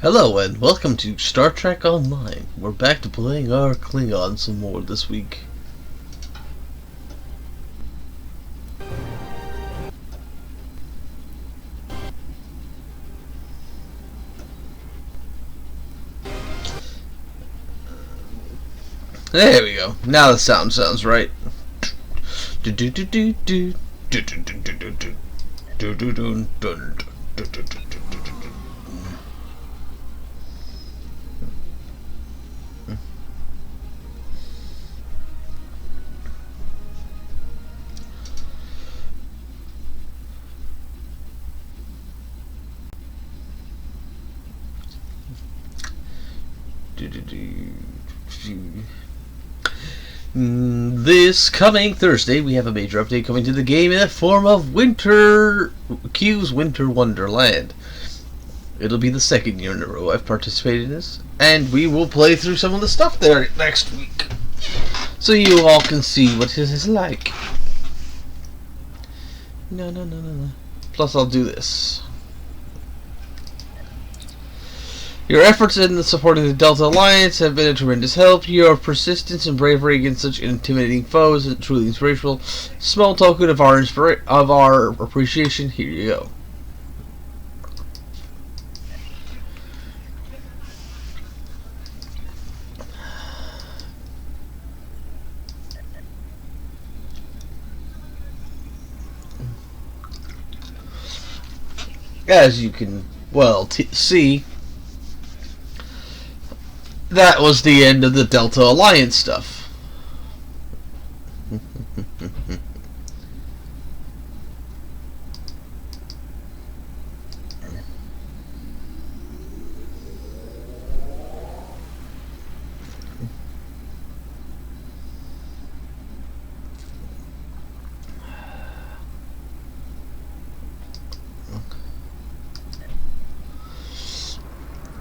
Hello and welcome to Star Trek Online. We're back to playing our Klingon some more this week. There we go. Now the sound sounds right. This coming Thursday, we have a major update coming to the game in the form of Q's Winter Wonderland. It'll be the second year in a row I've participated in this, and we will play through some of the stuff there next week, so you all can see what it is like. No. Plus, I'll do this. Your efforts in supporting the Delta Alliance have been a tremendous help. Your persistence and bravery against such intimidating foes is truly inspirational. Small token of our appreciation. Here you go. As you can see, that was the end of the Delta Alliance stuff.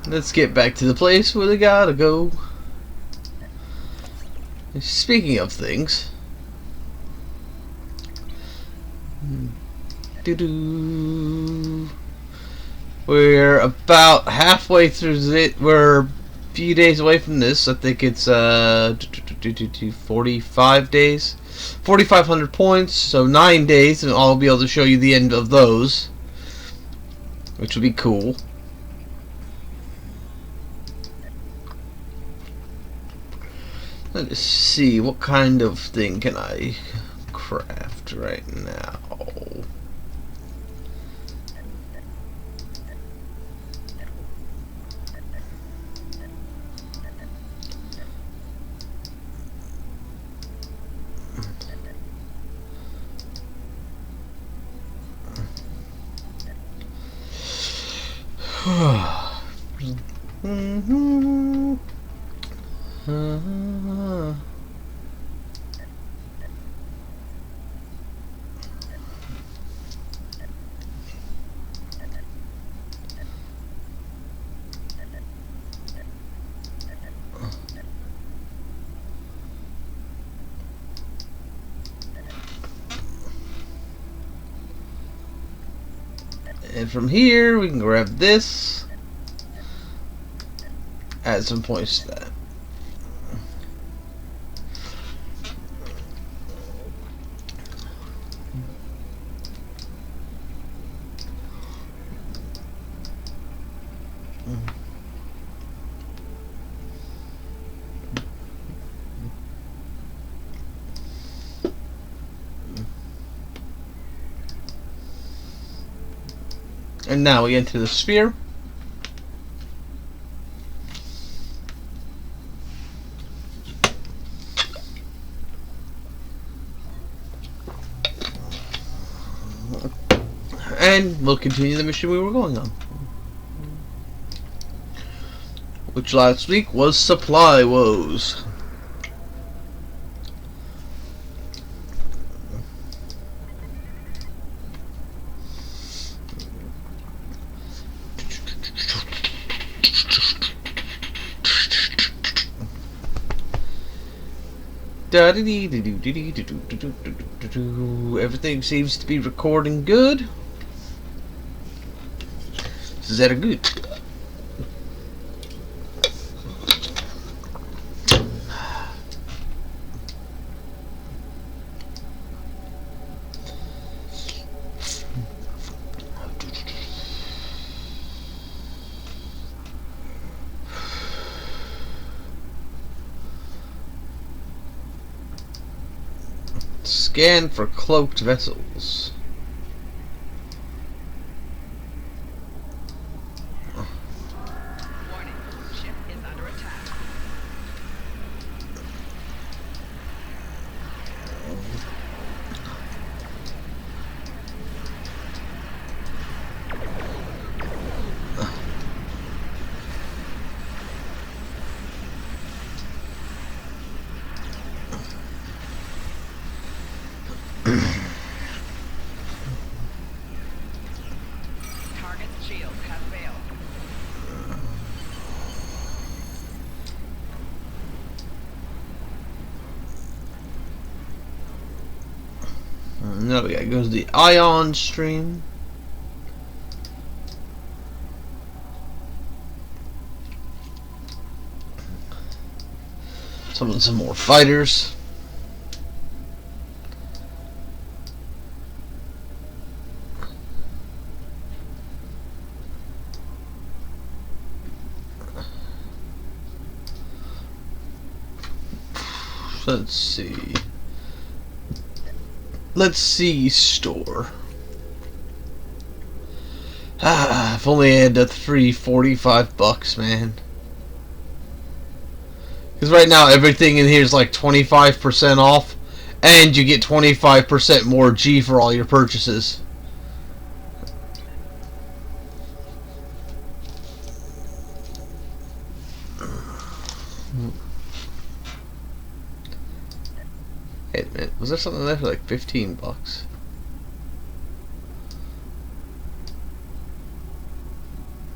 Let's get back to the place where they gotta go. Speaking of things, we're about halfway through it. We're a few days away from this. I think it's 45 days, 4,500 points. So 9 days, and I'll be able to show you the end of those, which would be cool. Let's see, what kind of thing can I craft right now? And from here, we can grab this, add some points to that. And now we enter the sphere. And we'll continue the mission we were going on, which last week was supply woes. Everything seems to be recording good. Is that a good? Scan for cloaked vessels. Warning, ship is under attack. Target's shields have failed. No, yeah, goes the ion stream. Summon some more fighters. Let's see. Let's see, store. If only I had the $345, man. Because right now everything in here is like 25% off, and you get 25% more G for all your purchases. Wait a minute, was there something there for like $15?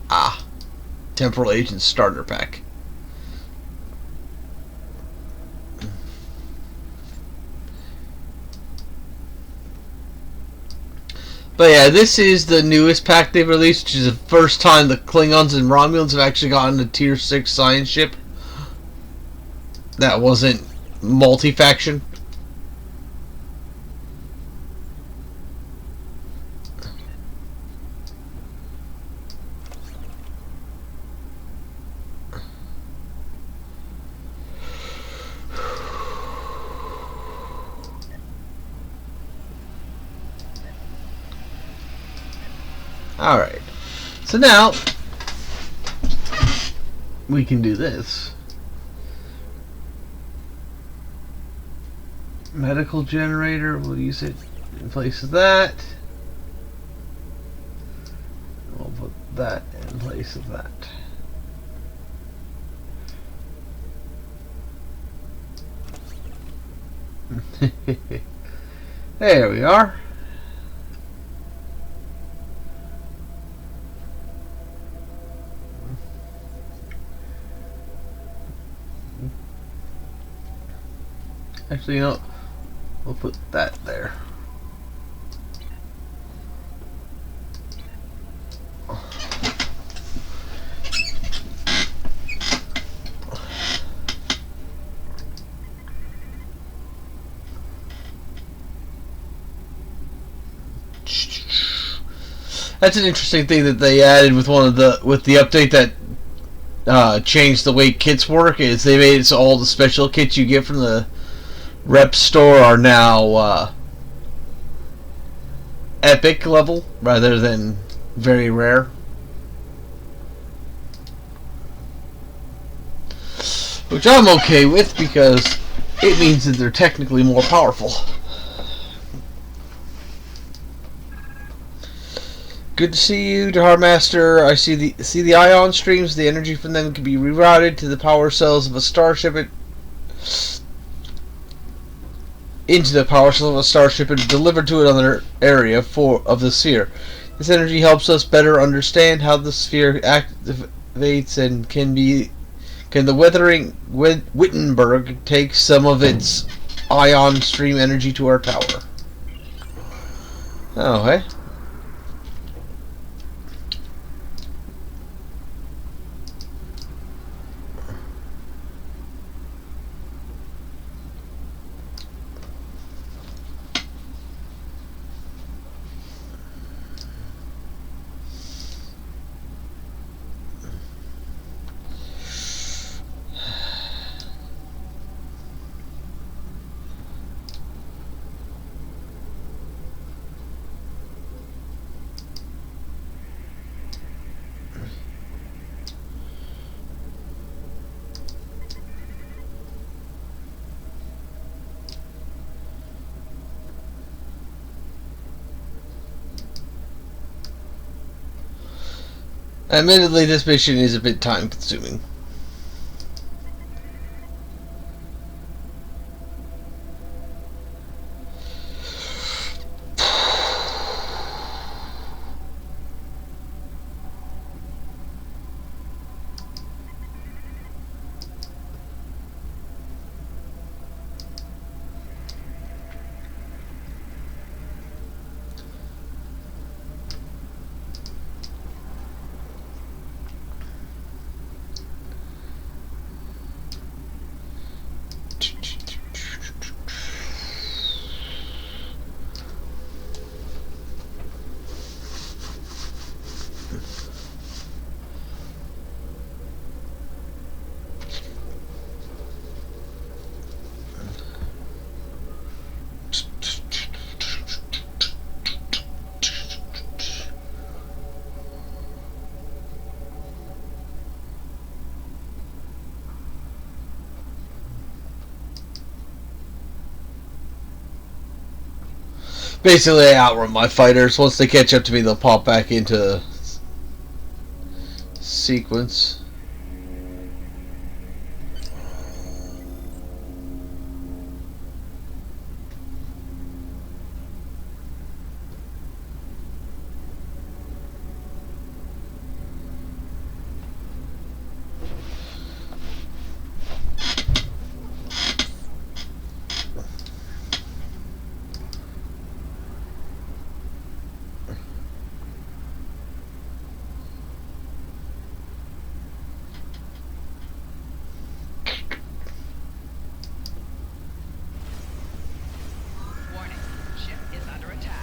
Ah, Temporal Agent Starter Pack. But yeah, this is the newest pack they've released, which is the first time the Klingons and Romulans have actually gotten a Tier 6 science ship that wasn't multi-faction. Alright, so now we can do this. Medical generator, we'll use it in place of that. We'll put that in place of that. There we are. Actually, you know, we'll put that there. That's an interesting thing that they added with the update that changed the way kits work. Is they made it so all the special kits you get from the rep store are now epic level rather than very rare, which I'm okay with because it means that they're technically more powerful. Good to see you, Jahar Master. I see the ion streams. The energy from them can be rerouted to the power cells of a starship. Into the power cell of a starship and delivered to another area of the sphere. This energy helps us better understand how the sphere activates and can the weathering Wittenberg take some of its ion stream energy to our tower. Oh, hey. Admittedly, this mission is a bit time consuming. Basically, I outrun my fighters. Once they catch up to me, they'll pop back into sequence. Warning. Ship is under attack.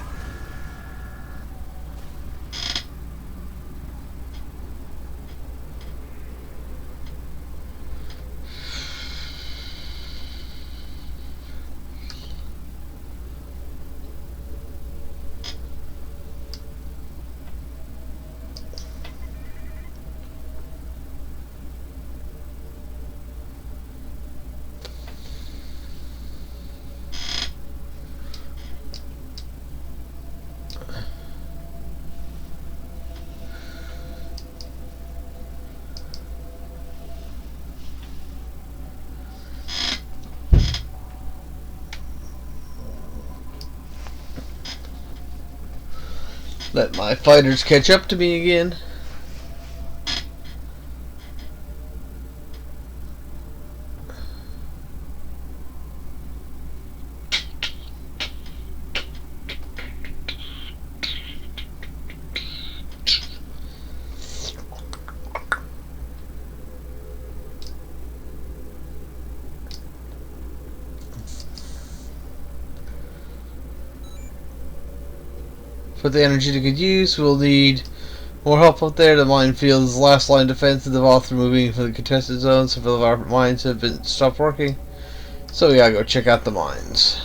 Let my fighters catch up to me again. Put the energy to good use. We'll need more help up there. The minefield is the last line of defense of the Voth moving from the contested zone. Several of our mines have been stopped working. So we gotta go check out the mines.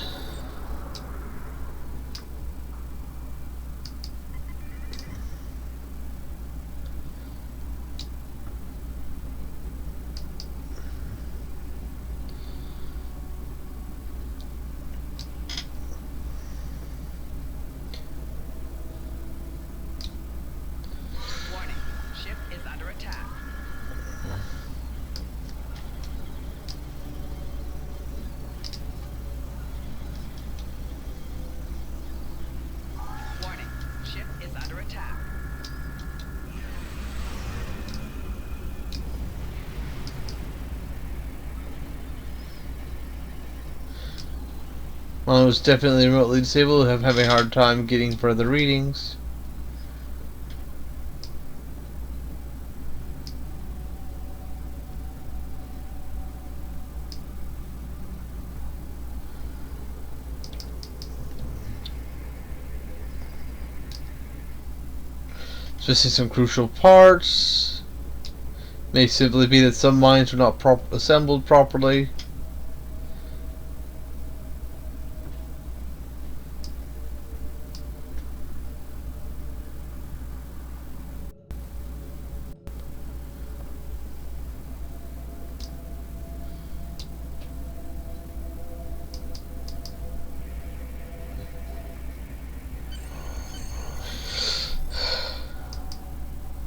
Warning. Ship is under attack. Warning. Ship is under attack. Mine was definitely remotely disabled. I'm having a hard time getting further readings. Missing some crucial parts. May simply be that some mines were not assembled properly.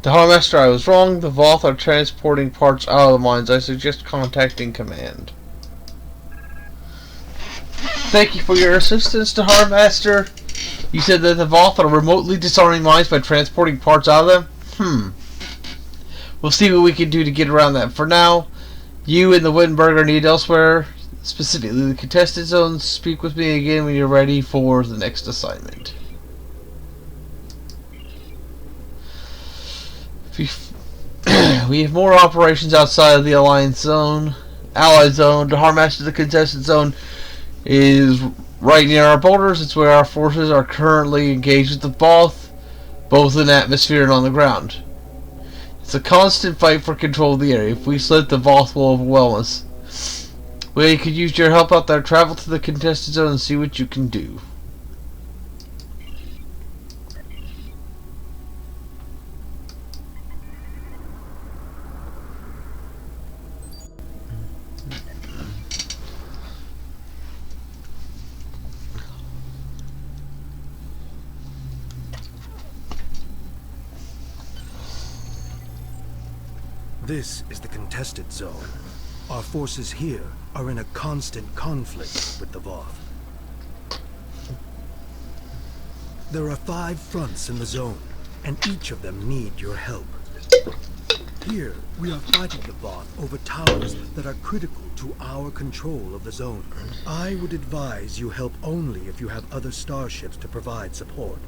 The Harmaster, I was wrong. The Voth are transporting parts out of the mines. I suggest contacting command. Thank you for your assistance, the Harmaster. You said that the Voth are remotely disarming mines by transporting parts out of them? We'll see what we can do to get around that. For now, you and the Wittenberg are needed elsewhere, specifically the contested zones. Speak with me again when you're ready for the next assignment. We have more operations outside of the Alliance zone. Allied zone. The Harmaster of the contested zone is right near our borders. It's where our forces are currently engaged with the Voth, both in atmosphere and on the ground. It's a constant fight for control of the area. If we slip, the Voth will overwhelm us. We could use your help out there. Travel to the contested zone and see what you can do. This is the contested zone. Our forces here are in a constant conflict with the Voth. There are 5 fronts in the zone, and each of them need your help. Here, we are fighting the Voth over towers that are critical to our control of the zone. I would advise you help only if you have other starships to provide support.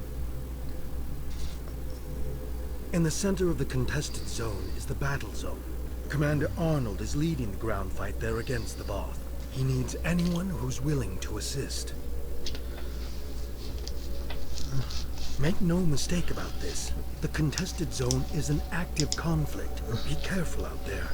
In the center of the contested zone is the battle zone. Commander Arnold is leading the ground fight there against the Voth. He needs anyone who's willing to assist. Make no mistake about this. The contested zone is an active conflict. Be careful out there.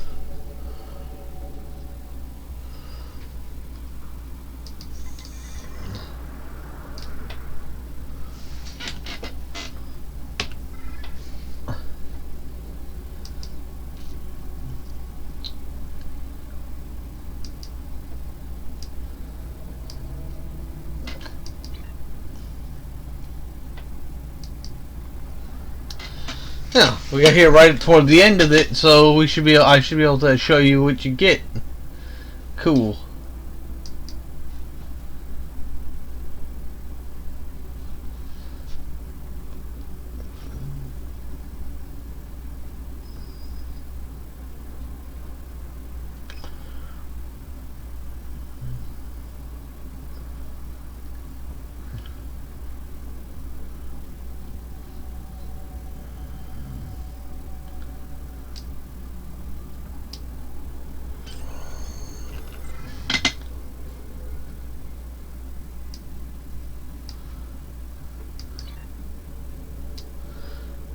Yeah, we got here right toward the end of it, so I should be able to show you what you get. Cool.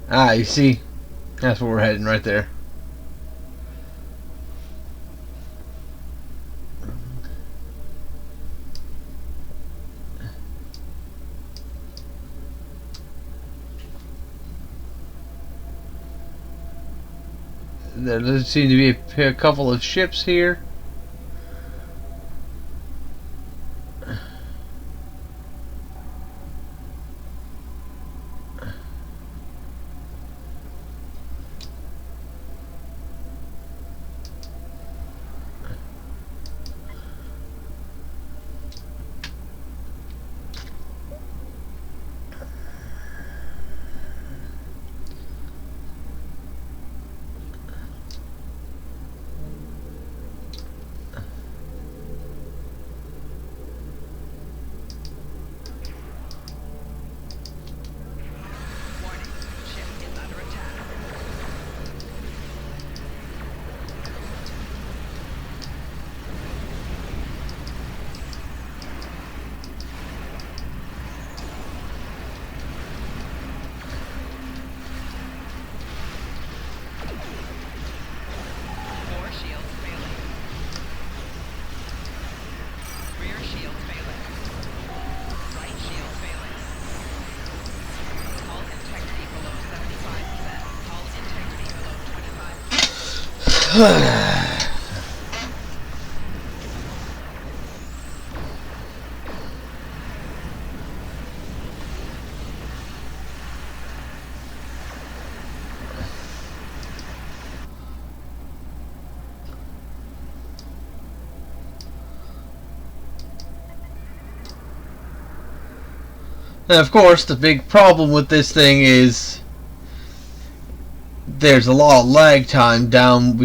Ah, you see? That's where we're heading right there. There does seem to be a couple of ships here. Warning. Ship is under attack. Core shields failing. Rear shields failing. Right shield failing. Hull integrity below 75%. Hull integrity below 25%. And of course, the big problem with this thing is there's a lot of lag time down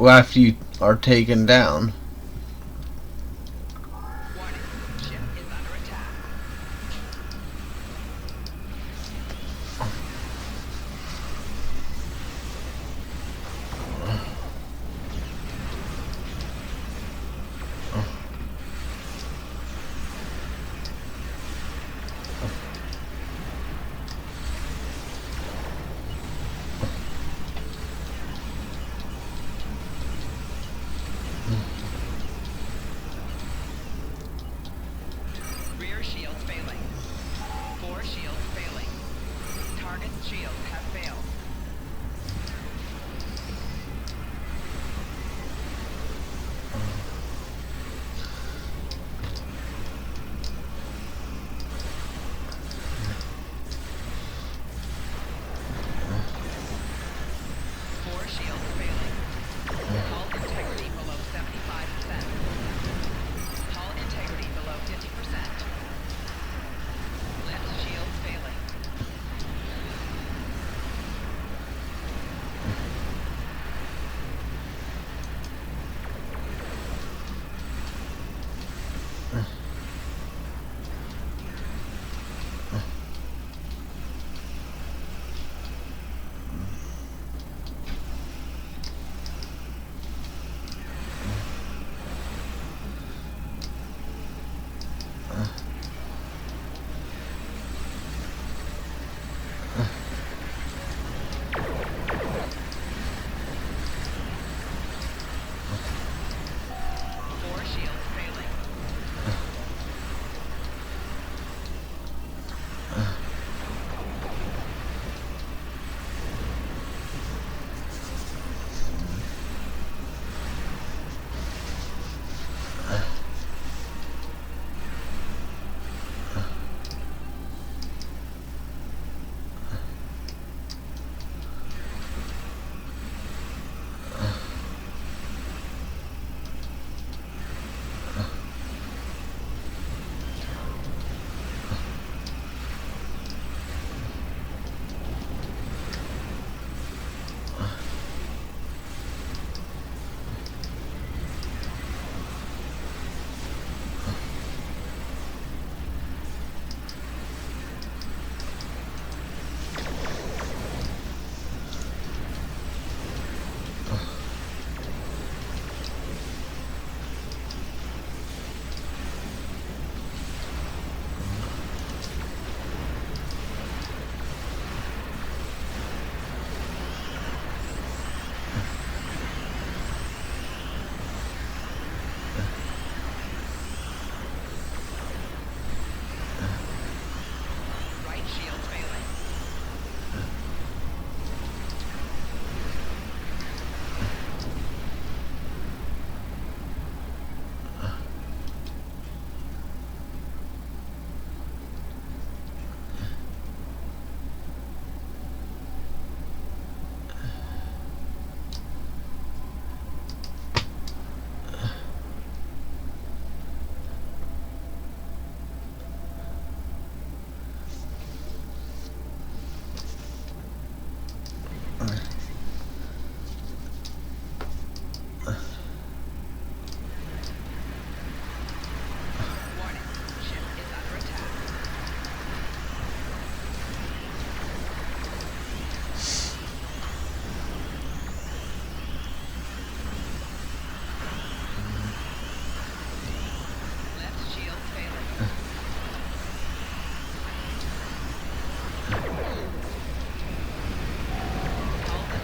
after you are taken down. Warning. Ship is under attack. Rear shields failing. 4 shields failing. Target shields have failed. Four shields failing. Hull integrity below 75%. Hull integrity below 50%. Left shield failing. Four shields failing. Right shield failing. Warning. Ship is under attack. Left shield failing. Hull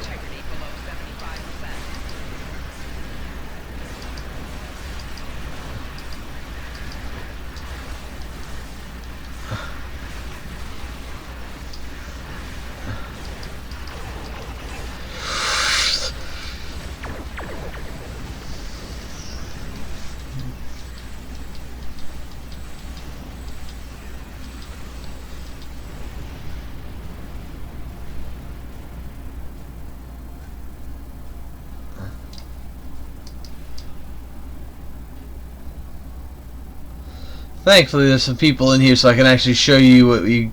Thankfully, there's some people in here so I can actually show you what you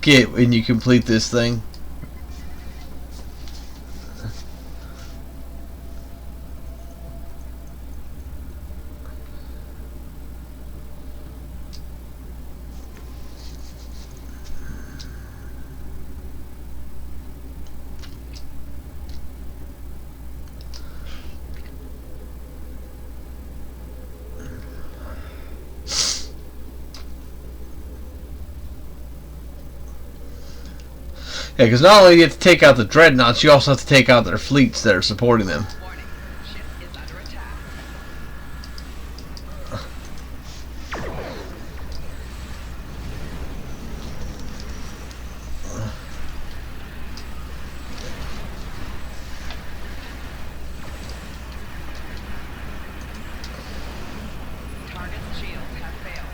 get when you complete this thing. Yeah, because not only do you have to take out the dreadnoughts, you also have to take out their fleets that are supporting them. Warning. Ship is under attack. Target's shields have failed.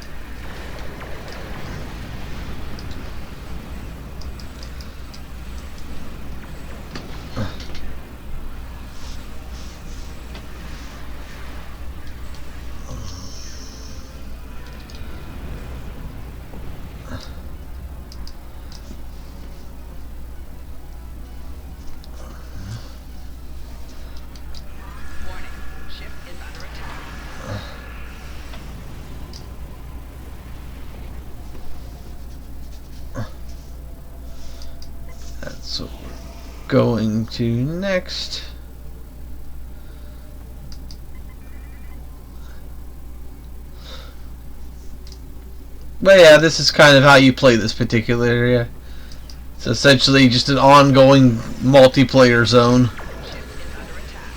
Warning. Ship is under attack. That's what we're going to next. But yeah, this is kind of how you play this particular area. It's essentially just an ongoing multiplayer zone. Ship is under attack.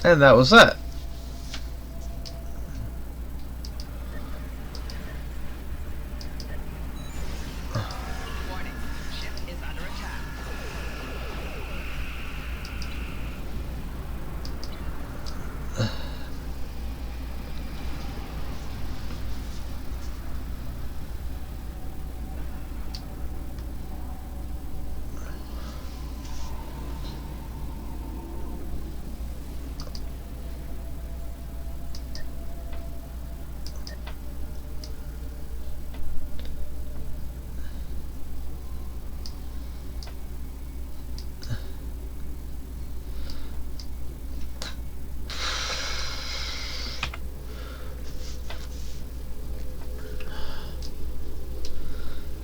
And that was that. Warning. Ship is under attack.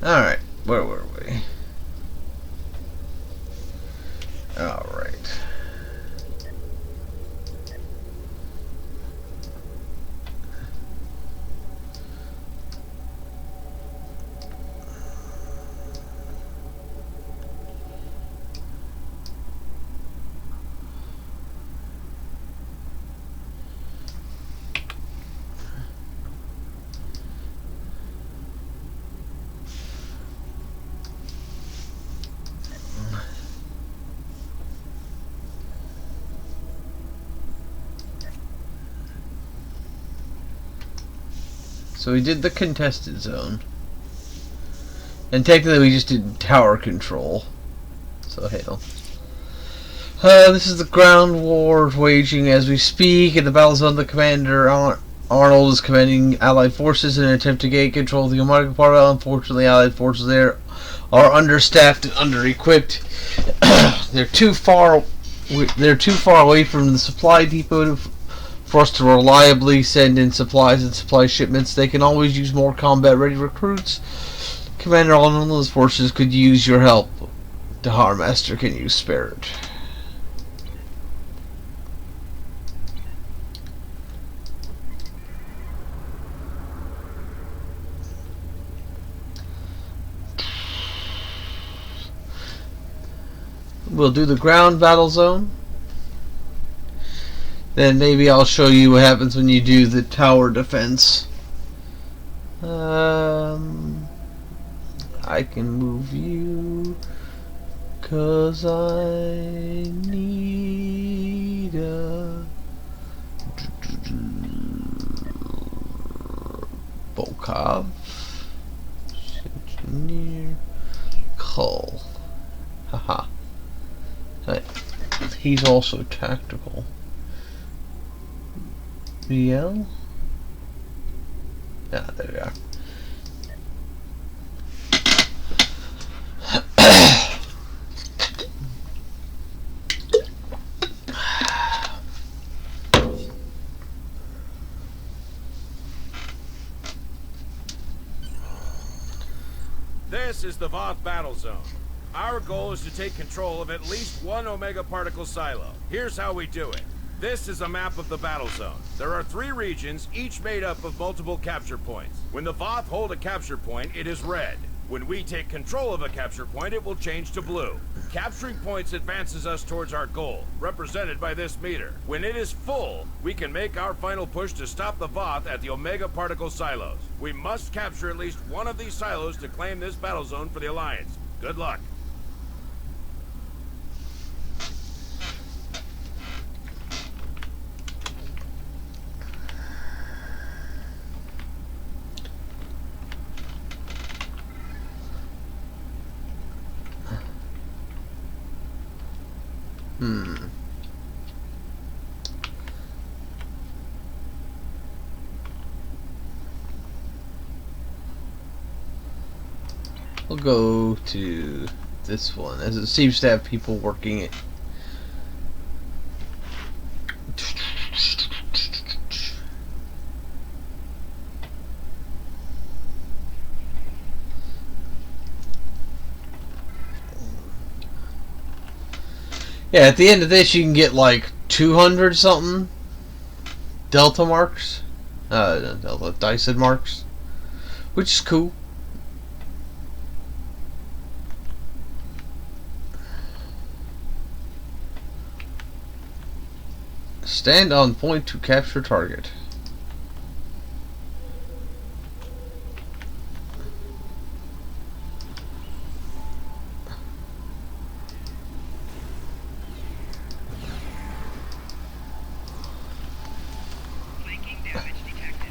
Alright, where were we? Alright. So we did the contested zone. And technically we just did tower control. So hell. This is the ground war waging as we speak. In the battle zone, the commander Arnold is commanding Allied forces in an attempt to gain control of the Omega Parallel. Unfortunately, Allied forces there are understaffed and under-equipped. They're too far They're too far away from the supply depot for us to reliably send in supplies and supply shipments. They can always use more combat-ready recruits. Commander, all of those forces could use your help. Dahar Master, can you spare it? We'll do the ground battle zone. Then maybe I'll show you what happens when you do the tower defense. I can move you 'cause I need a Volkov engineer Cull. Haha. He's also tactical. BL? Yeah, there we are. This is the Voth battle zone. Our goal is to take control of at least one Omega particle silo. Here's how we do it. This is a map of the battle zone. There are 3 regions, each made up of multiple capture points. When the Voth hold a capture point, it is red. When we take control of a capture point, it will change to blue. Capturing points advances us towards our goal, represented by this meter. When it is full, we can make our final push to stop the Voth at the Omega particle silos. We must capture at least one of these silos to claim this battle zone for the Alliance. Good luck. We'll go to this one, as it seems to have people working it. Yeah, at the end of this you can get like 200 something Delta marks. Not Delta, Dyson marks. Which is cool. Stand on point to capture target. Flanking damage detected.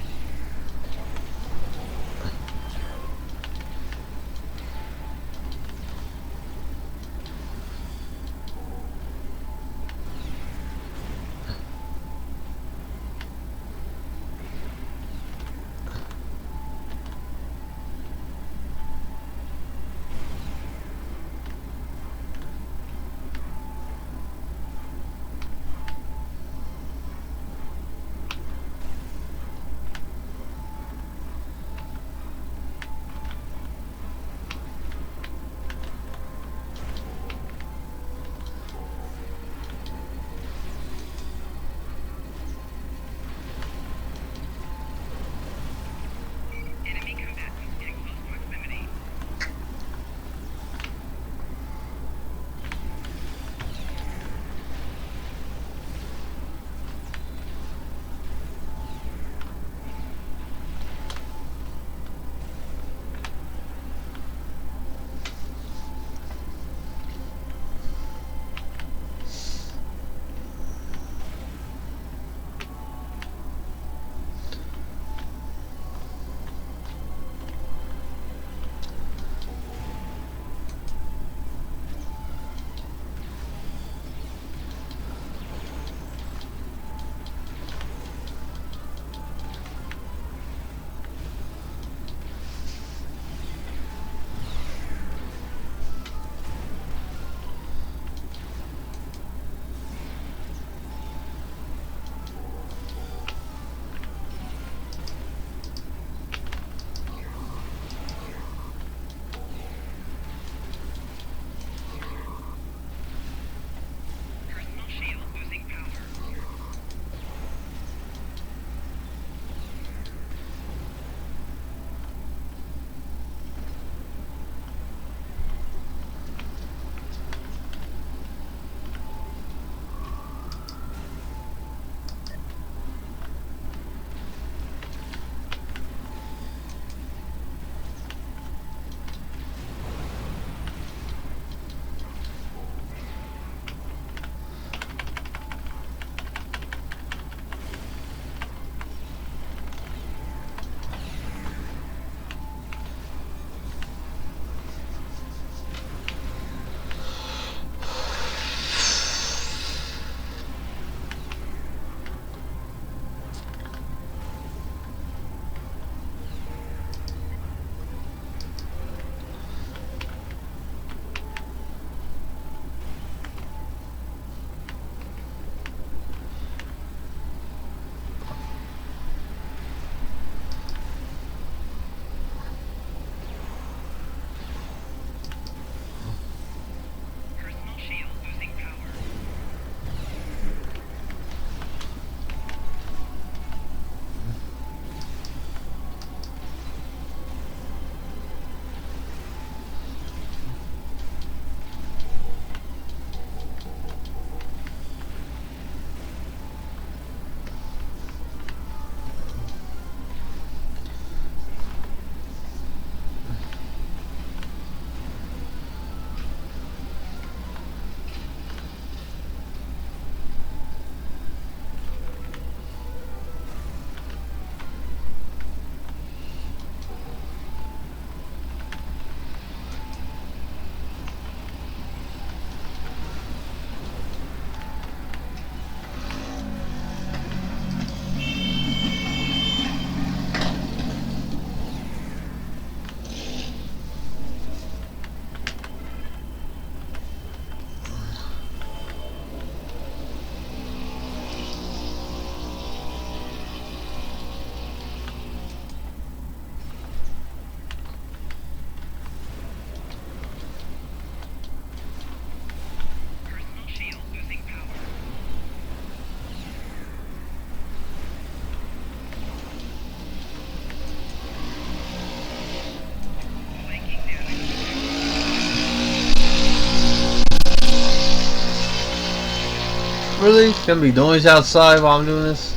Really? It's gonna be noise outside while I'm doing this?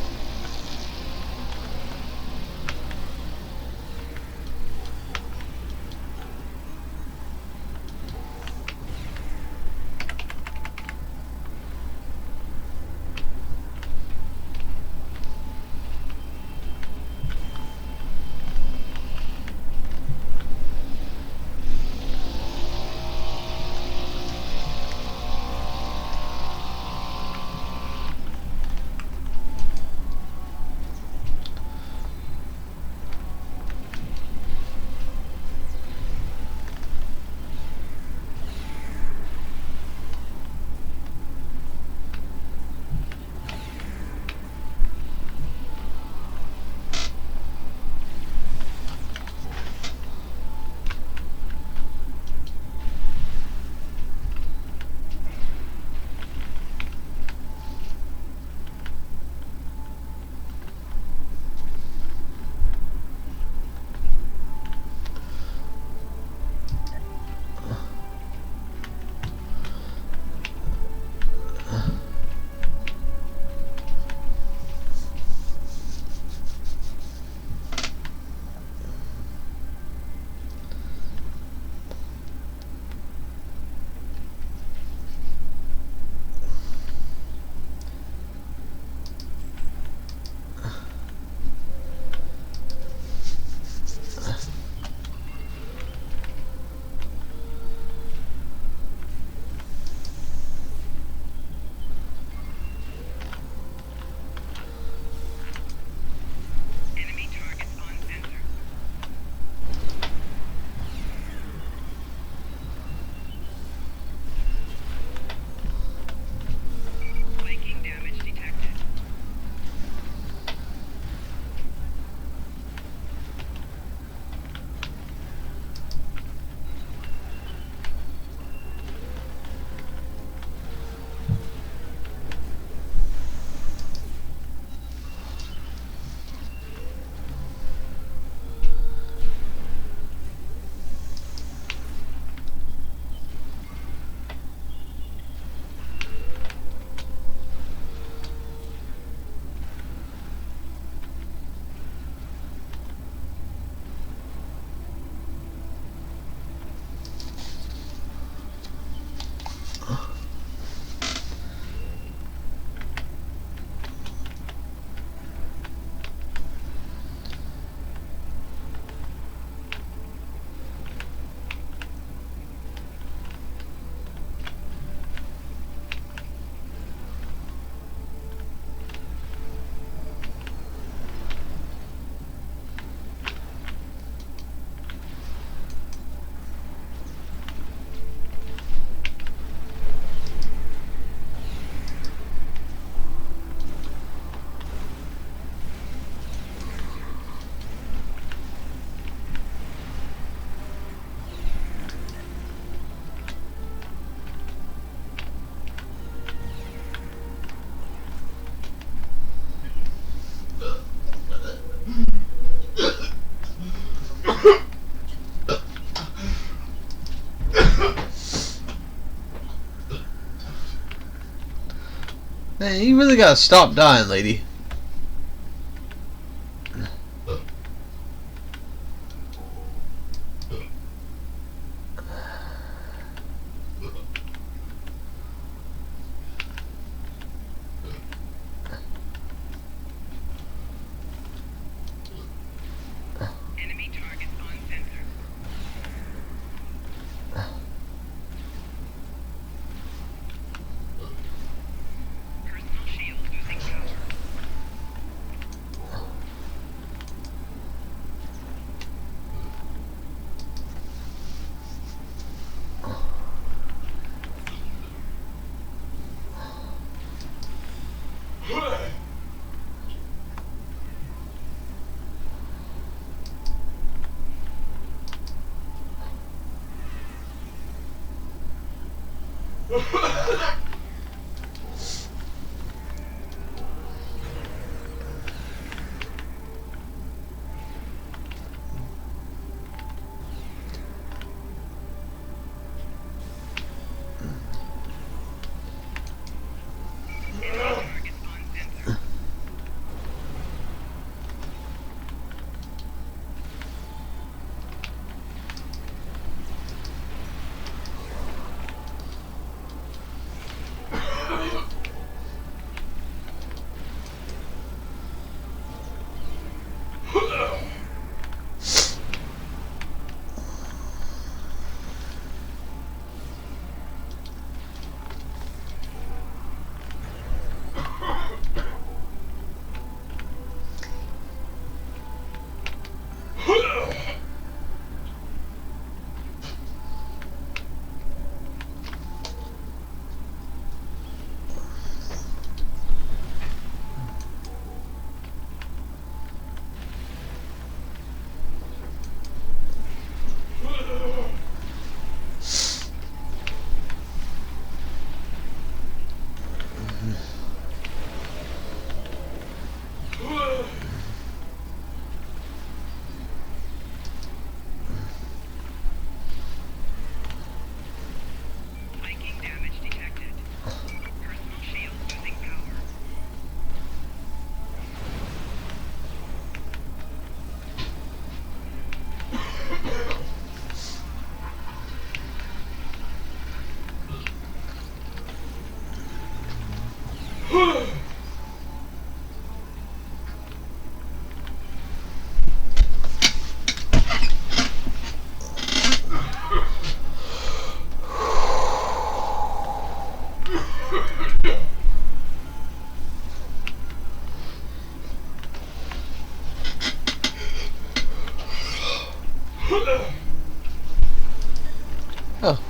Enemy targets on sensors. Flanking damage detected. Man, you really gotta stop dying, lady. Enemy targets on sensors. Personal shield losing power. Enemy Oh.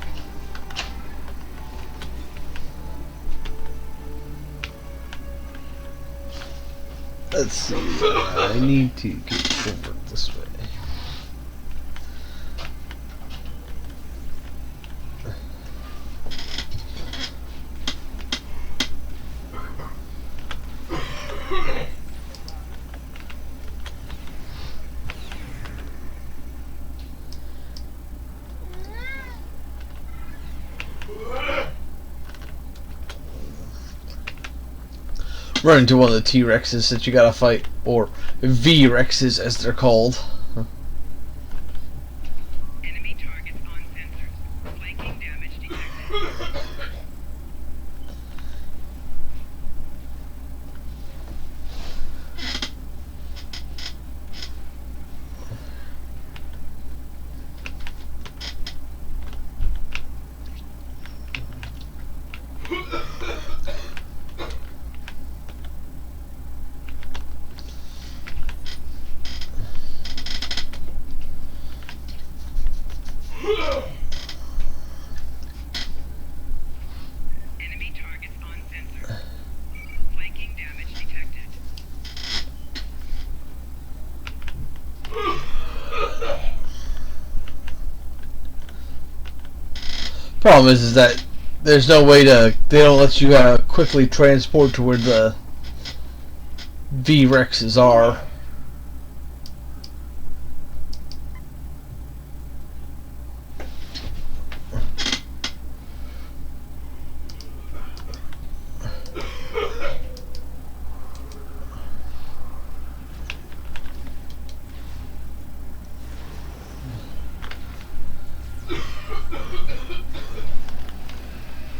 Let's see. I need to get over this way. Run into one of the T-Rexes that you gotta fight, or V-Rexes as they're called. Enemy targets on sensors. Flanking damage detected. Enemy targets on sensors. Flanking damage detected. Problem is that there's no way to. They don't let you quickly transport to where the V-Rexes are.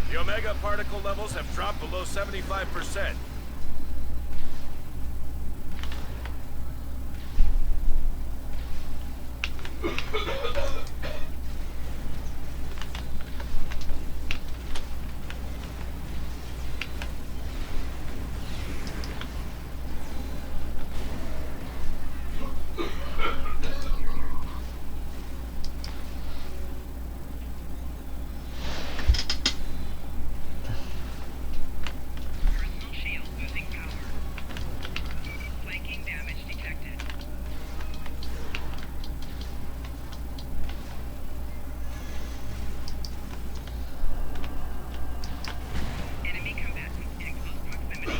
The Omega particle levels have dropped below 75%. Personal shield losing power. Flanking damage detected. Enemy combatants in close proximity.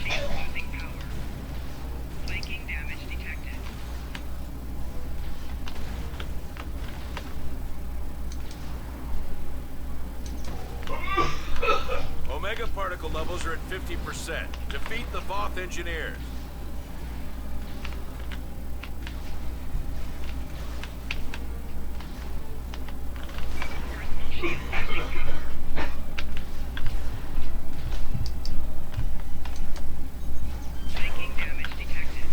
Shield losing power. Flanking damage detected. Omega particle levels are at 50%. Defeat the Voth engineers. Personal shield losing power. Flanking damage detected.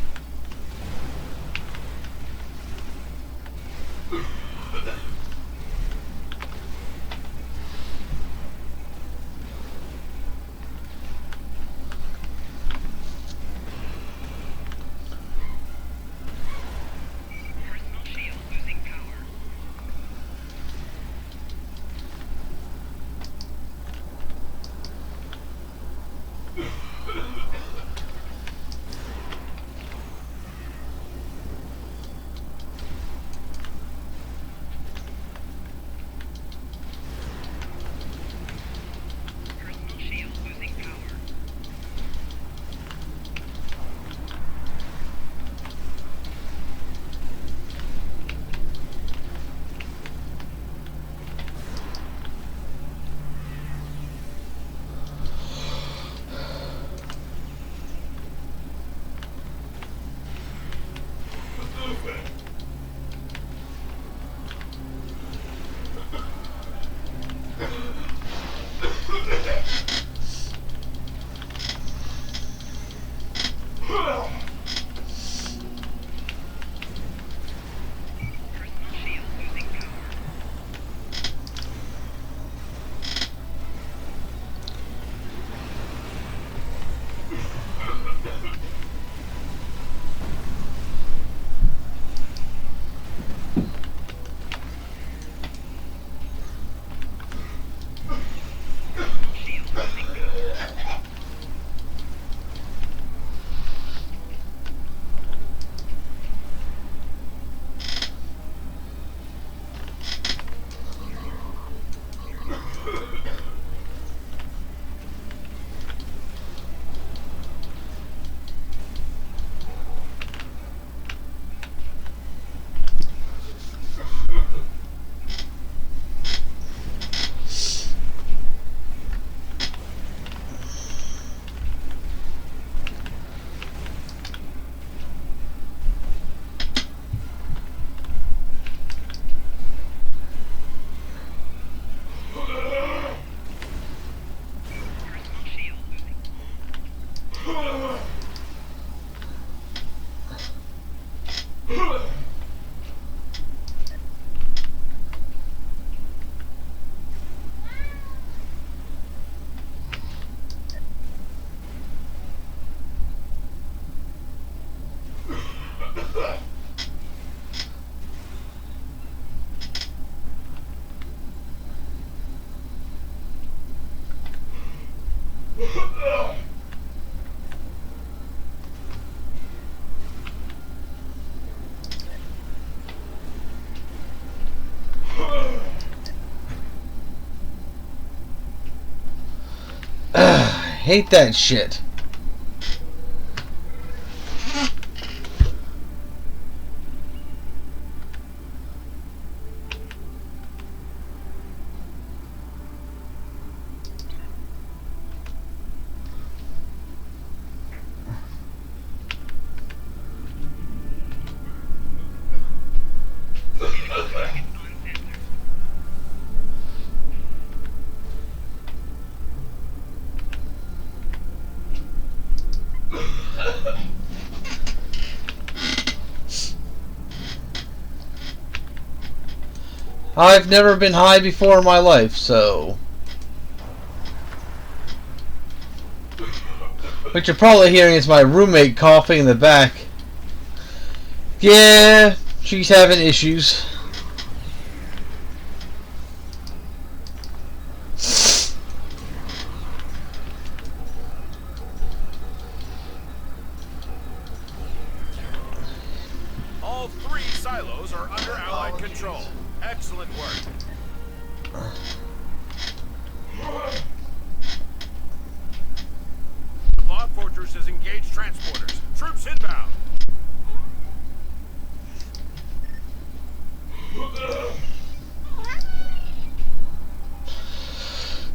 Hate that shit. I've never been high before in my life, so... What you're probably hearing is my roommate coughing in the back. Yeah, she's having issues. All 3 silos are under Allied control. Excellent work. The Voth Fortress has engaged transporters. Troops inbound.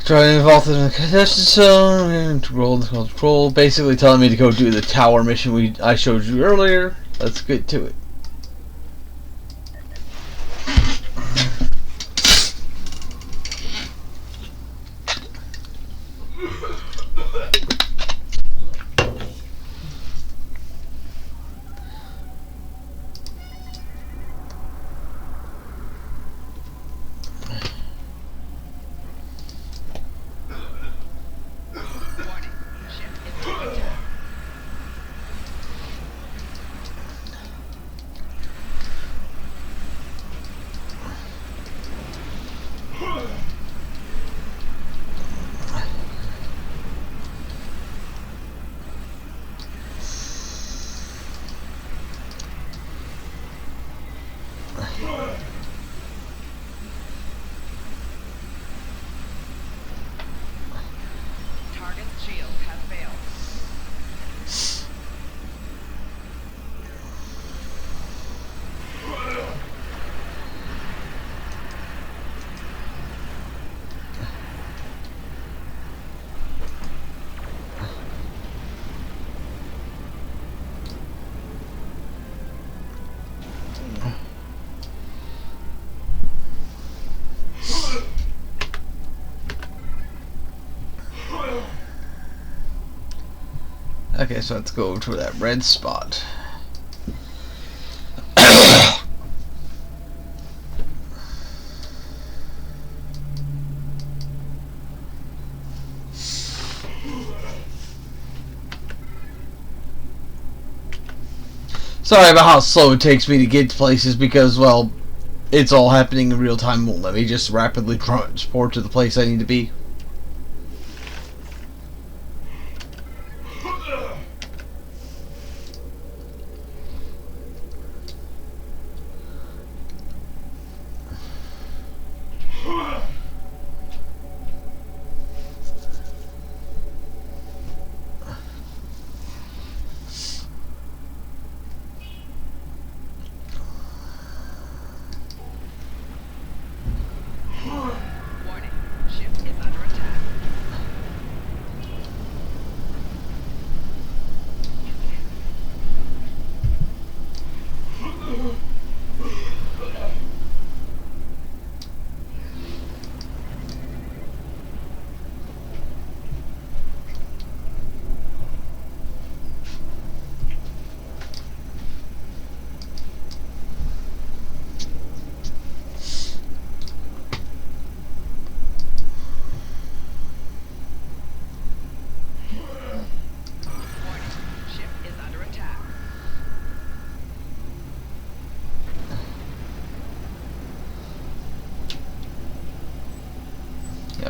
Trying to involve in the contested zone, control, basically telling me to go do the tower mission I showed you earlier. Let's get to it. Target's shield has failed. Okay, so let's go to that red spot. Sorry about how slow it takes me to get to places because, well, it's all happening in real time. Won't let me just rapidly transport to the place I need to be. Warning. Ship is under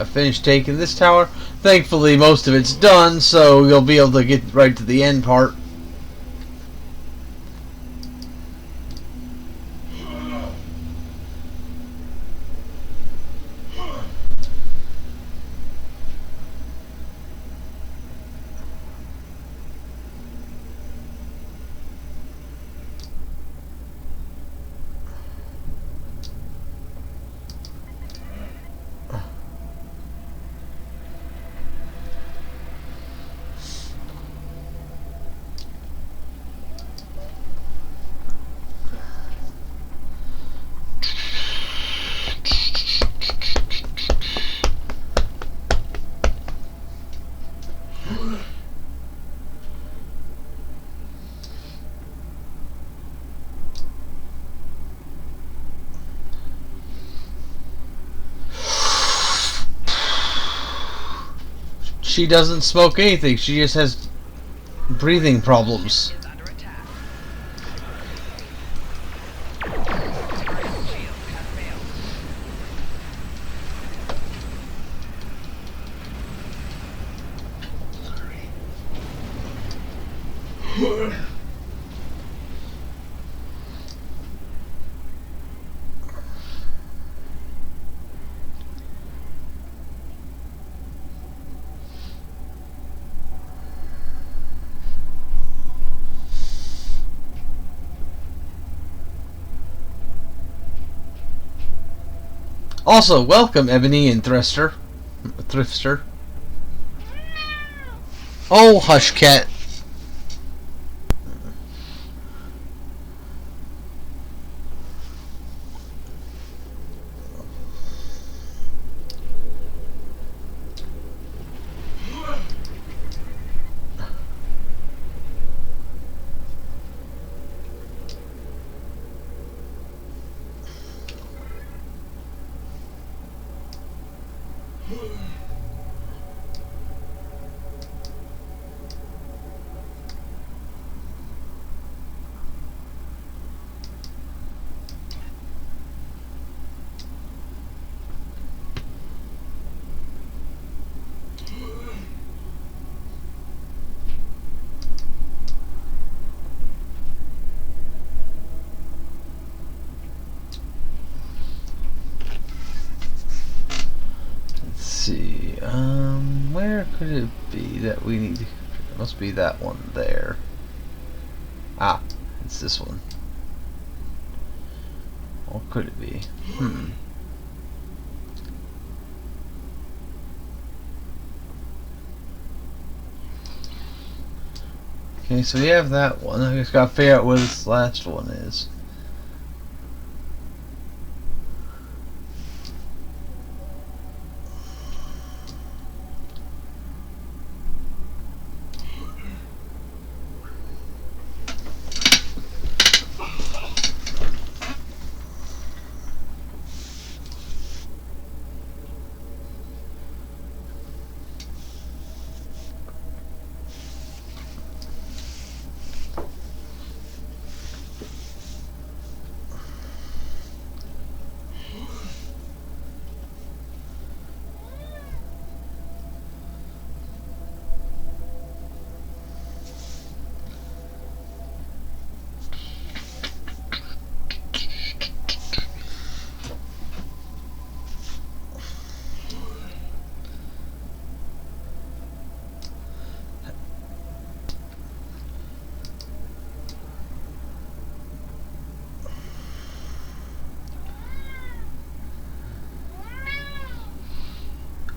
finished taking this tower. Thankfully, most of it's done, so you'll be able to get right to the end part. She doesn't smoke anything. She just has breathing problems. Is under attack. Target shield has failed. Also, welcome Ebony and Thrister. Oh, hush, cat. Where could it be that we need? It must be that one there. Ah, it's this one. What could it be? Okay, so we have that one. I just gotta figure out where this last one is.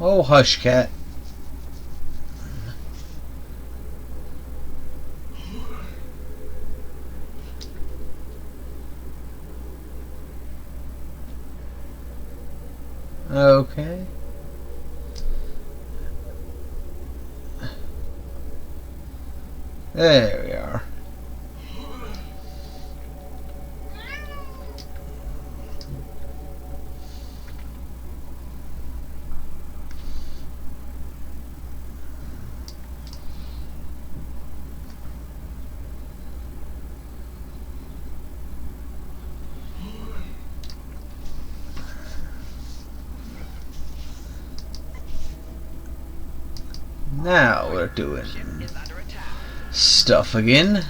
Oh, hush, cat. Okay. There we are. Now we're doing Ship is under attack. stuff again.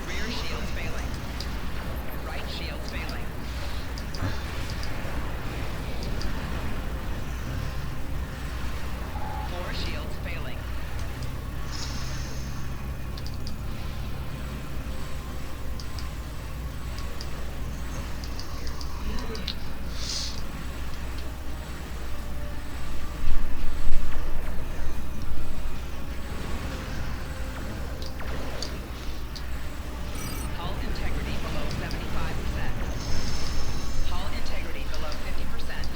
Rear shields failing. Right shields failing. Four shields failing. Hull integrity below 75%. Hull integrity below 50%.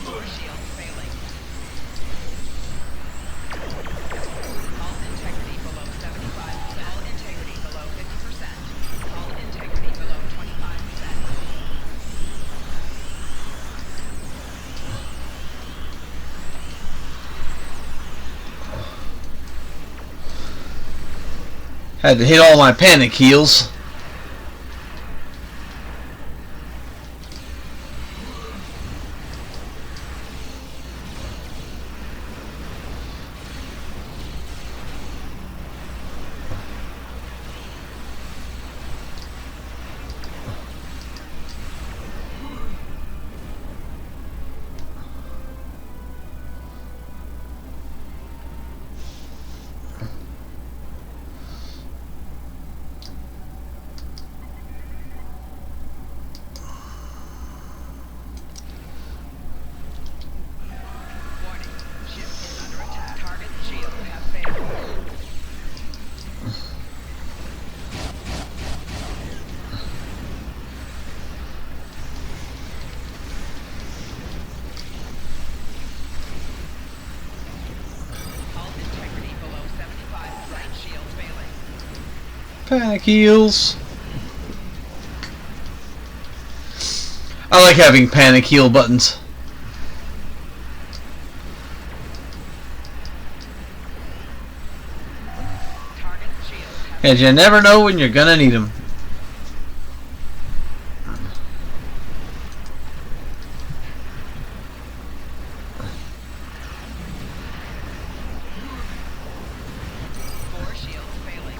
Four shields failing. Hull integrity below 75%. Hull integrity below 50%. Hull integrity below 25%. Had to hit all my panic heals. Warning. Ship is under attack. Target shields have failed. Hull integrity below 75. Right shields failing. Panic heals. I like having panic heal buttons. Target shields have And you never know when you're gonna need them. four shields failing.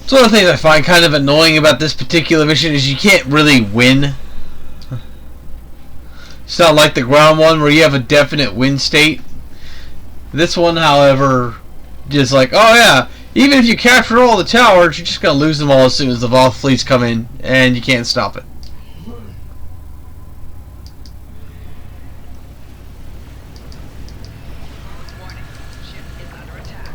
It's one of the things I find kind of annoying about this particular mission is you can't really win. It's not like the ground one where you have a definite win state. This one, however, just like, oh yeah, even if you capture all the towers, you're just going to lose them all as soon as the Voth fleets come in, and you can't stop it. Warning. Ship is under attack.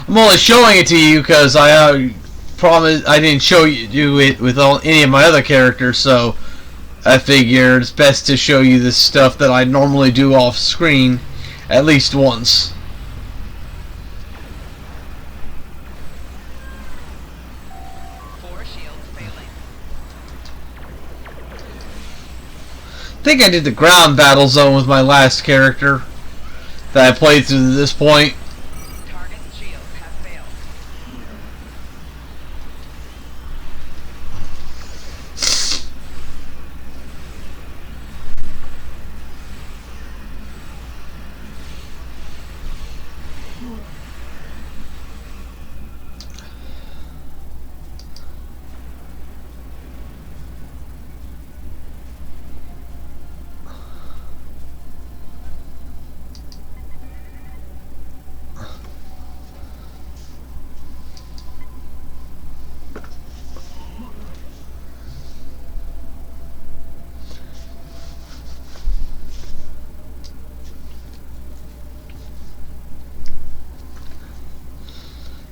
I'm only showing it to you because I promised I didn't show you it with any of my other characters, so I figured it's best to show you this stuff that I normally do off screen at least once. Four shields failing. I think I did the ground battle zone with my last character that I played through to this point. Target shields have failed.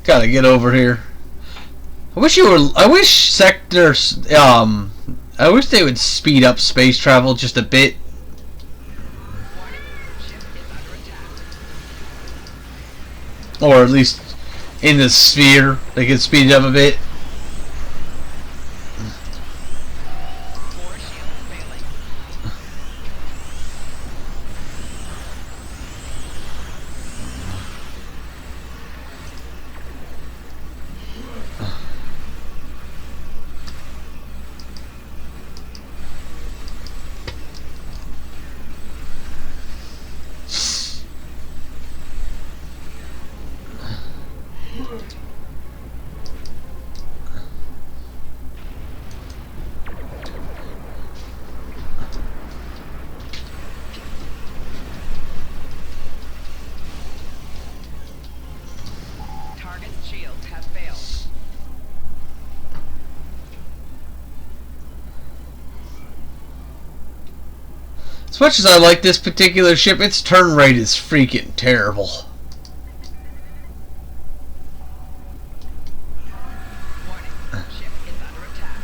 Gotta get over here. I wish sectors, I wish they would speed up space travel just a bit. Warning. Ship is under attack. Or at least in the sphere, they could speed it up a bit. Four shields failing. Target shields have failed. As much as I like this particular ship, its turn rate is freaking terrible. Warning. Ship is under attack.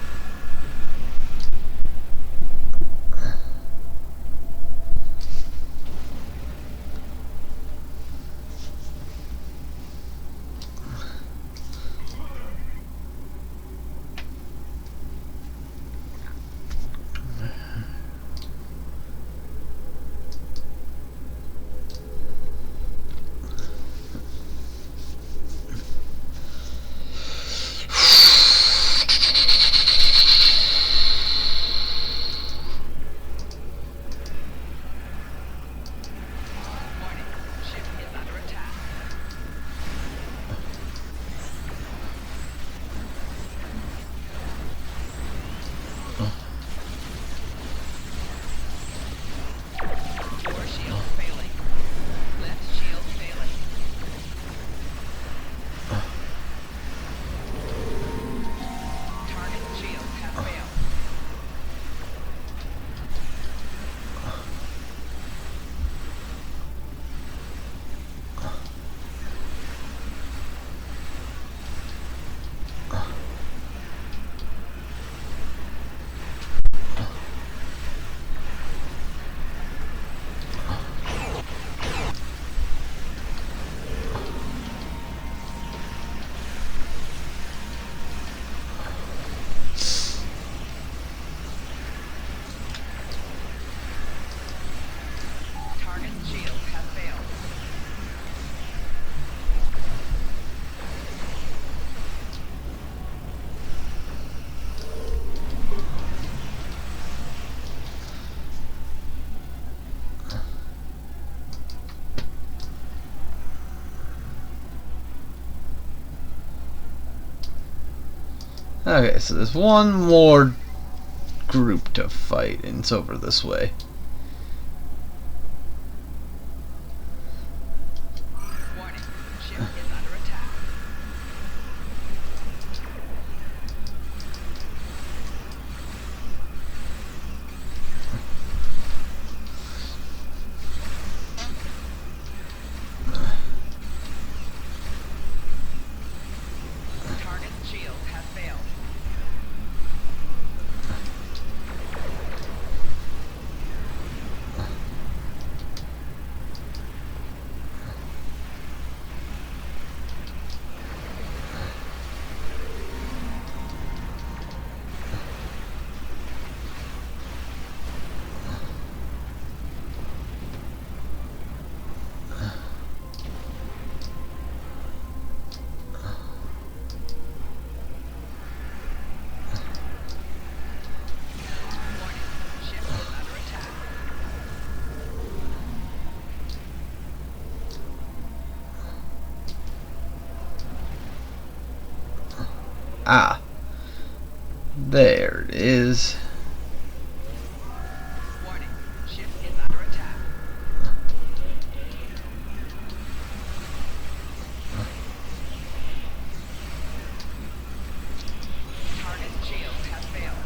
Warning. Ship is under attack. Four shields failing. Left shield failing. Target shields have failed. Target shields have failed. Okay, so there's one more group to fight, and it's over this way. Warning. Ship is under attack. Ah. There it is. Warning. Ship is under attack. Target shield has failed.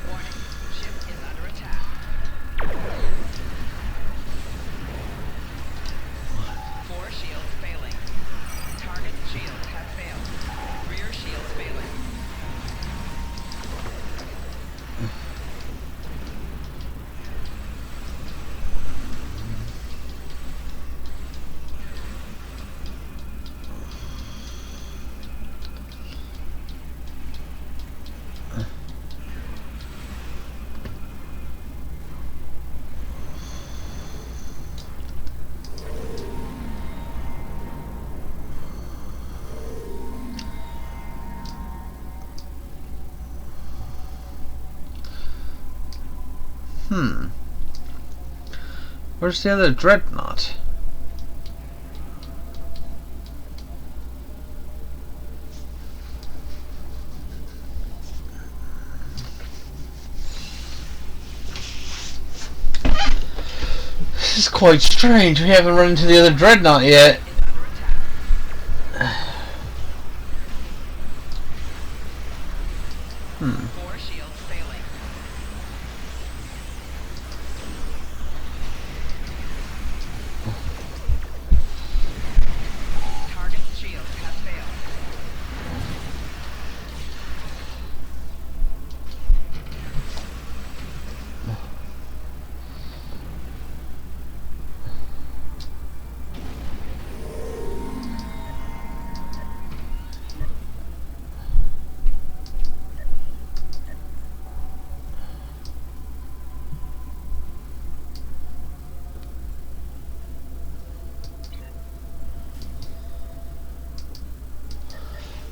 Warning. Ship is under attack. Four shields failing. Target shields have failed. Rear shields failing. Where's the other dreadnought? This is quite strange. We haven't run into the other dreadnought yet. Is under attack. Four shields failing. Target shield has failed.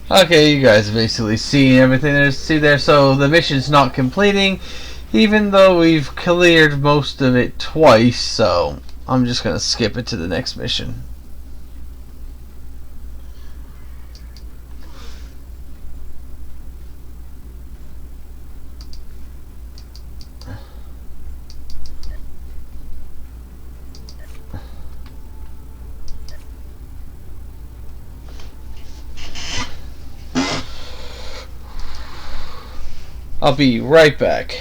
Okay, you guys have basically seen everything there is to see there, so the mission's not completing, even though we've cleared most of it twice, so I'm just gonna skip it to the next mission. I'll be right back.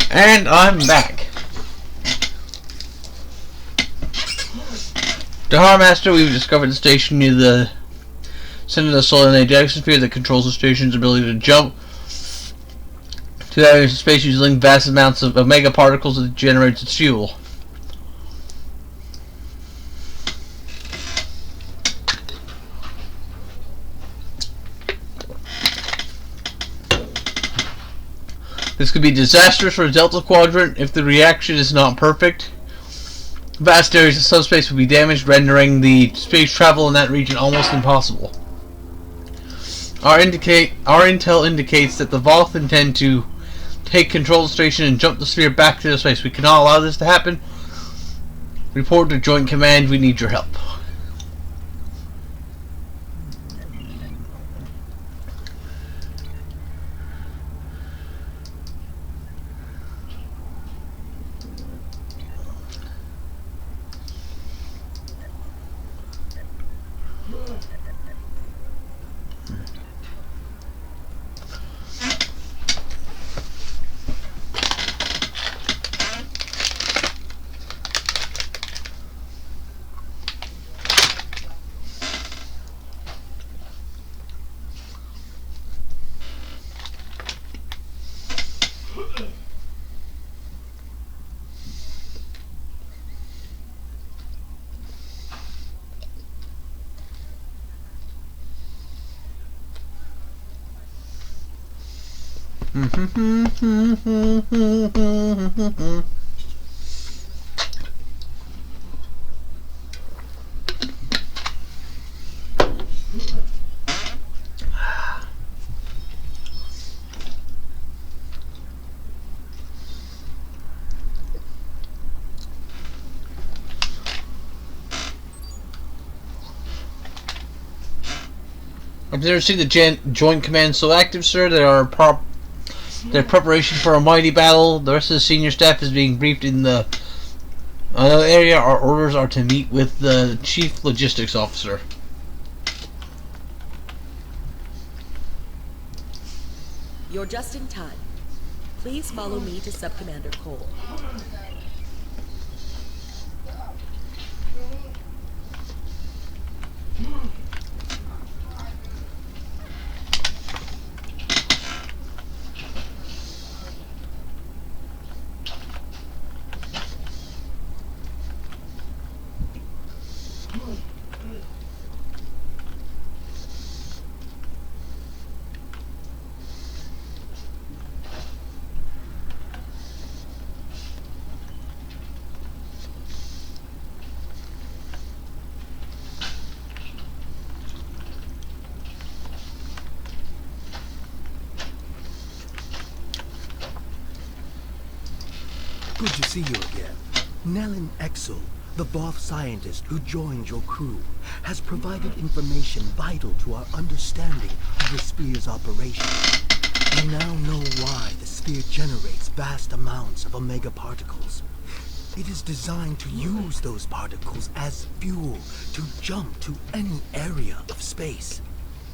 And I'm back. Dahar Master, we've discovered the station near the center of the solar ejection sphere that controls the station's ability to jump to that area of space using vast amounts of omega particles that generates its fuel. This could be disastrous for the Delta Quadrant if the reaction is not perfect. Vast areas of subspace would be damaged, rendering the space travel in that region almost impossible. Our intel indicates that the Voth intend to take control of the station and jump the sphere back to the space. We cannot allow this to happen. Report to Joint Command. We need your help. I've never seen the Joint Command so active, sir. Their preparation for a mighty battle. The rest of the senior staff is being briefed in the area. Our orders are to meet with the Chief Logistics Officer. You're just in time. Please follow me to Sub-Commander Cole. Good to see you again. Nellen Exel, the Voth scientist who joined your crew, has provided information vital to our understanding of the sphere's operation. We now know why the sphere generates vast amounts of omega particles. It is designed to use those particles as fuel to jump to any area of space.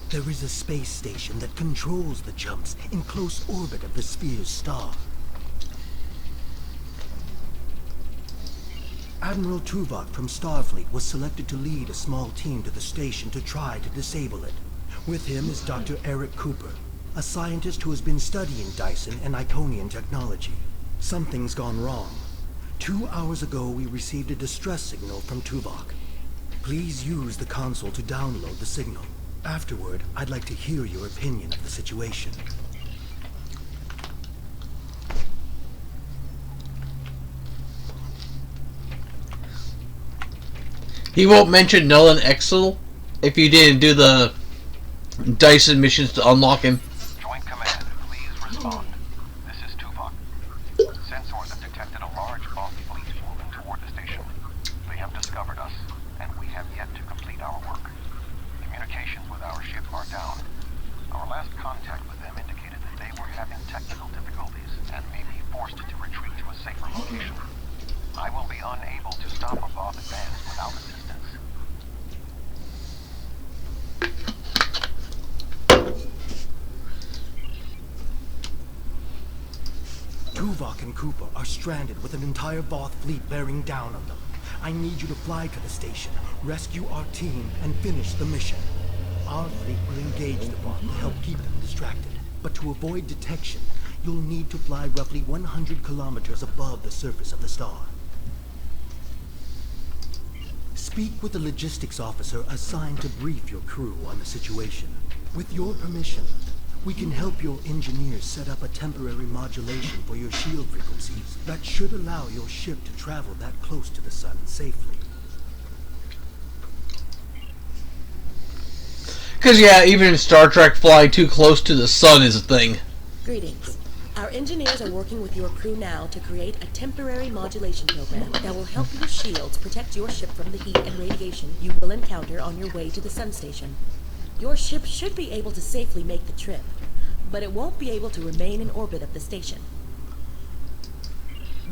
There is a space station that controls the jumps in close orbit of the sphere's star. Admiral Tuvok from Starfleet was selected to lead a small team to the station to try to disable it. With him is Dr. Eric Cooper, a scientist who has been studying Dyson and Iconian technology. Something's gone wrong. 2 hours ago, we received a distress signal from Tuvok. Please use the console to download the signal. Afterward, I'd like to hear your opinion of the situation. He won't mention Nellen Exel if you didn't do the Dyson missions to unlock him. Joint Command, please respond. This is Tuvok. Sensors have detected a large Voth fleet moving toward the station. They have discovered us, and we have yet to complete our work. Communications with our ship are down. Our last contact with them indicated that they were having technical difficulties and may be forced to retreat to a safer location. I will be unable to stop a Voth advance without assistance. Tuvok and Cooper are stranded with an entire Voth fleet bearing down on them. I need you to fly to the station, rescue our team, and finish the mission. Our fleet will engage the Voth to help keep them distracted. But to avoid detection, you'll need to fly roughly 100 kilometers above the surface of the star. Speak with the logistics officer assigned to brief your crew on the situation. With your permission, we can help your engineers set up a temporary modulation for your shield frequencies that should allow your ship to travel that close to the sun safely. Because, yeah, even in Star Trek, flying too close to the sun is a thing. Greetings. Our engineers are working with your crew now to create a temporary modulation program that will help your shields protect your ship from the heat and radiation you will encounter on your way to the sun station. Your ship should be able to safely make the trip, but it won't be able to remain in orbit of the station.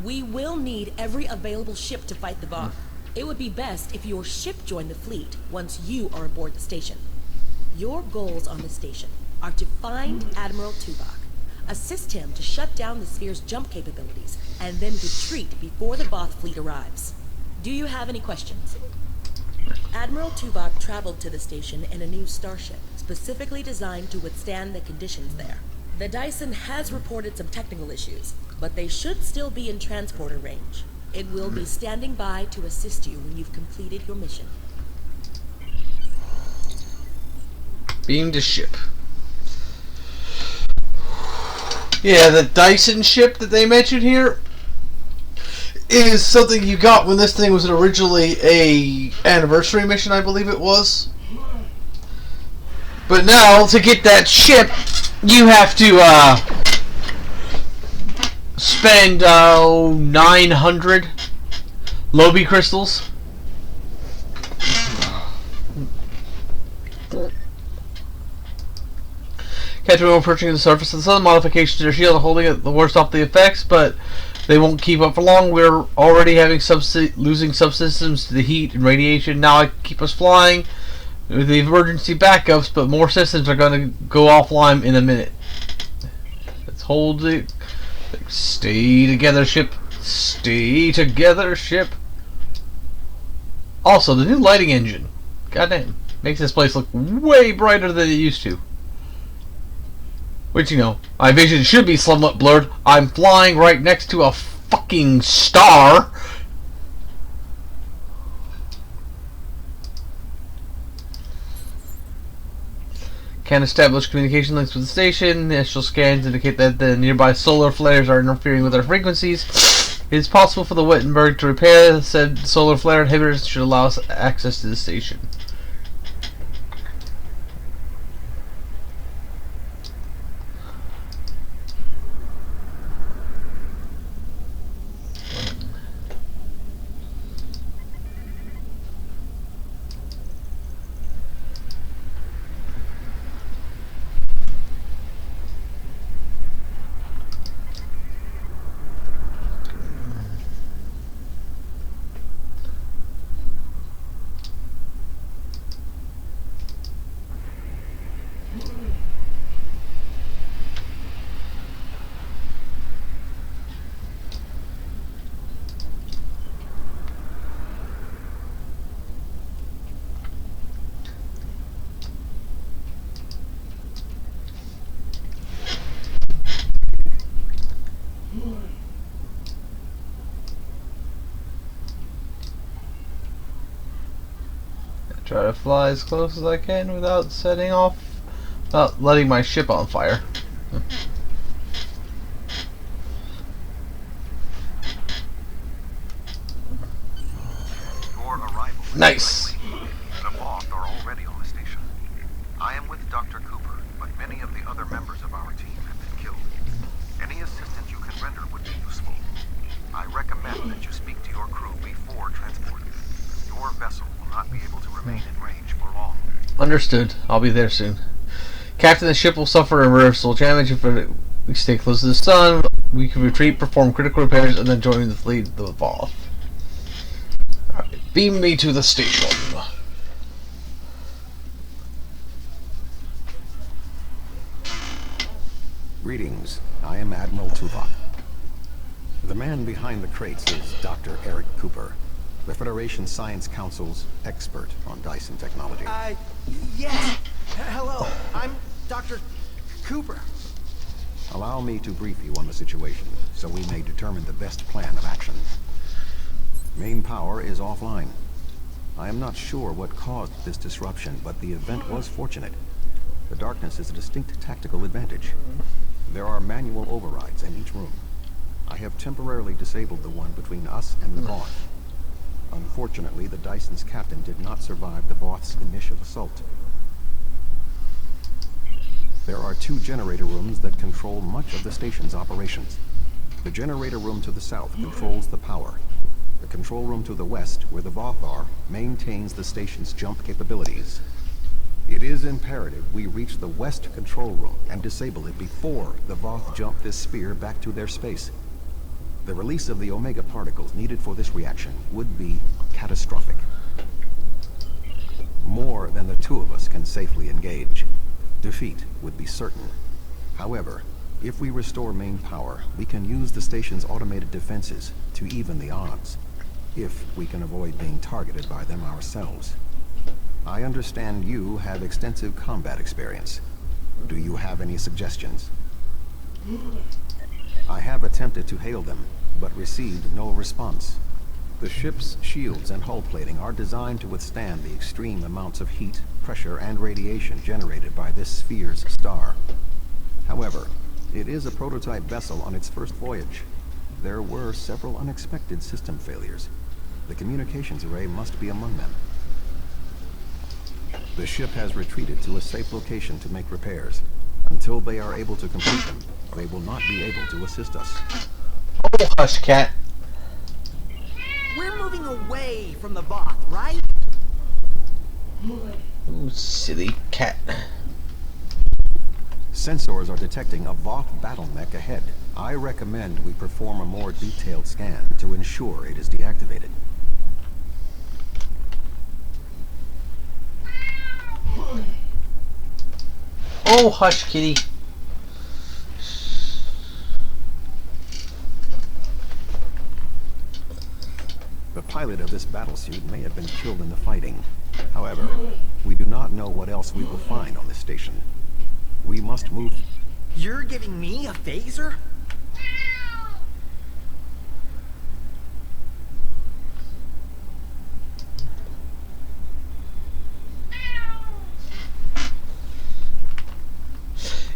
We will need every available ship to fight the Voth. It would be best if your ship joined the fleet once you are aboard the station. Your goals on the station are to find Admiral Tuvok, assist him to shut down the sphere's jump capabilities, and then retreat before the Voth fleet arrives. Do you have any questions? Admiral Tuvok traveled to the station in a new starship, specifically designed to withstand the conditions there. The Dyson has reported some technical issues, but they should still be in transporter range. It will be standing by to assist you when you've completed your mission. Beam to ship. Yeah, the Dyson ship that they mentioned here is something you got when this thing was originally a anniversary mission, I believe it was. But now, to get that ship, you have to spend 900 Lobi crystals. Captain will approaching the surface of the sun. Modifications to their shield are holding it the worst off the effects, but they won't keep up for long. We're already having losing subsystems to the heat and radiation. Now I keep us flying with the emergency backups, but more systems are going to go offline in a minute. Let's hold it. Stay together, ship. Stay together, ship. Also, the new lighting engine, goddamn, makes this place look way brighter than it used to. Which, you know, my vision should be somewhat blurred. I'm flying right next to a fucking star. Can establish communication links with the station. Initial scans indicate that the nearby solar flares are interfering with our frequencies. It is possible for the Wittenberg to repair said solar flare inhibitors should allow us access to the station. Try to fly as close as I can without setting off, without letting my ship on fire. Your arrival. Nice. The Voth are already on the station. I am with Dr. Cooper, but many of the other members of our team have been killed. Any assistance you can render would be useful. I recommend that you speak to your crew before transport. Your vessel will not be able to remain in range for long. Understood. I'll be there soon. Captain, the ship will suffer irreversible damage if we stay close to the sun. We can retreat, perform critical repairs, and then join the fleet of the Voth. Alright, beam me to the station. Greetings. I am Admiral Tuvok. The man behind the crates is Dr. Eric Cooper, the Federation Science Council's expert on Dyson technology. Yes. Hello, I'm Dr. Cooper. Allow me to brief you on the situation, so we may determine the best plan of action. Main power is offline. I am not sure what caused this disruption, but the event was fortunate. The darkness is a distinct tactical advantage. There are manual overrides in each room. I have temporarily disabled the one between us and the Voth. Unfortunately, the Dyson's captain did not survive the Voth's initial assault. There are 2 generator rooms that control much of the station's operations. The generator room to the south controls the power. The control room to the west, where the Voth are, maintains the station's jump capabilities. It is imperative we reach the west control room and disable it before the Voth jump this sphere back to their space. The release of the Omega particles needed for this reaction would be catastrophic. More than the 2 of us can safely engage. Defeat would be certain. However, if we restore main power, we can use the station's automated defenses to even the odds, if we can avoid being targeted by them ourselves. I understand you have extensive combat experience. Do you have any suggestions? I have attempted to hail them, but received no response. The ship's shields and hull plating are designed to withstand the extreme amounts of heat, pressure, and radiation generated by this sphere's star. However, it is a prototype vessel on its first voyage. There were several unexpected system failures. The communications array must be among them. The ship has retreated to a safe location to make repairs. Until they are able to complete them, they will not be able to assist us. Oh, hush, cat. We're moving away from the Voth, right? Ooh, silly cat. Sensors are detecting a Voth battle mech ahead. I recommend we perform a more detailed scan to ensure it is deactivated. Oh, hush, kitty. The pilot of this battlesuit may have been killed in the fighting. However, we do not know what else we will find on this station. We must move. You're giving me a phaser?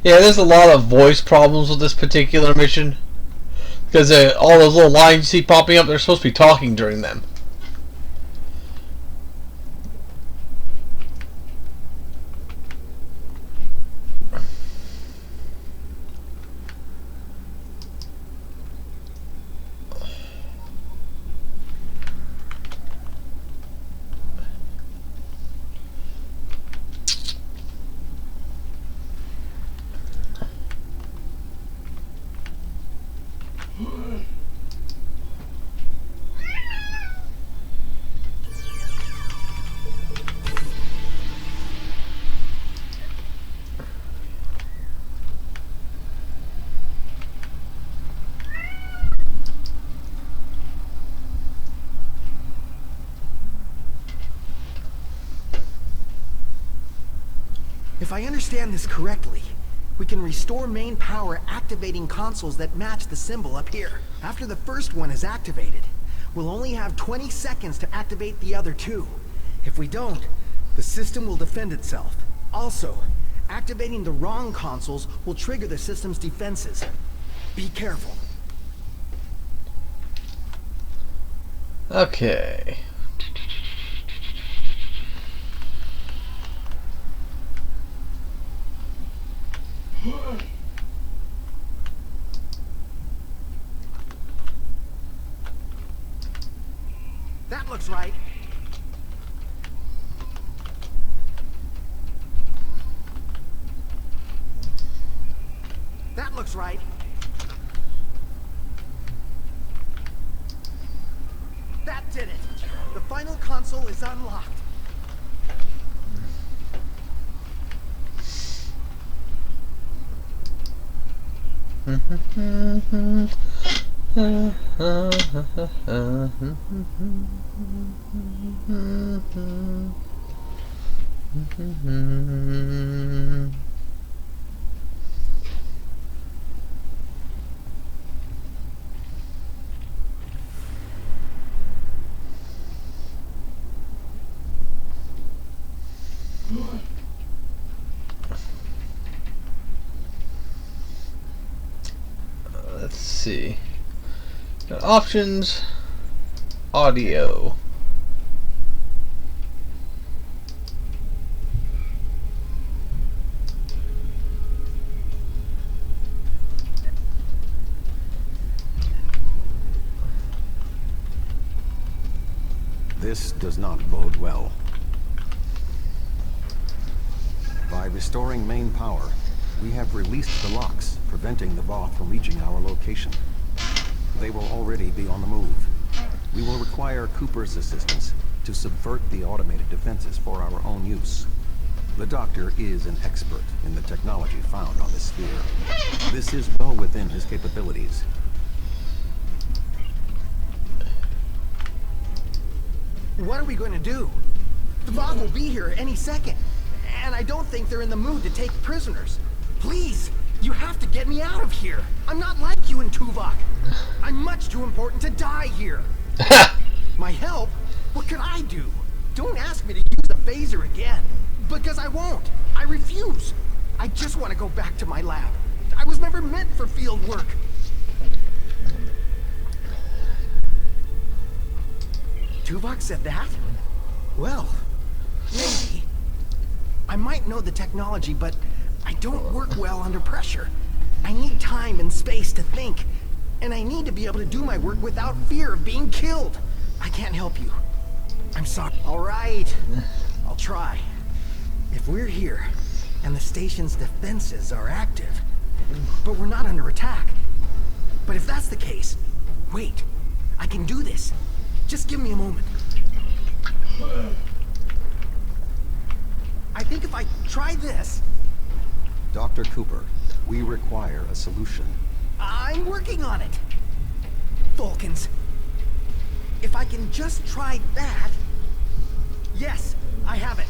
Yeah, there's a lot of voice problems with this particular mission. Because all those little lines you see popping up, they're supposed to be talking during them. If I understand this correctly, we can restore main power activating consoles that match the symbol up here. After the first one is activated, we'll only have 20 seconds to activate the other 2. If we don't, the system will defend itself. Also, activating the wrong consoles will trigger the system's defenses. Be careful. Okay. That looks right. That looks right. That did it. The final console is unlocked. Let's see. Got options, audio. This does not bode well. By restoring main power, we have released the locks, preventing the Voth from reaching our location. They will already be on the move. We will require Cooper's assistance to subvert the automated defenses for our own use. The Doctor is an expert in the technology found on this sphere. This is well within his capabilities. What are we going to do? The Voth will be here any second. And I don't think they're in the mood to take prisoners. Please, you have to get me out of here. I'm not like you and Tuvok. I'm much too important to die here. My help? What could I do? Don't ask me to use a phaser again. Because I won't. I refuse. I just want to go back to my lab. I was never meant for field work. Tuvok said that? Well, maybe. I might know the technology, but I don't work well under pressure. I need time and space to think. And I need to be able to do my work without fear of being killed. I can't help you. I'm sorry. All right. I'll try. If we're here, and the station's defenses are active, but we're not under attack. But if that's the case, wait. I can do this. Just give me a moment. I think if I try this... Dr. Cooper, we require a solution. I'm working on it. Vulcans. If I can just try that... Yes, I have it.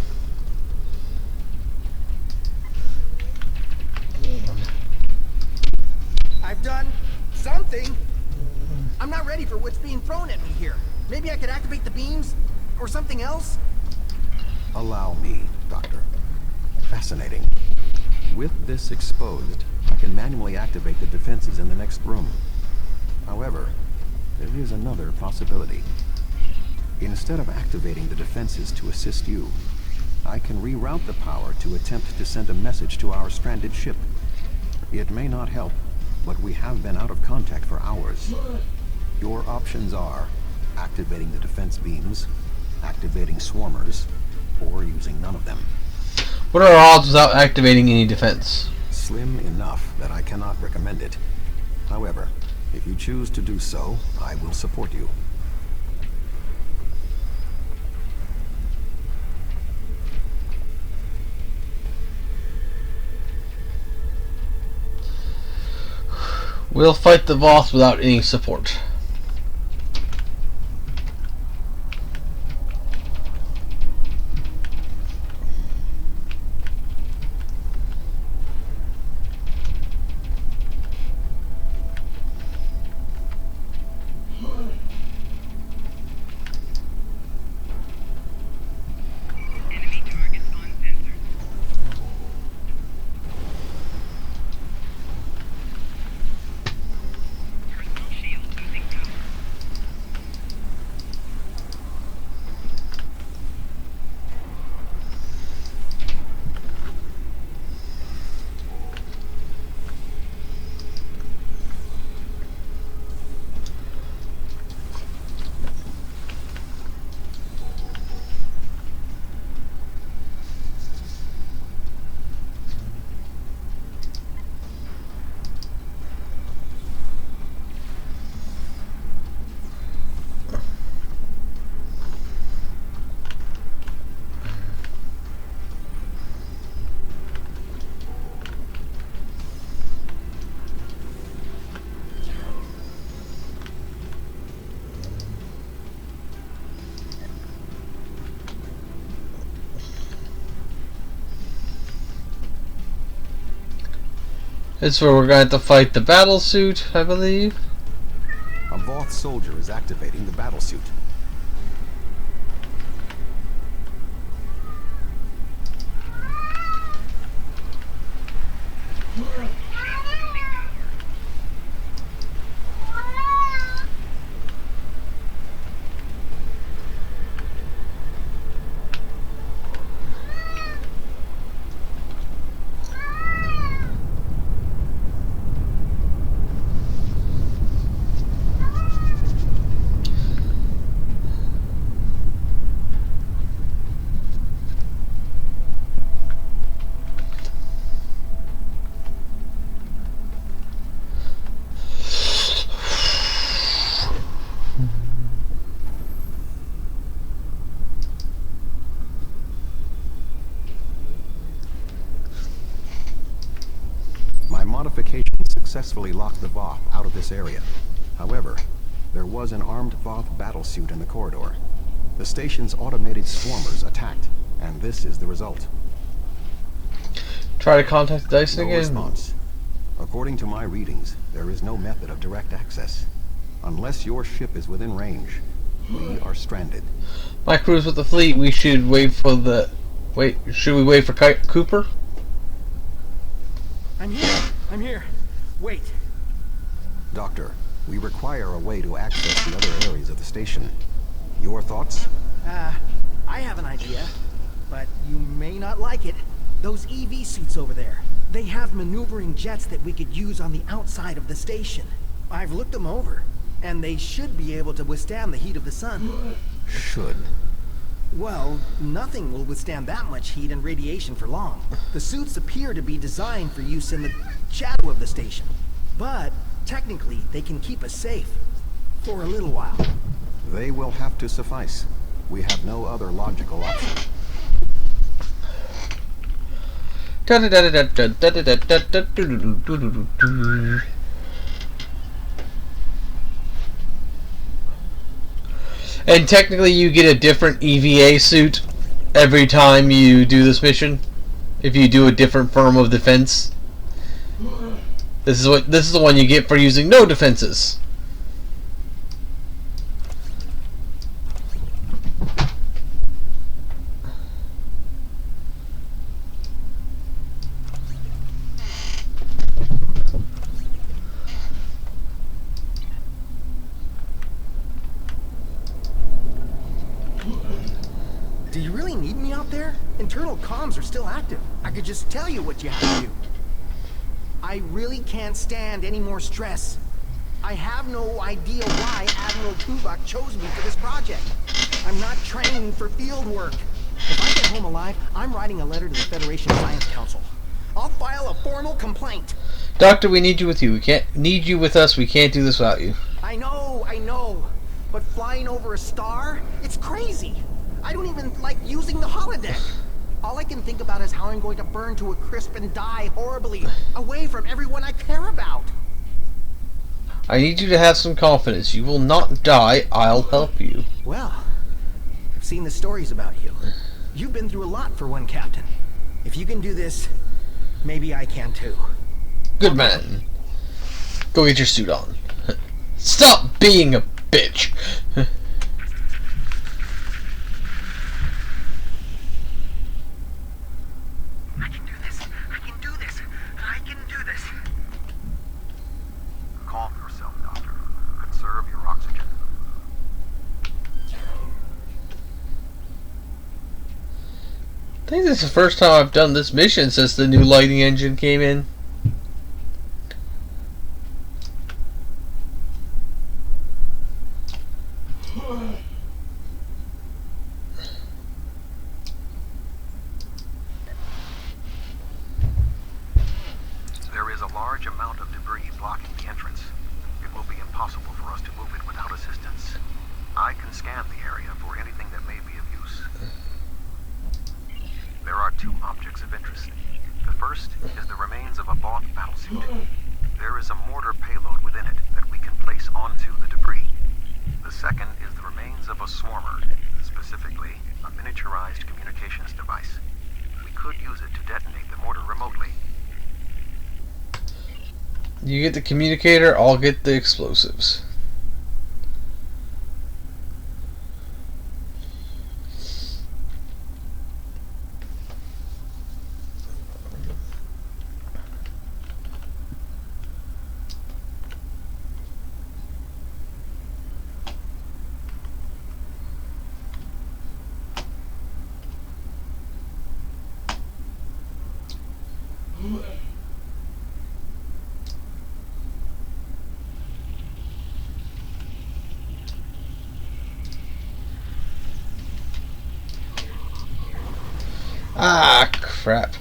I've done something. I'm not ready for what's being thrown at me here. Maybe I could activate the beams? Or something else? Allow me, Doctor. Fascinating. With this exposed, I can manually activate the defenses in the next room. However, there is another possibility. Instead of activating the defenses to assist you, I can reroute the power to attempt to send a message to our stranded ship. It may not help, but we have been out of contact for hours. Your options are activating the defense beams, activating swarmers, or using none of them. What are our odds without activating any defense? Slim enough that I cannot recommend it. However, if you choose to do so, I will support you. We'll fight the Voth without any support. Enemy targets on sensors. Personal shield losing This is where we're going to have to fight the battle suit, I believe. A Voth soldier is activating the battle suit. Modifications successfully locked the Voth out of this area. However, there was an armed Voth battlesuit in the corridor. The station's automated swarmers attacked, and this is the result. Try to contact Dyson No again. response. According to my readings, there is no method of direct access. Unless your ship is within range, we are stranded. My crew's with the fleet. We should wait for the... Wait, should we wait for Cooper? I'm here. I'm here. Wait. Doctor, we require a way to access the other areas of the station. Your thoughts? I have an idea, but you may not like it. Those EV suits over there, they have maneuvering jets that we could use on the outside of the station. I've looked them over, and they should be able to withstand the heat of the sun. Should. Well, nothing will withstand that much heat and radiation for long. The suits appear to be designed for use in the shadow of the station. But, technically, they can keep us safe. For a little while. They will have to suffice. We have no other logical option. And technically you get a different EVA suit every time you do this mission. If you do a different form of defense. This is the one you get for using no defenses. Do you really need me out there? Internal comms are still active. I could just tell you what you have to do. I really can't stand any more stress. I have no idea why Admiral Tuvok chose me for this project. I'm not trained for field work. If I get home alive, I'm writing a letter to the Federation Science Council. I'll file a formal complaint. Doctor, we need you with you. We can't need you with us. We can't do this without you. I know. But flying over a star? It's crazy. I don't even like using the holodeck. All I can think about is how I'm going to burn to a crisp and die horribly, away from everyone I care about. I need you to have some confidence. You will not die. I'll help you. Well, I've seen the stories about you. You've been through a lot for one captain. If you can do this, maybe I can too. Good man. Go get your suit on. Stop being a bitch. Calm yourself, Doctor. Conserve your oxygen. I think this is the first time I've done this mission since the new lighting engine came in. There is a large amount of debris blocking the entrance. It will be impossible for us to move it without assistance. I can scan the area for anything that may be of use. There are two objects of interest. The first is the remains of a You get the communicator, I'll get the explosives. Ah, crap.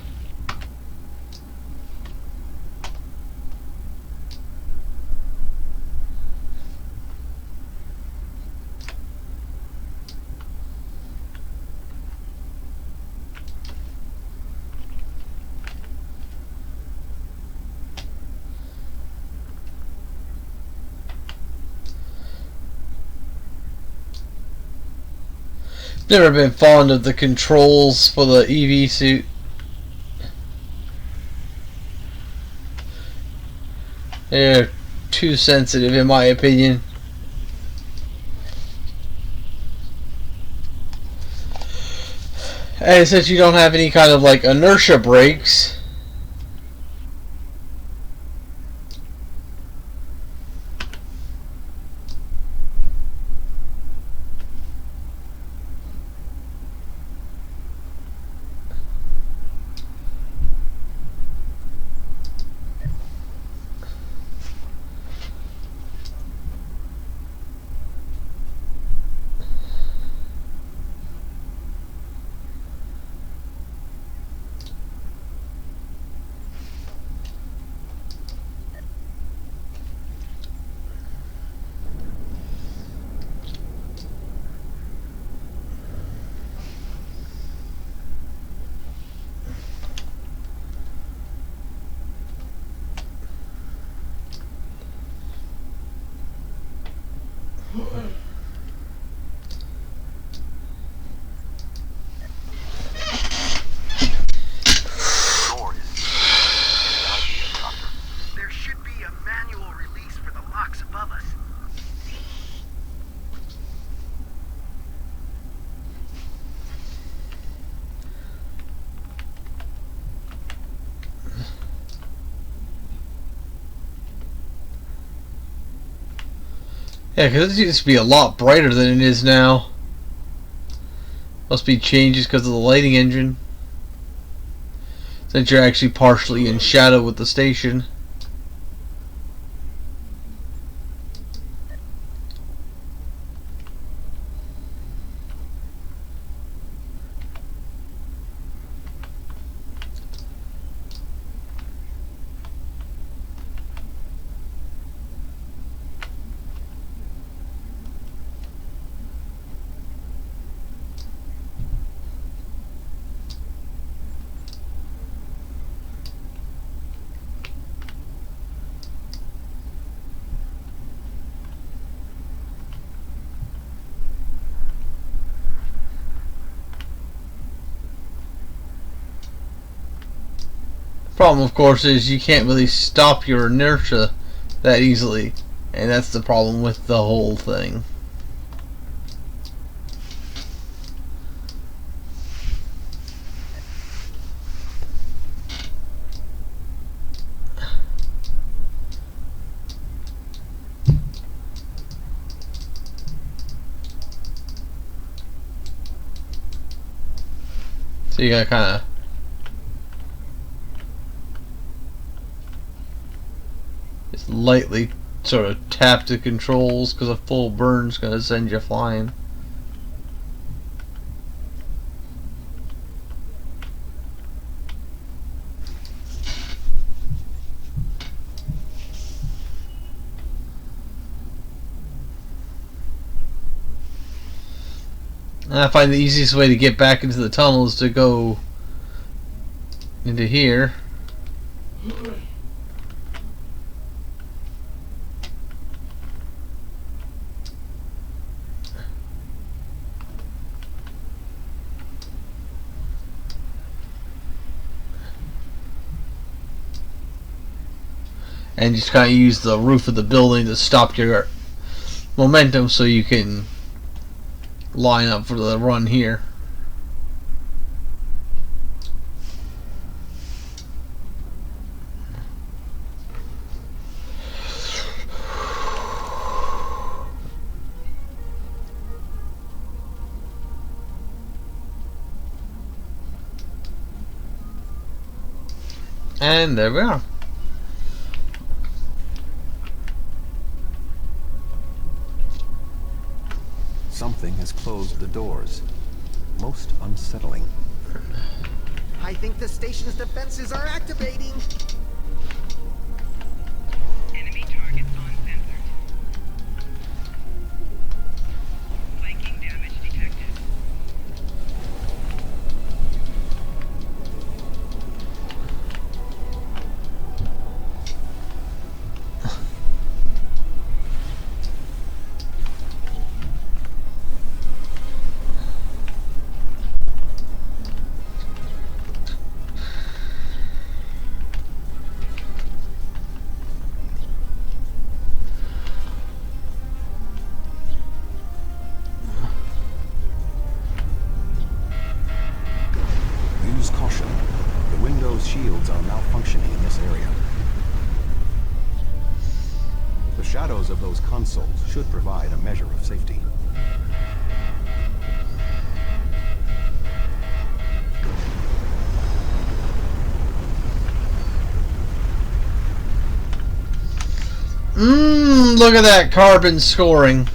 Never been fond of the controls for the EV suit. They're too sensitive in my opinion. And since you don't have any kind of like inertia brakes, There should be a manual release for the locks above us. yeah, because it used to be a lot brighter than it is now. Must be changes because of the lighting engine. Since you're actually partially in shadow with the station. Problem, of course, is you can't really stop your inertia that easily, and that's the problem with the whole thing. So you gotta kind of just lightly sort of tap the controls, because a full burn's gonna send you flying. And I find the easiest way to get back into the tunnel is to go into here. and just kind of use the roof of the building to stop your momentum so you can line up for the run here. And there we are. Something has closed the doors. Most unsettling. I think the station's defenses are activating. Enemy targets on sensors. Flanking damage detected. Use caution. The Windows shields are malfunctioning in this area. The shadows of those consoles should provide a measure of safety. Look at that carbon scoring.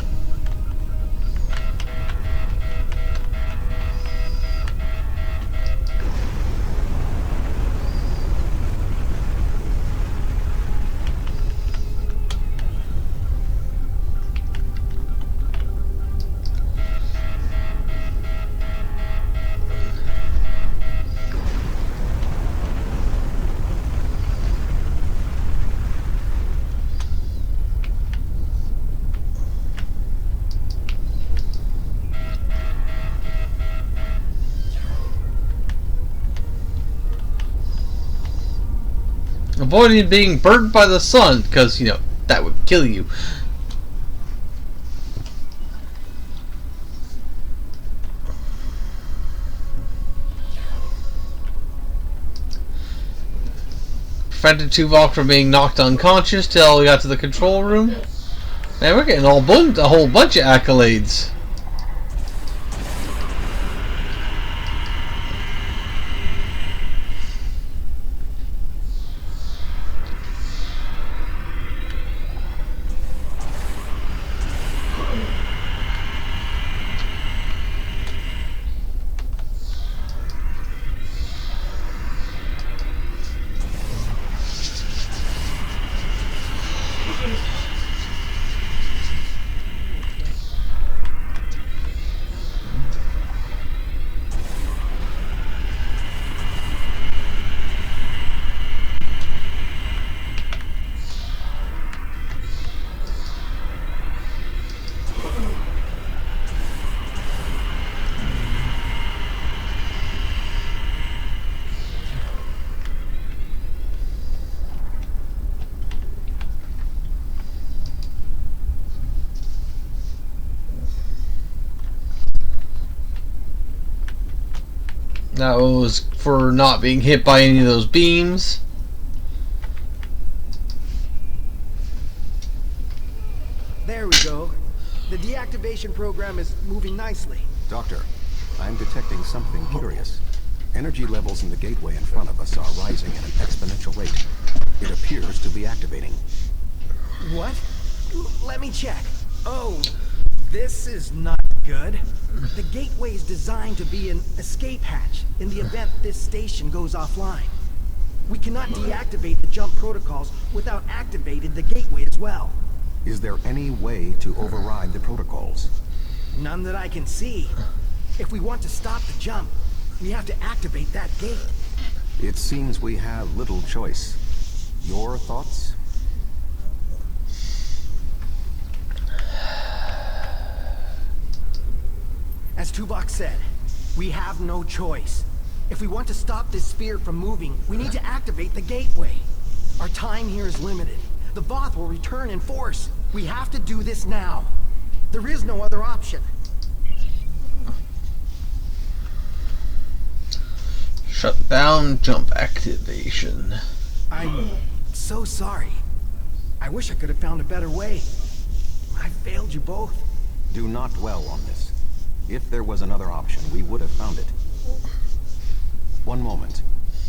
Avoiding being burnt by the sun, because, you know, that would kill you. Prevented Tuvok from being knocked unconscious till we got to the control room. Man, we're getting a whole bunch of accolades. That was for not being hit by any of those beams. There we go. The deactivation program is moving nicely. Doctor, I'm detecting something curious. Energy levels in the gateway in front of us are rising at an exponential rate. It appears to be activating. What? Let me check. Oh, this is not good. The gateway is designed to be an escape hatch in the event this station goes offline. We cannot deactivate the jump protocols without activating the gateway as well. Is there any way to override the protocols? None that I can see. If we want to stop the jump, we have to activate that gate. It seems we have little choice. Your thoughts? As Tuvok said, we have no choice. If we want to stop this sphere from moving, we need to activate the gateway. Our time here is limited. the Voth will return in force. We have to do this now. There is no other option. Shut down jump activation. I'm so sorry. I wish I could have found a better way. I failed you both. Do not dwell on this. If there was another option, we would have found it. One moment.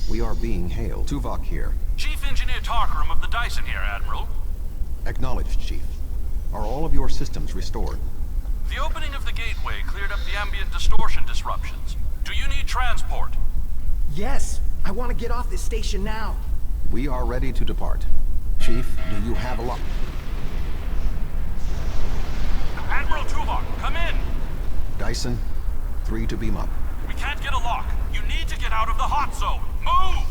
We are being hailed. Tuvok here. Chief Engineer Tarkaram of the Dyson here, Admiral. Acknowledged, Chief. Are all of your systems restored? The opening of the gateway cleared up the ambient distortion disruptions. Do you need transport? Yes, I want to get off this station now. We are ready to depart. Chief, do you have a lock? Admiral Tuvok, come in! Dyson, 3 to beam up. We can't get a lock. You need to get out of the hot zone. Move!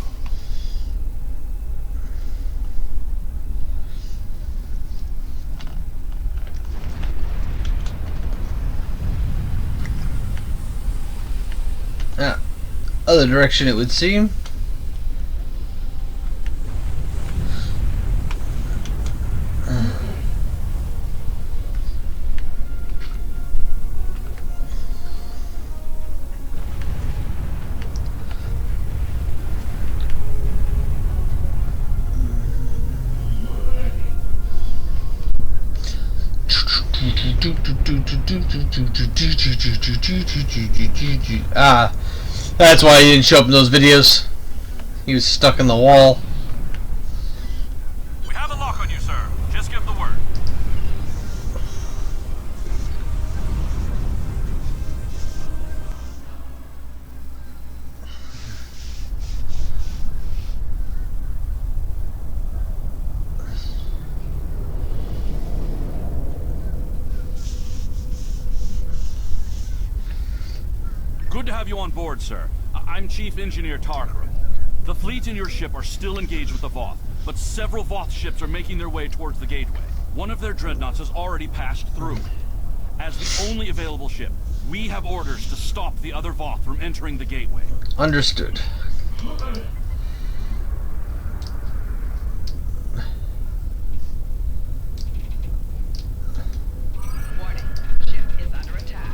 Other direction it would seem. Ah, that's why he didn't show up in those videos. He was stuck in the wall. We have a lock on you, sir. Just give the word. Good to have you on board, sir. I'm Chief Engineer Tarkaram. The fleet and your ship are still engaged with the Voth, but several Voth ships are making their way towards the gateway. One of their dreadnoughts has already passed through. As the only available ship, we have orders to stop the other Voth from entering the gateway. Understood. Warning. Ship is under attack.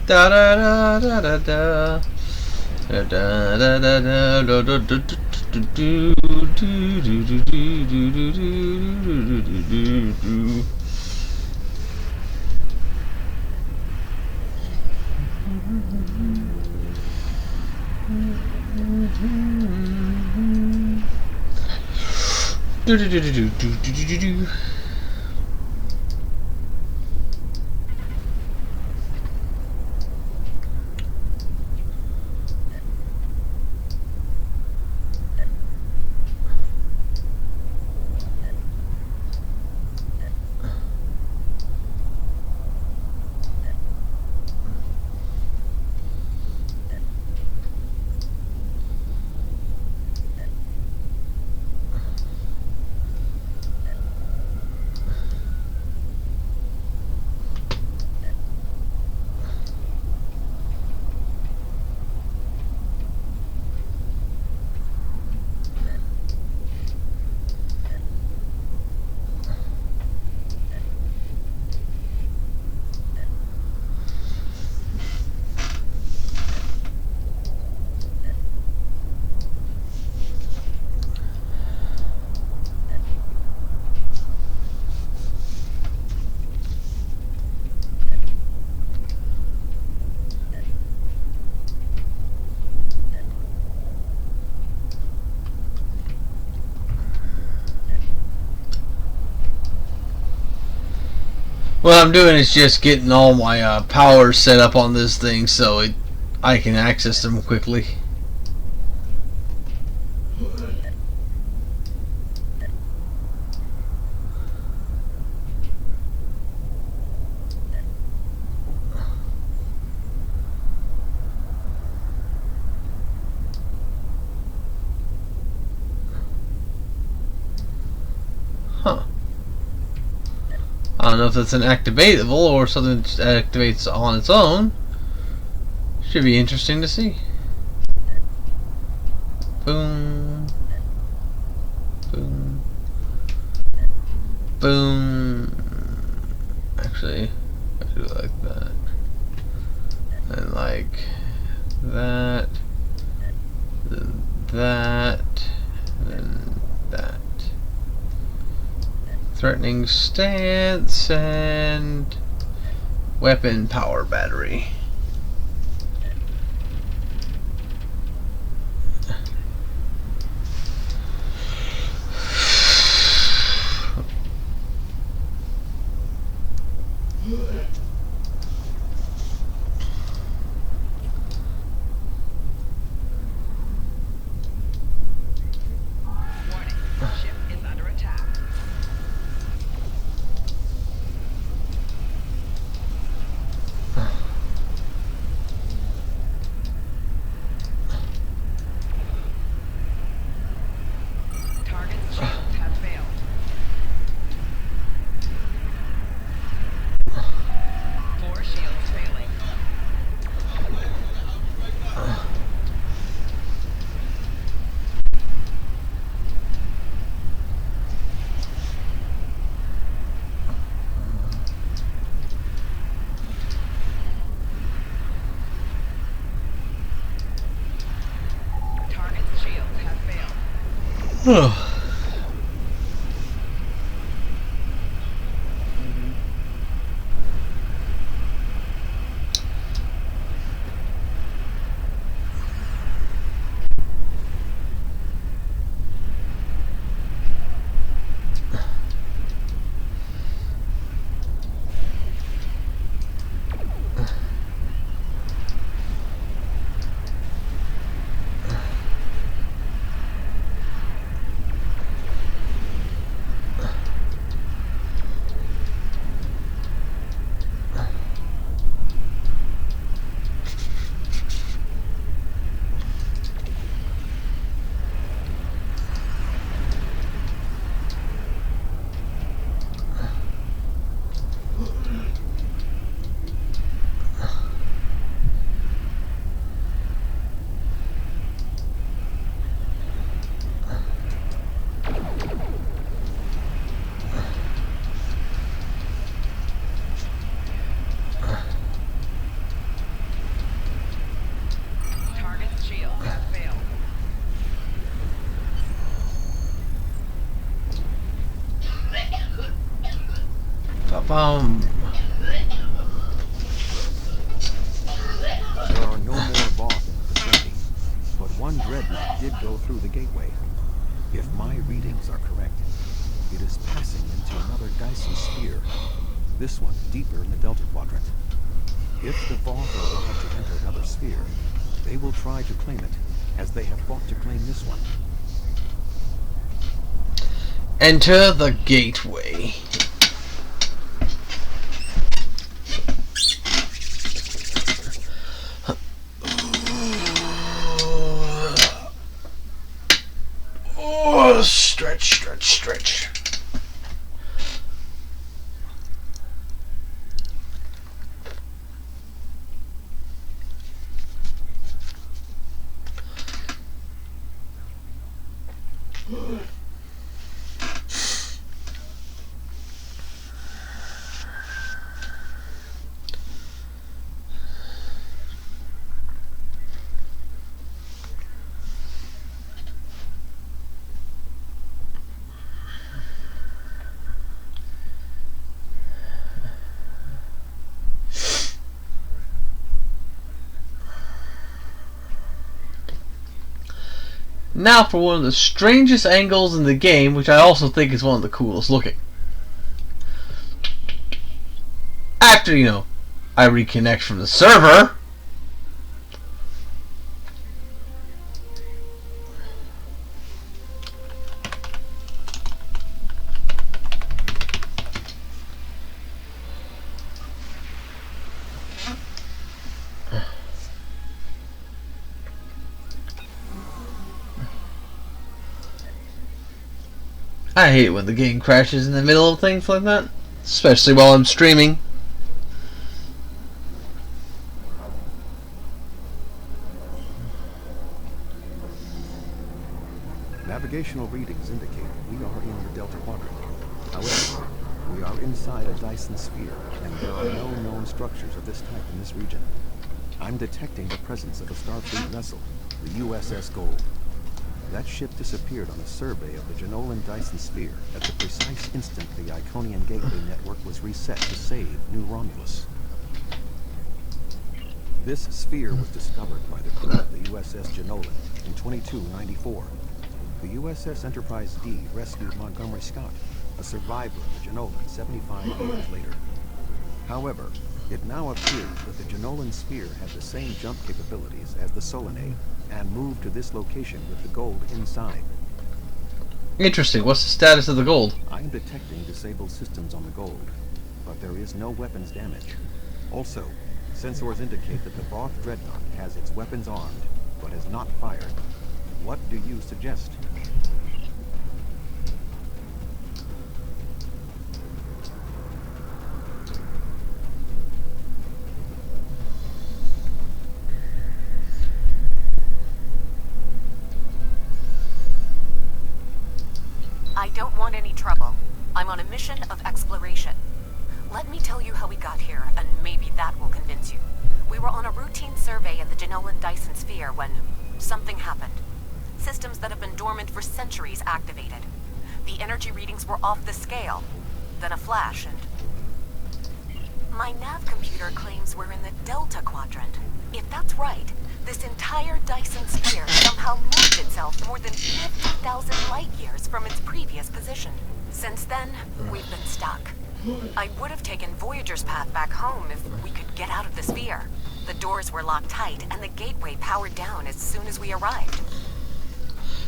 Da da da da da da. Da da da da da da da da do do do do do do do do do do do. Do do do do do do do do do. What I'm doing is just getting all my powers set up on this thing so I can access them quickly. Huh. I don't know if it's an activatable or something that activates on its own. Should be interesting to see. Boom. Boom. Boom. Actually, I do like that. And like that. Then that. Then that. Threatening stance and weapon power battery. Warning, ship is under attack. Target's shields have failed. Four shields failing. Target's shields have failed. Target's shields have failed. Ba-bum. There are no more Voth in the vicinity, but one dreadnought did go through the gateway. If my readings are correct, it is passing into another Dyson sphere. This one deeper in the Delta Quadrant. If the Voth are allowed to enter another sphere, they will try to claim it, as they have fought to claim this one. Enter the gateway. Oh, stretch, stretch, stretch. Now for one of the strangest angles in the game, which I also think is one of the coolest looking. after, you know, I reconnect from the server. I hate it when the game crashes in the middle of things like that, especially while I'm streaming. Navigational readings indicate we are in the Delta Quadrant. However, we are inside a Dyson sphere, and there are no known structures of this type in this region. I'm detecting the presence of a Starfleet vessel, the USS Gold. That ship disappeared on a survey of the Janolan Dyson sphere at the precise instant the Iconian Gateway network was reset to save New Romulus. This sphere was discovered by the crew of the USS Janolan in 2294. The USS Enterprise D rescued Montgomery Scott, a survivor of the Janolan 75 years later. However, it now appears that the Janolan sphere had the same jump capabilities as the Solanae, and moved to this location with the Gold inside. Interesting. What's the status of the Gold? I am detecting disabled systems on the Gold, but there is no weapons damage. Also, sensors indicate that the Voth Dreadnought has its weapons armed, but has not fired. What do you suggest? I don't want any trouble. I'm on a mission of exploration. Let me tell you how we got here, and maybe that will convince you. We were on a routine survey of the Janolan Dyson sphere when something happened. Systems that have been dormant for centuries activated. The energy readings were off the scale. Then a flash and... My nav computer claims we're in the Delta Quadrant. If that's right, this entire Dyson sphere somehow moved itself more than 50,000 light years from its previous position. Since then, we've been stuck. I would have taken Voyager's path back home if we could get out of the sphere. The doors were locked tight, and the gateway powered down as soon as we arrived.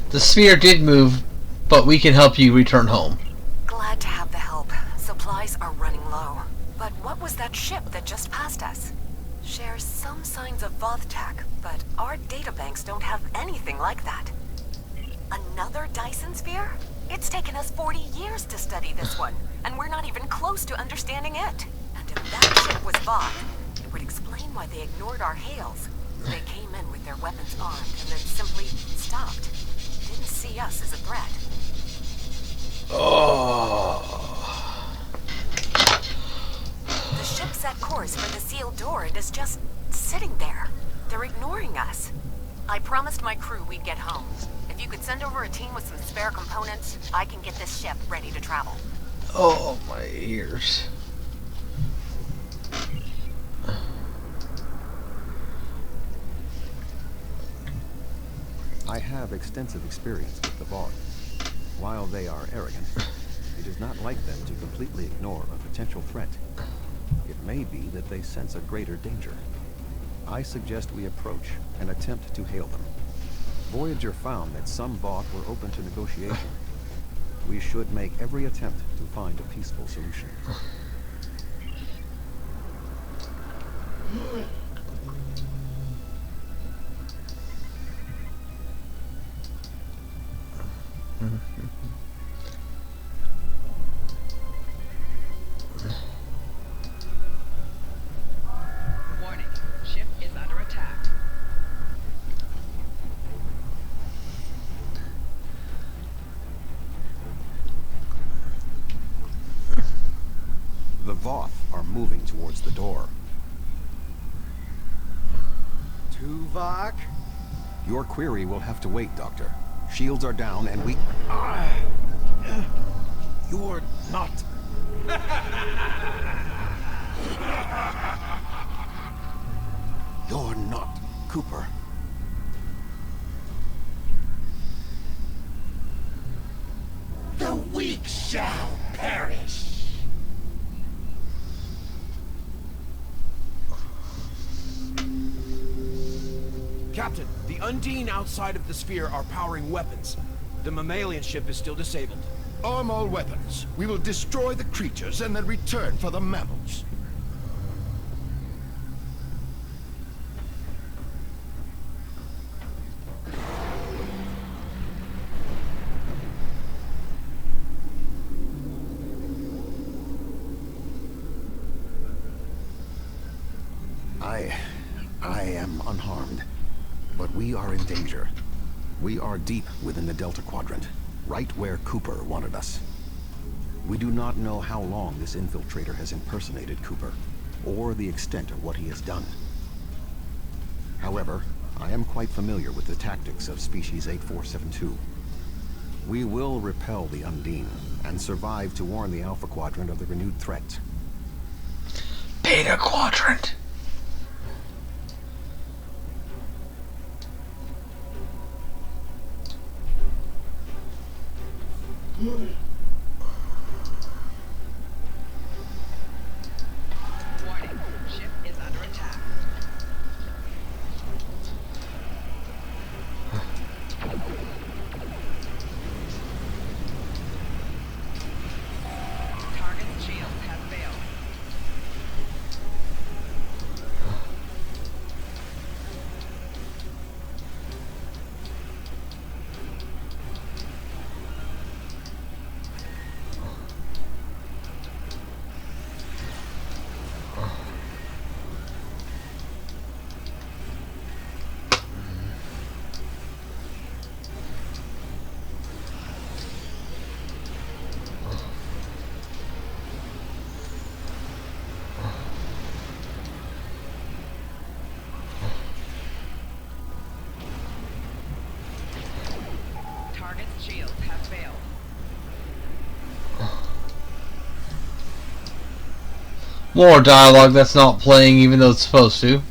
The sphere did move, but we can help you return home. Glad to have the help. Supplies are running low. But what was that ship that just passed us? Shares some signs of Voth tech, but our databanks don't have anything like that. Another Dyson sphere? It's taken us 40 years to study this one, and we're not even close to understanding it. And if that ship was Voth, it would explain why they ignored our hails. They came in with their weapons armed and then simply stopped. Didn't see us as a threat. Oh. The ship set course for the sealed door and is just sitting there. They're ignoring us. I promised my crew we'd get home. If you could send over a team with some spare components, I can get this ship ready to travel. Oh, my ears. I have extensive experience with the Voth. While they are arrogant, it is not like them to completely ignore a potential threat. It may be that they sense a greater danger. I suggest we approach and attempt to hail them. Voyager found that some Voth were open to negotiation. We should make every attempt to find a peaceful solution. Warning. Ship is under attack. The Voth are moving towards the door. Tuvok? Your query will have to wait, Doctor. Shields are down and we... You're not. You're not Cooper. The weak shall perish. Captain, the Undine outside of the sphere are powering weapons. The mammalian ship is still disabled. Arm all weapons. We will destroy the creatures and then return for the mammals. I am unharmed, but we are in danger. We are deep within the Delta Quadrant, right where Cooper wanted us. We do not know how long this infiltrator has impersonated Cooper, or the extent of what he has done. However, I am quite familiar with the tactics of Species 8472. We will repel the Undine, and survive to warn the Alpha Quadrant of the renewed threat. Beta Quadrant! Warning, ship is under attack. Target's shield has failed. Target's shield has failed. More dialogue that's not playing even though it's supposed to.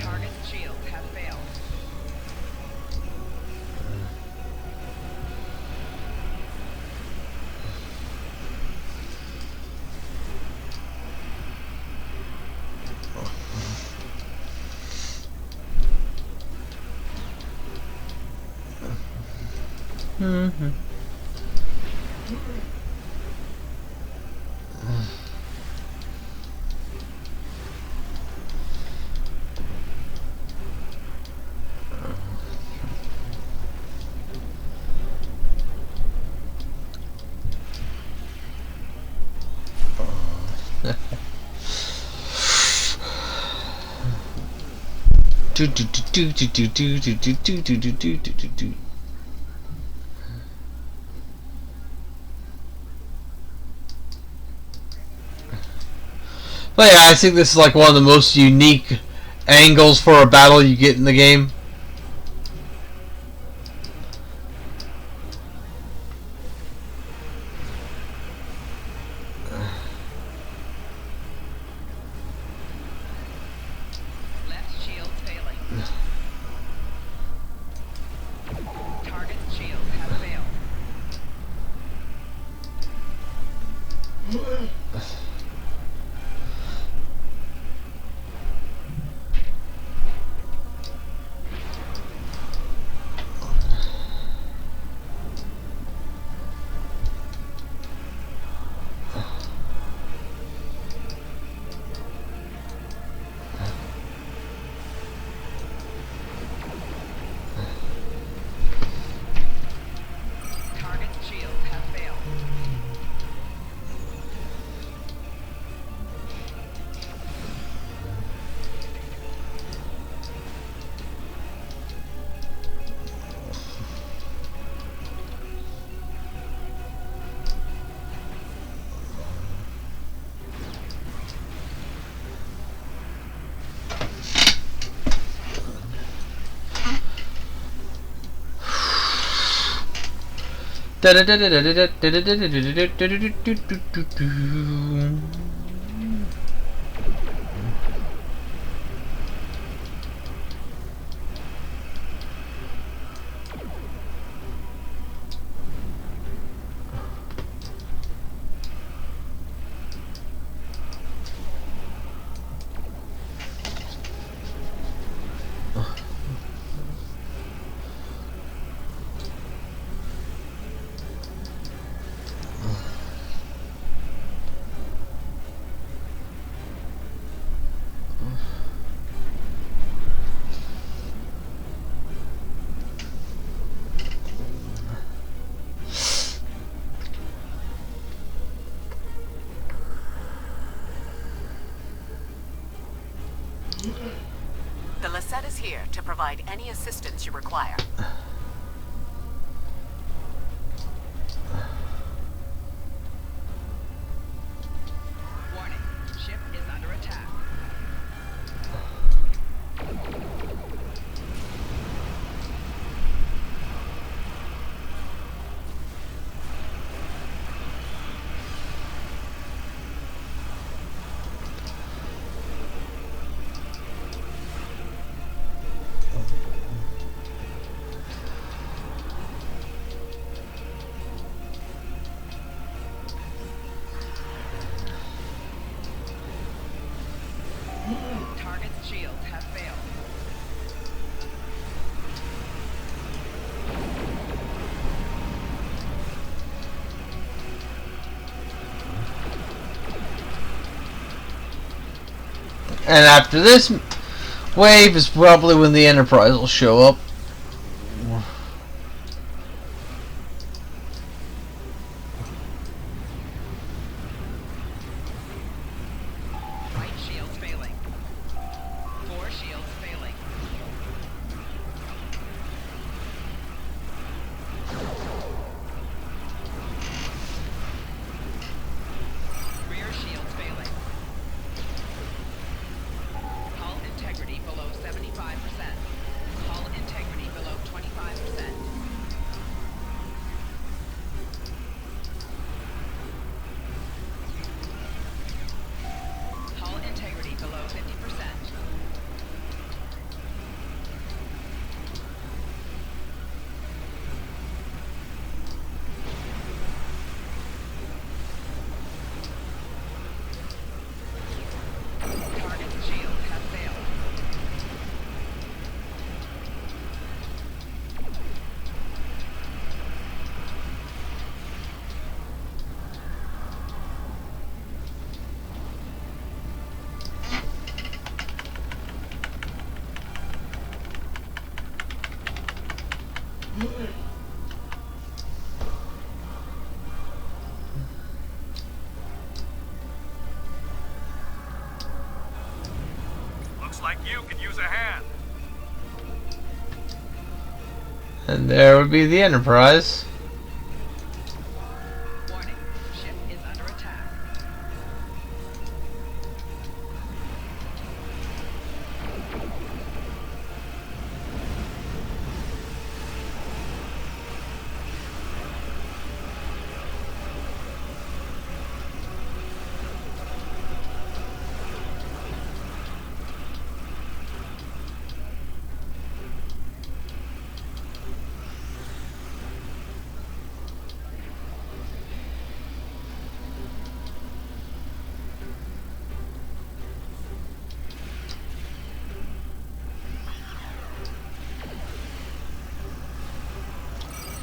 Target's shield has failed. But yeah, I think this is like one of the most unique angles for a battle you get in the game. Left shield failing. Target's shield has failed. The Lisette is here to provide any assistance you require. Warning. Ship is under attack. Target's shields have failed. And after this wave is probably when the Enterprise will show up. Right shields failing. 4 shields failing. Rear shields failing. Hull integrity below 75%. Hull integrity below 25%. Hull integrity below 50%. Target's shields have failed. Looks like you could use a hand. And there would be the Enterprise. Warning. Ship is under attack.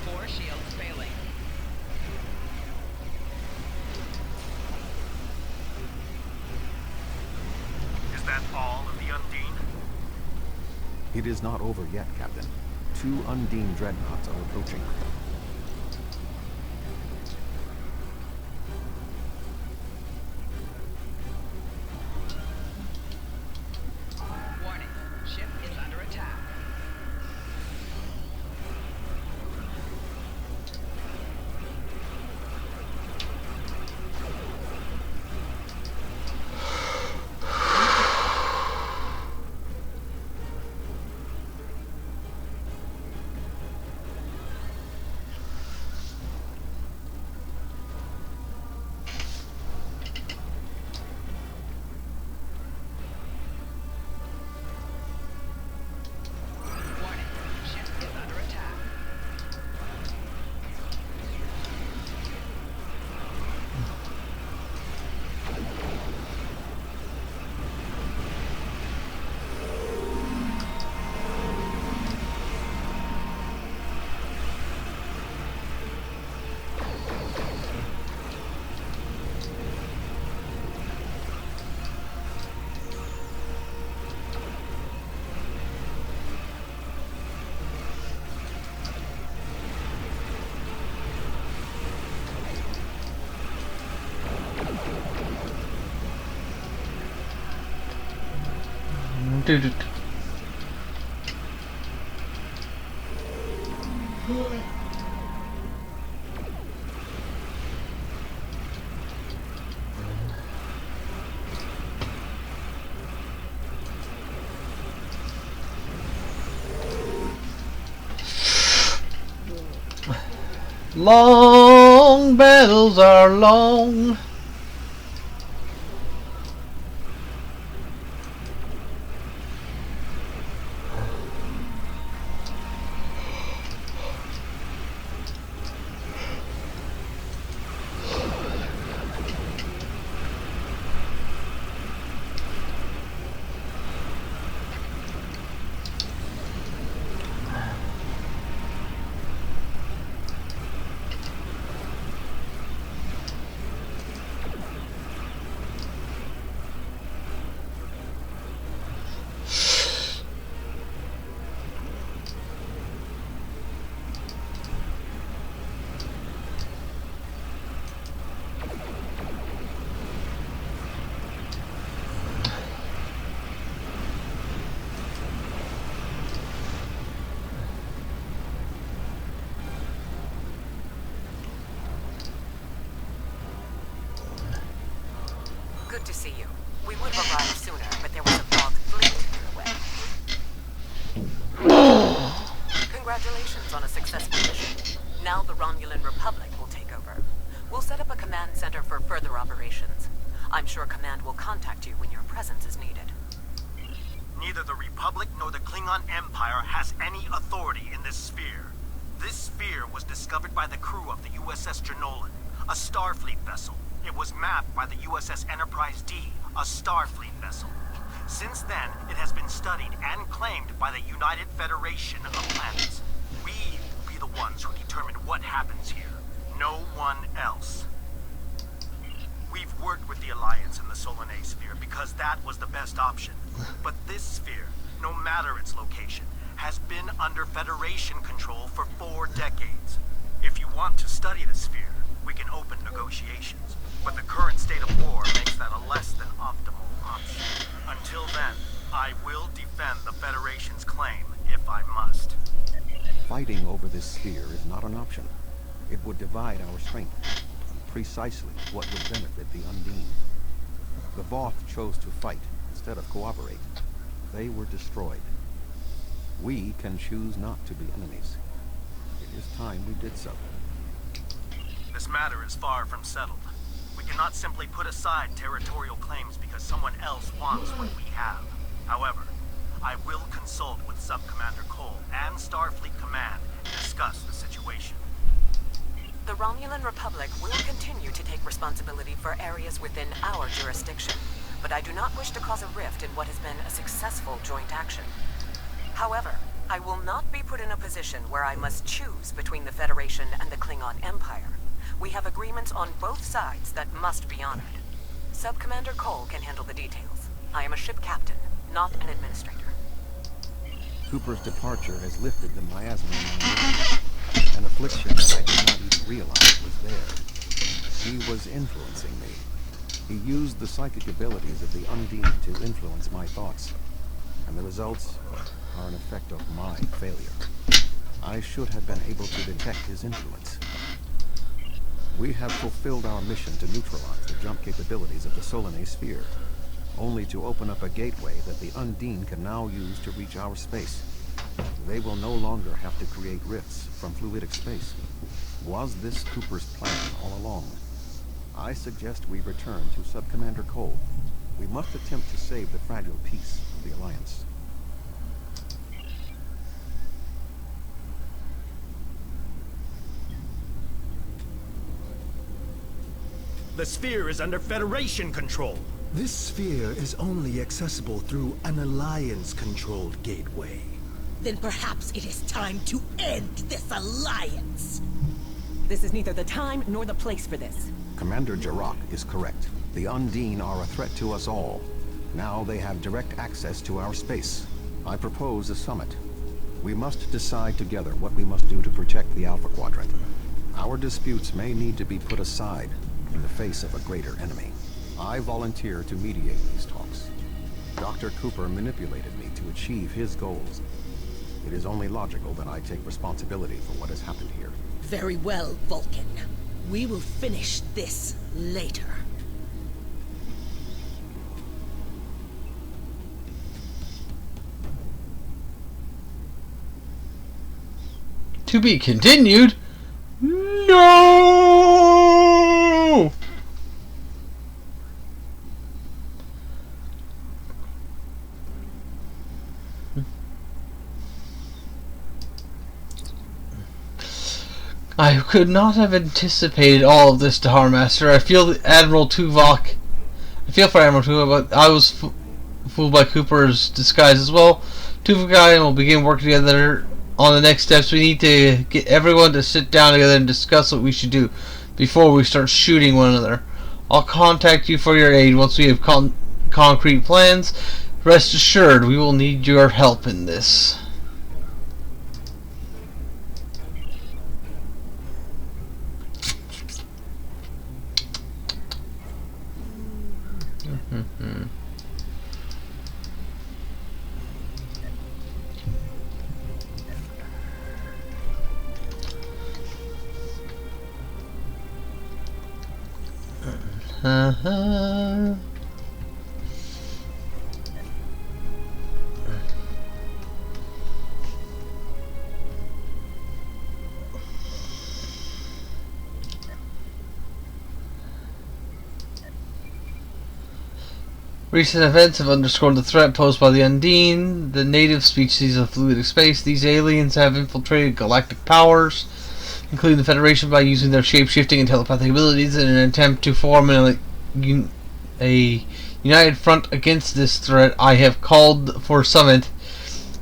Four shields failing. Is that all of the Undine? It is not over yet, Captain. 2 Undine dreadnoughts are approaching. Warning. Ship is under attack. Doo-doo. Long battles are long. Good to see you. We would have arrived sooner, but there was a fog fleet in the way. Congratulations on a successful mission. Now the Romulan Republic will take over. We'll set up a command center for further operations. I'm sure Command will contact you when your presence is needed. Neither the Republic nor the Klingon Empire has any authority in this sphere. This sphere was discovered by the crew of the USS Jenolan, a Starfleet vessel. It was mapped by the USS Enterprise D, a Starfleet vessel. Since then, it has been studied and claimed by the United Federation of Planets. We will be the ones who determine what happens here. No one else. We've worked with the Alliance in the Solanae sphere because that was the best option. But this sphere, no matter its location, has been under Federation control for 4 decades. If you want to study the sphere, we can open negotiations. But the current state of war makes that a less than optimal option. Until then, I will defend the Federation's claim if I must. Fighting over this sphere is not an option. It would divide our strength. Precisely what would benefit the Undine. The Voth chose to fight instead of cooperate. They were destroyed. We can choose not to be enemies. It is time we did so. This matter is far from settled. We cannot simply put aside territorial claims because someone else wants what we have. However, I will consult with Sub-Commander Cole and Starfleet Command to discuss the situation. The Romulan Republic will continue to take responsibility for areas within our jurisdiction, but I do not wish to cause a rift in what has been a successful joint action. However, I will not be put in a position where I must choose between the Federation and the Klingon Empire. We have agreements on both sides that must be honored. Sub-Commander Cole can handle the details. I am a ship captain, not an administrator. Cooper's departure has lifted the miasma in my mind. An affliction that I did not even realize was there. He was influencing me. He used the psychic abilities of the Undine to influence my thoughts. And the results are an effect of my failure. I should have been able to detect his influence. We have fulfilled our mission to neutralize the jump capabilities of the Solanae sphere, only to open up a gateway that the Undine can now use to reach our space. They will no longer have to create rifts from fluidic space. Was this Cooper's plan all along? I suggest we return to Sub-Commander Cole. We must attempt to save the fragile peace of the Alliance. The sphere is under Federation control. This sphere is only accessible through an Alliance-controlled gateway. Then perhaps it is time to end this alliance. This is neither the time nor the place for this. Commander Jarrah is correct. The Undine are a threat to us all. Now they have direct access to our space. I propose a summit. We must decide together what we must do to protect the Alpha Quadrant. Our disputes may need to be put aside in the face of a greater enemy. I volunteer to mediate these talks. Dr. Cooper manipulated me to achieve his goals. It is only logical that I take responsibility for what has happened here. Very well, Vulcan. We will finish this later. To be continued? No! I could not have anticipated all of this, Tahar Master. I feel for Admiral Tuvok, but I was fooled by Cooper's disguise as well. Tuvok and I will begin working together on the next steps. We need to get everyone to sit down together and discuss what we should do before we start shooting one another. I'll contact you for your aid once we have concrete plans. Rest assured, we will need your help in this. Recent events have underscored the threat posed by the Undine, the native species of fluidic space. These aliens have infiltrated galactic powers, including the Federation, by using their shape-shifting and telepathic abilities in an attempt to form a united front against this threat. I have called for a summit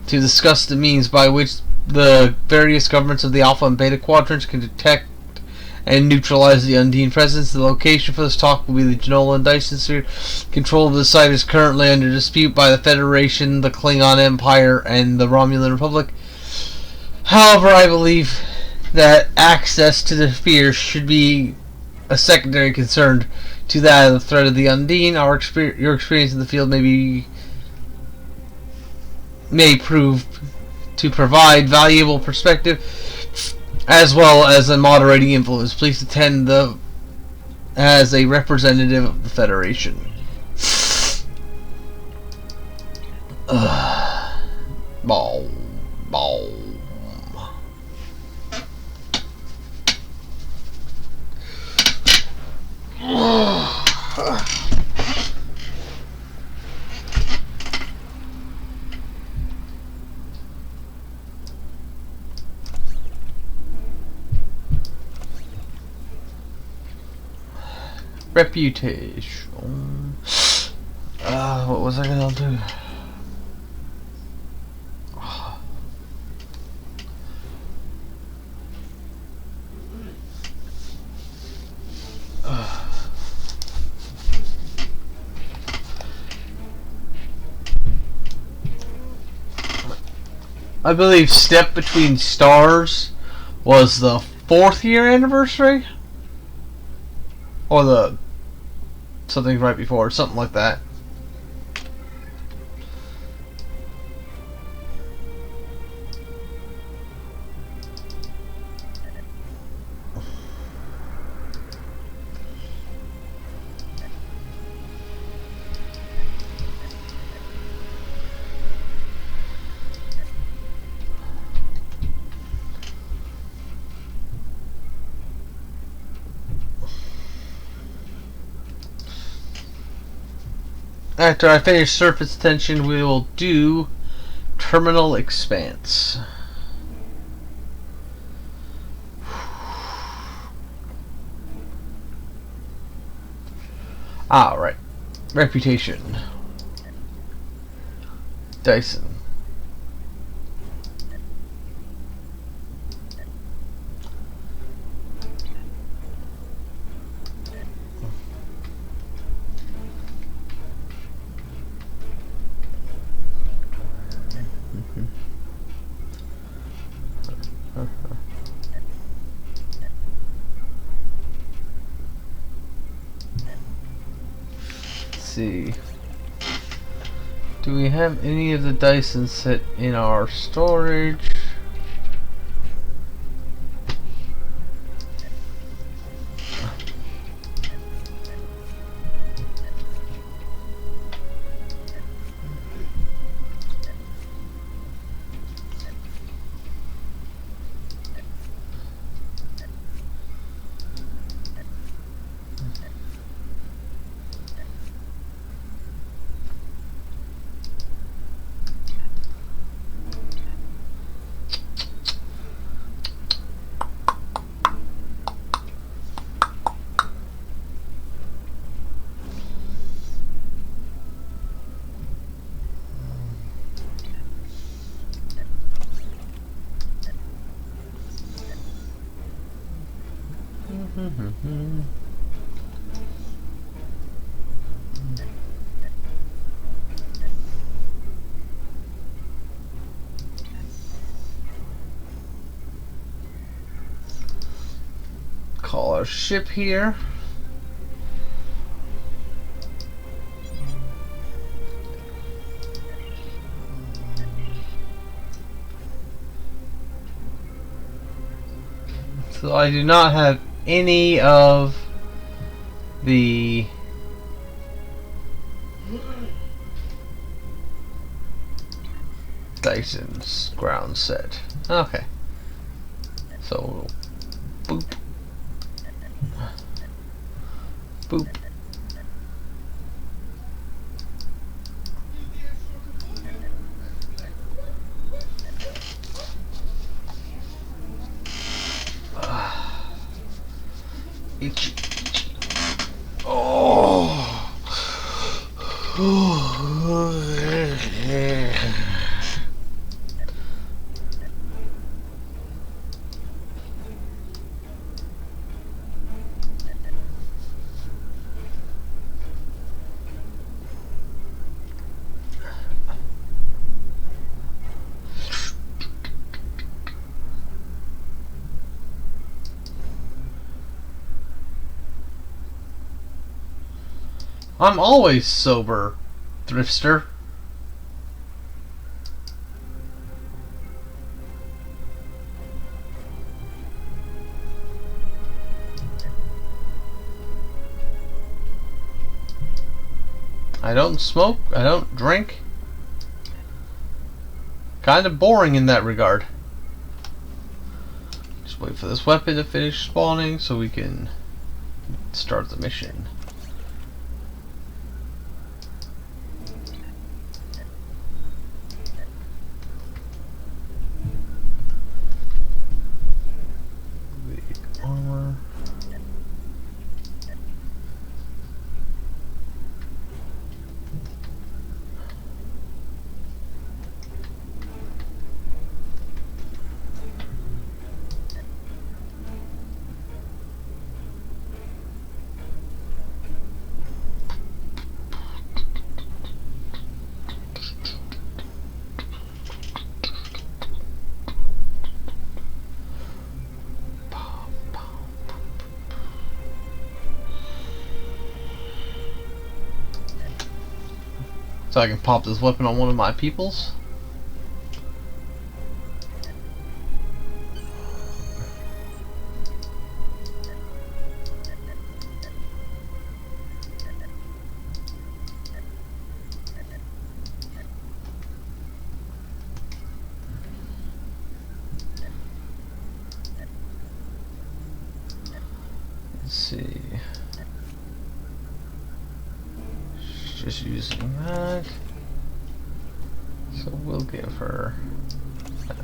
to discuss the means by which the various governments of the Alpha and Beta quadrants can detect and neutralize the Undine presence. The location for this talk will be the Jenolan Dyson Sphere. Control of the site is currently under dispute by the Federation, the Klingon Empire, and the Romulan Republic. However, I believe that access to the sphere should be a secondary concern to that of the threat of the Undine. Your experience in the field may prove to provide valuable perspective as well as a moderating influence. Please attend as a representative of the Federation. Boom. Reputation. What was I gonna do? I believe Step Between Stars was the 4th year anniversary? Or the something right before, something like that. After I finish surface tension, we will do terminal expanse. Right. Reputation. Dyson. See. Do we have any of the Dyson set in our storage? Call our ship here. So I do not have any of the Dyson's ground set. Okay. So boop. Boop. Itchy. Oh. I'm always sober, Thriftster. I don't smoke, I don't drink. Kind of boring in that regard. Just wait for this weapon to finish spawning so we can start the mission. Armor. So I can pop this weapon on one of my peoples. Let's see. Just using that, so we'll give her that.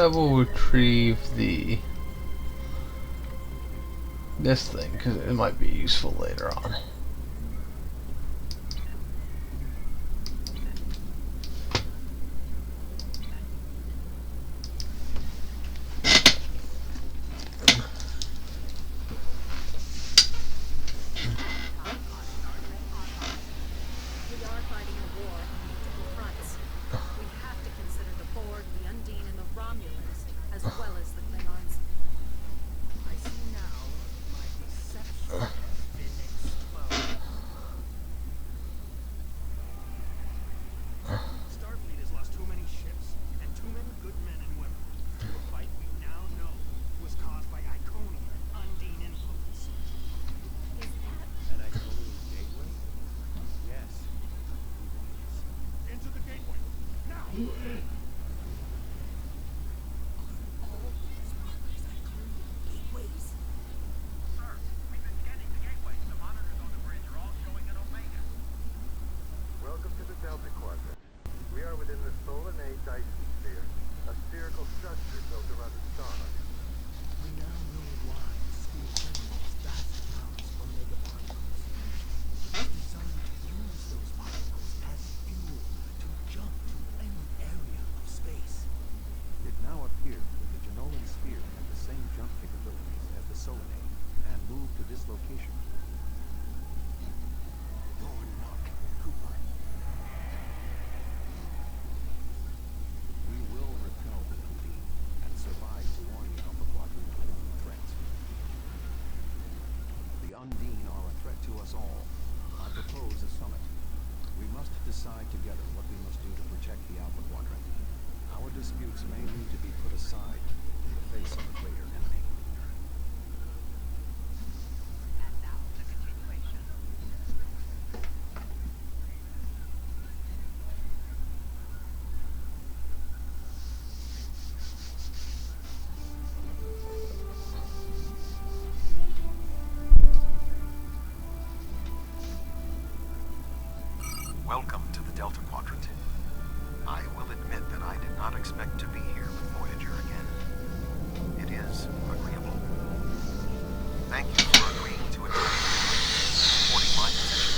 I will retrieve this thing because it might be useful later on. Welcome to the Delta Quadrant. We are within the Solar Dyson sphere, a spherical structure built around a star. We now know why the sphere generates vast amounts of megaparticles. It's designed to use those particles as fuel to jump to any area of space. It now appears that the Jenolan sphere has the same jump capabilities as the Solanae, and moved to this location. You're not Cooper. We will repel the Undine and survive to warn the Alpha Quadrant of new threats. The Undine are a threat to us all. I propose a summit. We must decide together what we must do to protect the Alpha Quadrant. Our disputes may need to be put aside in the face of a greater enemy. And now the continuation. Welcome to the Delta Quadrant. I will admit that I did not expect to be here with Voyager again. It is agreeable. Thank you for agreeing to attend supporting my position.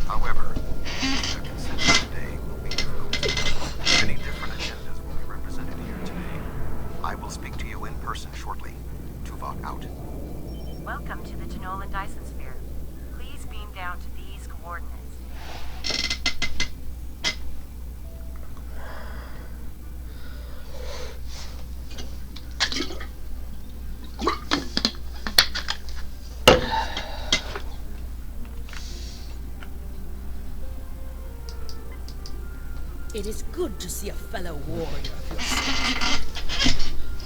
However, the consensus today will be difficult. Many different agendas will be represented here today. I will speak to you in person shortly. Tuvok out. Welcome to the Jenolan Dyson sphere. Please beam down to these coordinates. It is good to see a fellow warrior of your sort.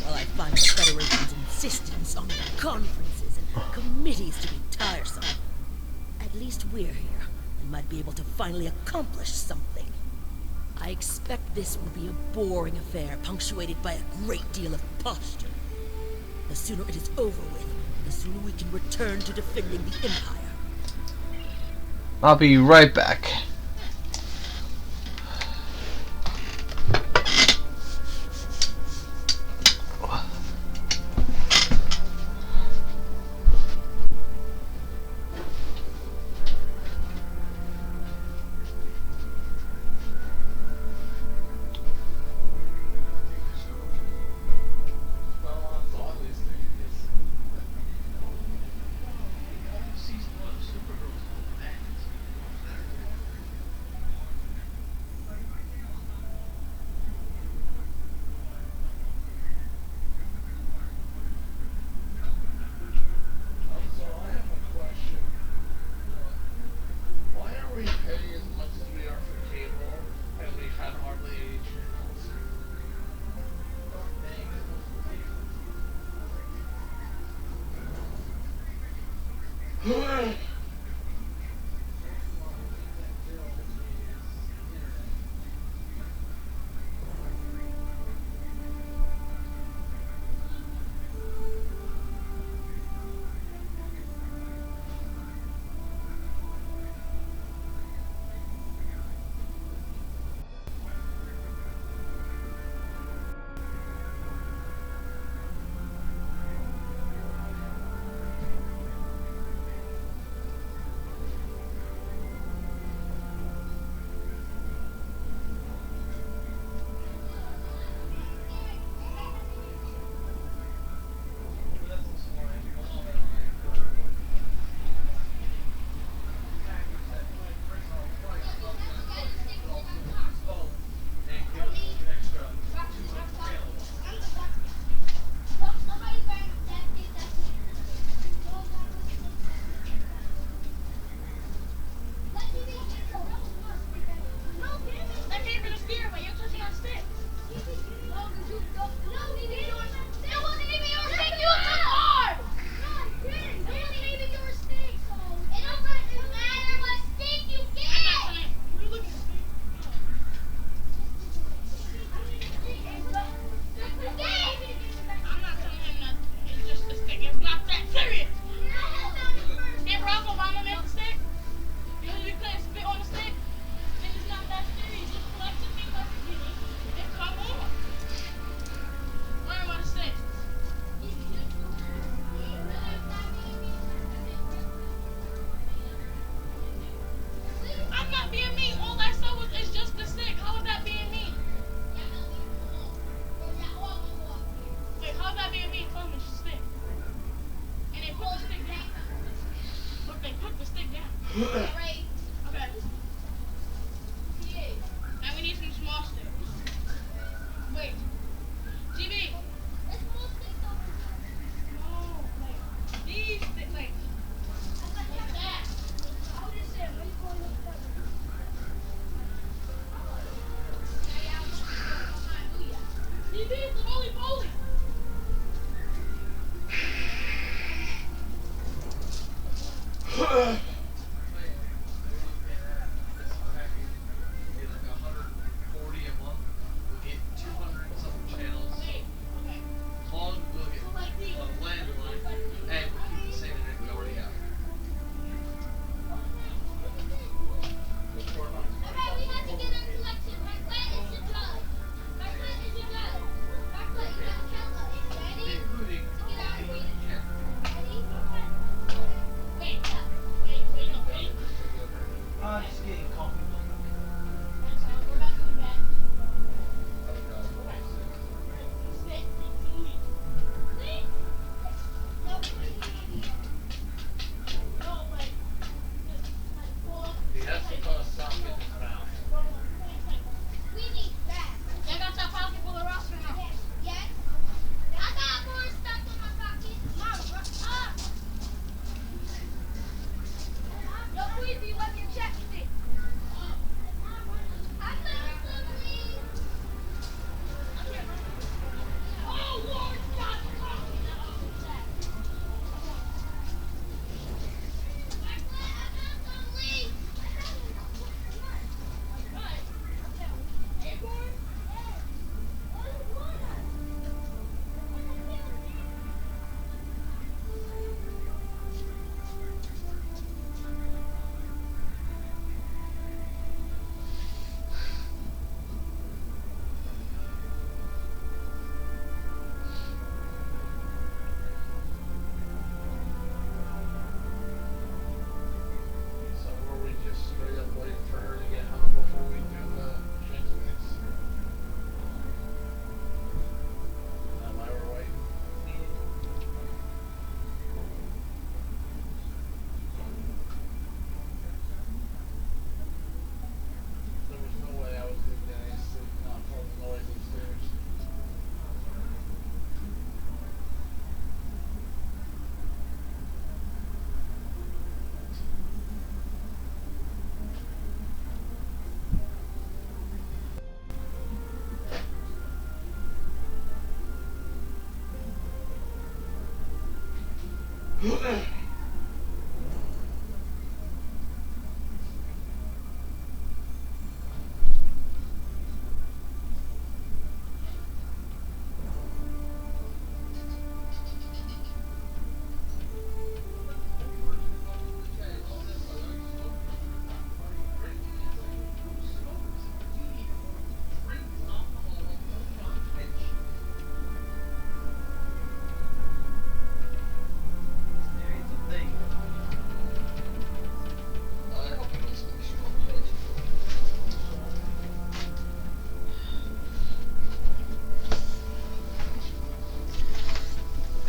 While I find the Federation's insistence on conferences and committees to be tiresome, at least we're here and might be able to finally accomplish something. I expect this will be a boring affair punctuated by a great deal of posture. The sooner it is over with, the sooner we can return to defending the Empire. I'll be right back. Right. Okay. PA. Now we need some small sticks. Wait. TV. There's small sticks over there. No, like these sticks, like that. I'll just say, what are you going to do? TV, the roly poly.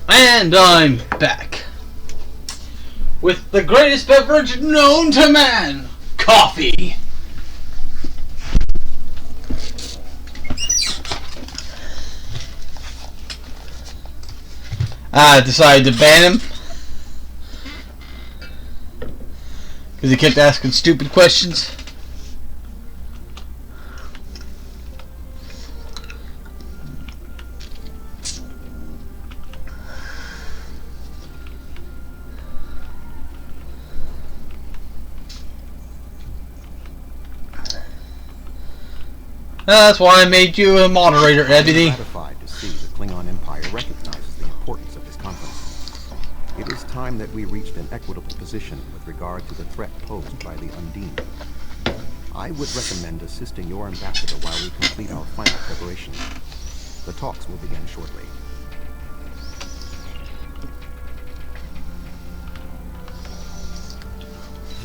And I'm back with the greatest beverage known to man, coffee. I decided to ban him because he kept asking stupid questions. That's why I made you a moderator, Ebony. I'm gratified to see the Klingon Empire recognizes the importance of this conference. It is time that we reached an equitable position with regard to the threat posed by the Undine. I would recommend assisting your ambassador while we complete our final preparations. The talks will begin shortly.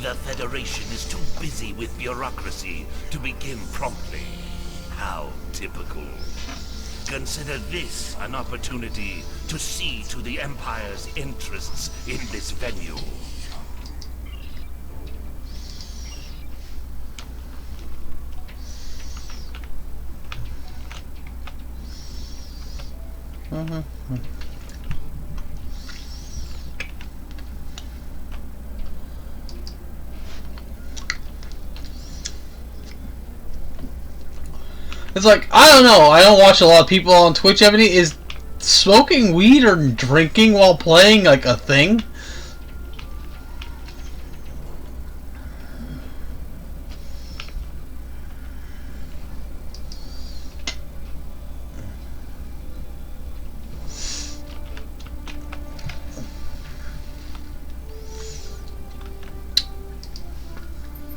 The Federation is too busy with bureaucracy to begin promptly. How typical. Consider this an opportunity to see to the Empire's interests in this venue. It's like, I don't know, I don't watch a lot of people on Twitch have any. Is smoking weed or drinking while playing like a thing?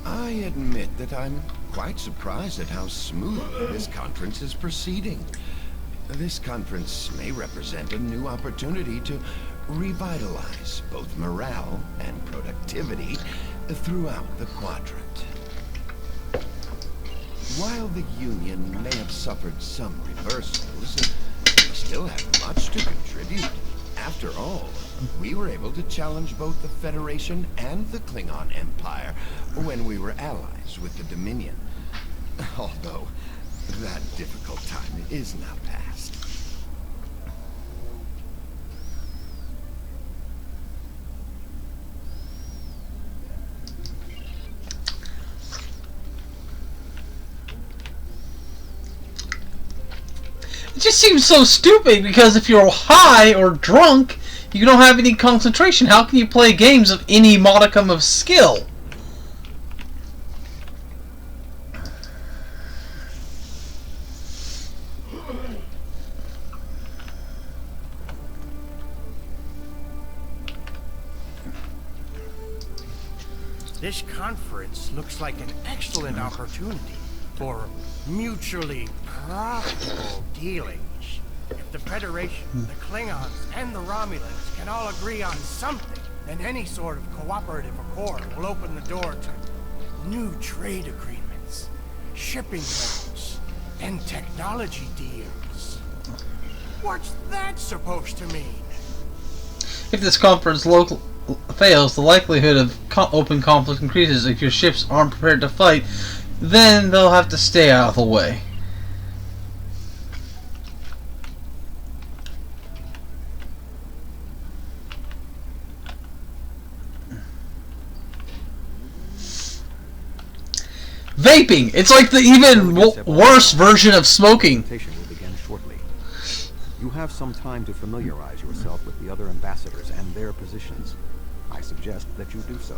I admit that I'm quite surprised at how smoothly this conference is proceeding. This conference may represent a new opportunity to revitalize both morale and productivity throughout the quadrant. While the Union may have suffered some reversals, we still have much to contribute. After all, we were able to challenge both the Federation and the Klingon Empire when we were allies with the Dominion. Although, that difficult time is now past. It just seems so stupid, because if you're high or drunk, you don't have any concentration. How can you play games of any modicum of skill? This conference looks like an excellent opportunity for mutually profitable dealings. If the Federation, the Klingons, and the Romulans can all agree on something, then any sort of cooperative accord will open the door to new trade agreements, shipping lanes, and technology deals. What's that supposed to mean? If this conference fails, the likelihood of open conflict increases. If your ships aren't prepared to fight, then they'll have to stay out of the way. Vaping! It's like the even worse version of smoking. Will begin shortly. You have some time to familiarize yourself with the other ambassadors and their positions. I suggest that you do so.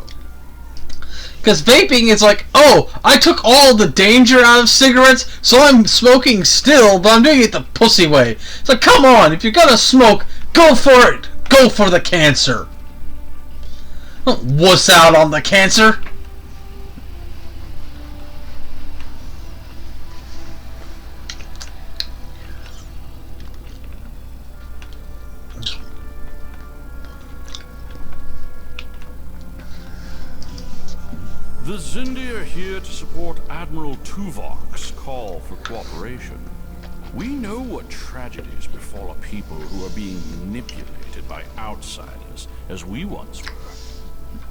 Because vaping is like, oh, I took all the danger out of cigarettes, so I'm smoking still, but I'm doing it the pussy way. It's like, come on, if you're gonna smoke, go for it. Go for the cancer. Don't wuss out on the cancer. The Zindi are here to support Admiral Tuvok's call for cooperation. We know what tragedies befall a people who are being manipulated by outsiders, as we once were.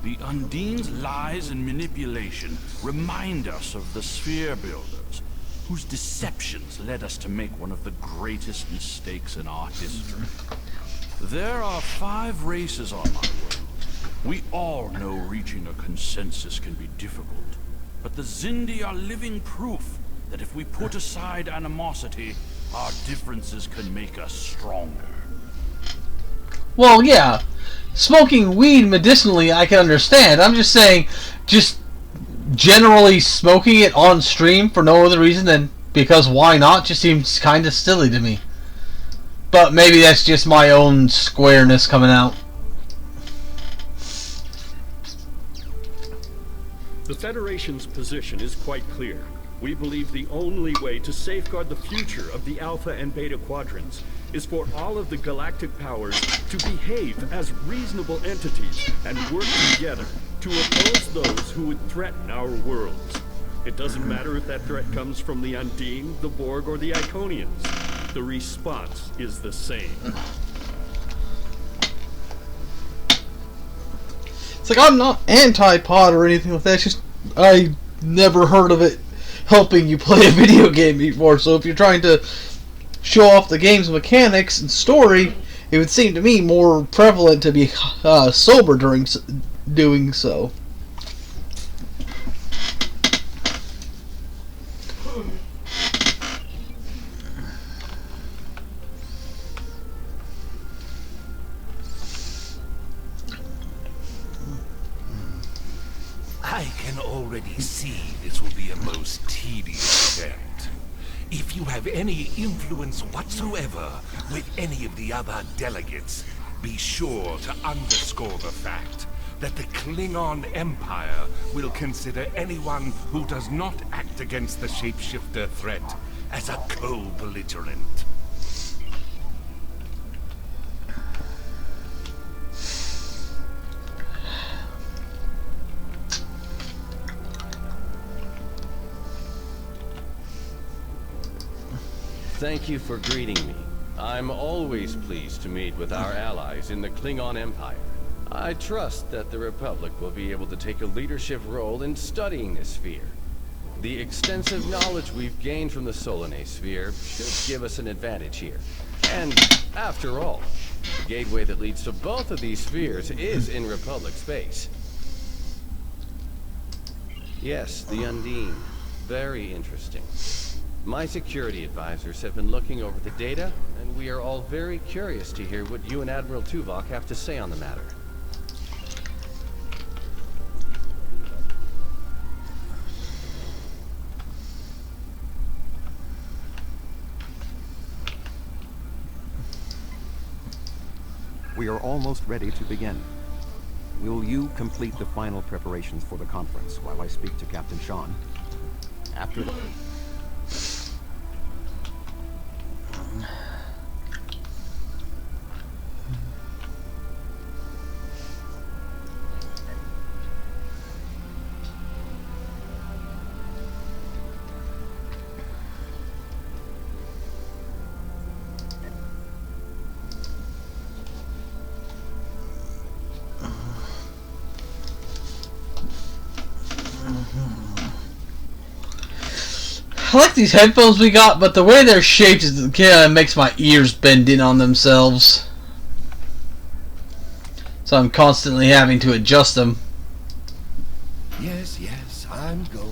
The Undine's lies and manipulation remind us of the Sphere Builders, whose deceptions led us to make one of the greatest mistakes in our history. There are 5 races on my world. We all know reaching a consensus can be difficult, but the Zindi are living proof that if we put aside animosity, our differences can make us stronger. Well, yeah, smoking weed medicinally I can understand. I'm just saying, just generally smoking it on stream for no other reason than because why not just seems kind of silly to me. But maybe that's just my own squareness coming out. The Federation's position is quite clear. We believe the only way to safeguard the future of the Alpha and Beta Quadrants is for all of the galactic powers to behave as reasonable entities and work together to oppose those who would threaten our worlds. It doesn't matter if that threat comes from the Undine, the Borg, or the Iconians. The response is the same. It's like, I'm not anti-pod or anything like that, it's just I never heard of it helping you play a video game before, so if you're trying to show off the game's mechanics and story, it would seem to me more prevalent to be sober during doing so. I can already see this will be a most tedious event. If you have any influence whatsoever with any of the other delegates, be sure to underscore the fact that the Klingon Empire will consider anyone who does not act against the shapeshifter threat as a co-belligerent. Thank you for greeting me. I'm always pleased to meet with our allies in the Klingon Empire. I trust that the Republic will be able to take a leadership role in studying this sphere. The extensive knowledge we've gained from the Solanae sphere should give us an advantage here. And after all, the gateway that leads to both of these spheres is in Republic space. Yes, the Undine. Very interesting. My security advisors have been looking over the data, and we are all very curious to hear what you and Admiral Tuvok have to say on the matter. We are almost ready to begin. Will you complete the final preparations for the conference while I speak to Captain Sean? After the... I like these headphones we got, but the way they're shaped kind of makes my ears bend in on themselves. So I'm constantly having to adjust them. Yes, yes, I'm going.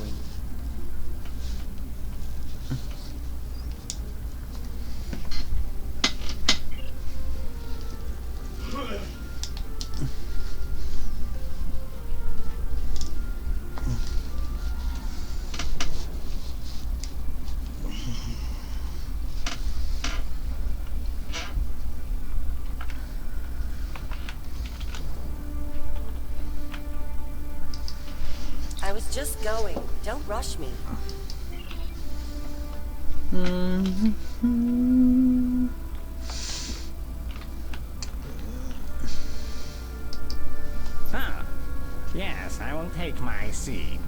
I was just going. Don't rush me. Huh. Yes, I will take my seat.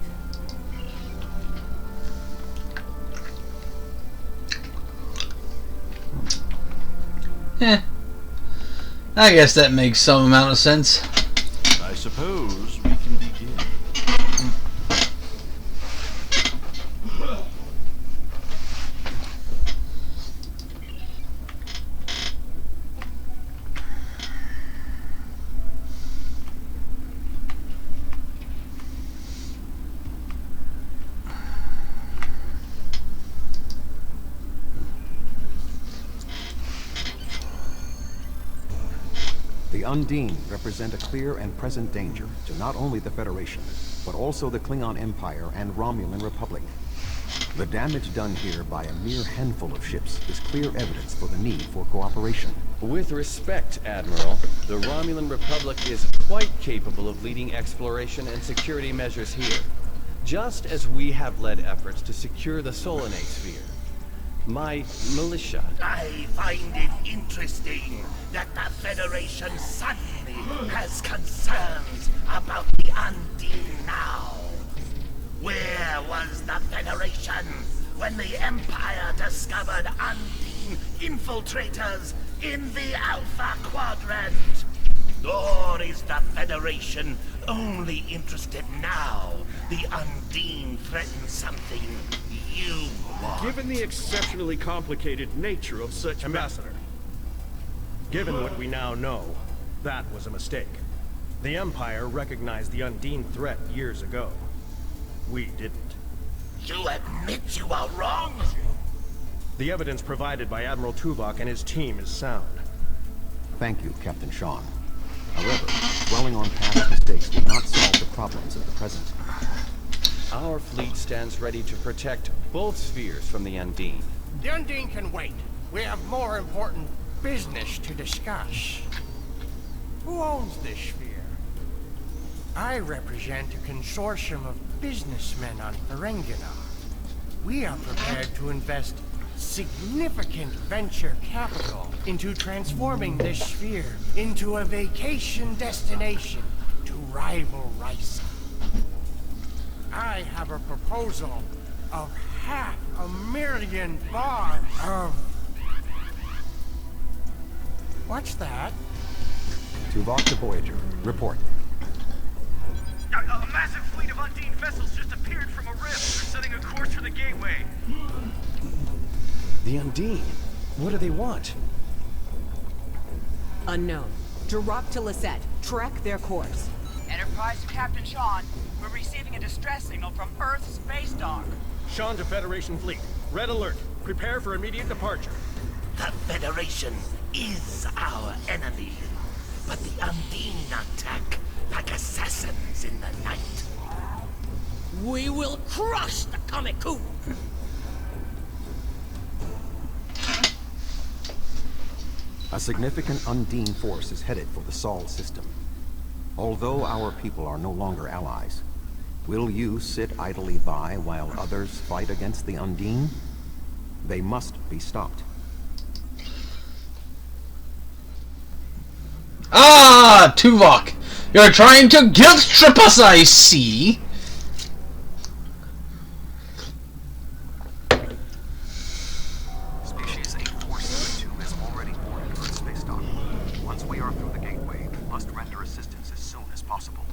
I guess that makes some amount of sense. I suppose we can begin. The Undine represent a clear and present danger to not only the Federation, but also the Klingon Empire and Romulan Republic. The damage done here by a mere handful of ships is clear evidence for the need for cooperation. With respect, Admiral, the Romulan Republic is quite capable of leading exploration and security measures here, just as we have led efforts to secure the Solanae sphere. My militia... I find it interesting that the Federation suddenly has concerns about the Undine now. Where was the Federation when the Empire discovered Undine infiltrators in the Alpha Quadrant? Or is the Federation only interested now. The Undine threatens something you want. Given the exceptionally complicated nature of such Ambassador, given what we now know, that was a mistake. The Empire recognized the Undine threat years ago. We didn't. You admit you are wrong? The evidence provided by Admiral Tuvok and his team is sound. Thank you, Captain Sean. However, dwelling on past mistakes will not solve the problems of the present. Our fleet stands ready to protect both spheres from the Undine. The Undine can wait. We have more important business to discuss. Who owns this sphere? I represent a consortium of businessmen on Ferenginar. We are prepared to invest significant venture capital into transforming this sphere into a vacation destination to rival Rice. I have a proposal of $500,000 of... What's that? Tuvok to Voyager. Report. A massive fleet of Undine vessels just appeared from a rift. They're setting a course for the gateway. The Undine? What do they want? Unknown. Drop to Lisette. Track their course. Enterprise to Captain Sean. We're receiving a distress signal from Earth's space dock. Sean to Federation Fleet. Red alert. Prepare for immediate departure. The Federation is our enemy, but the Undine attack like assassins in the night. We will crush the Kamiku! A significant Undine force is headed for the Sol system. Although our people are no longer allies, will you sit idly by while others fight against the Undine? They must be stopped. Ah, Tuvok! You're trying to guilt trip us, I see! Species 8472 is already boarded Earth space dock. Once we are through the gateway, we must render assistance as soon as possible.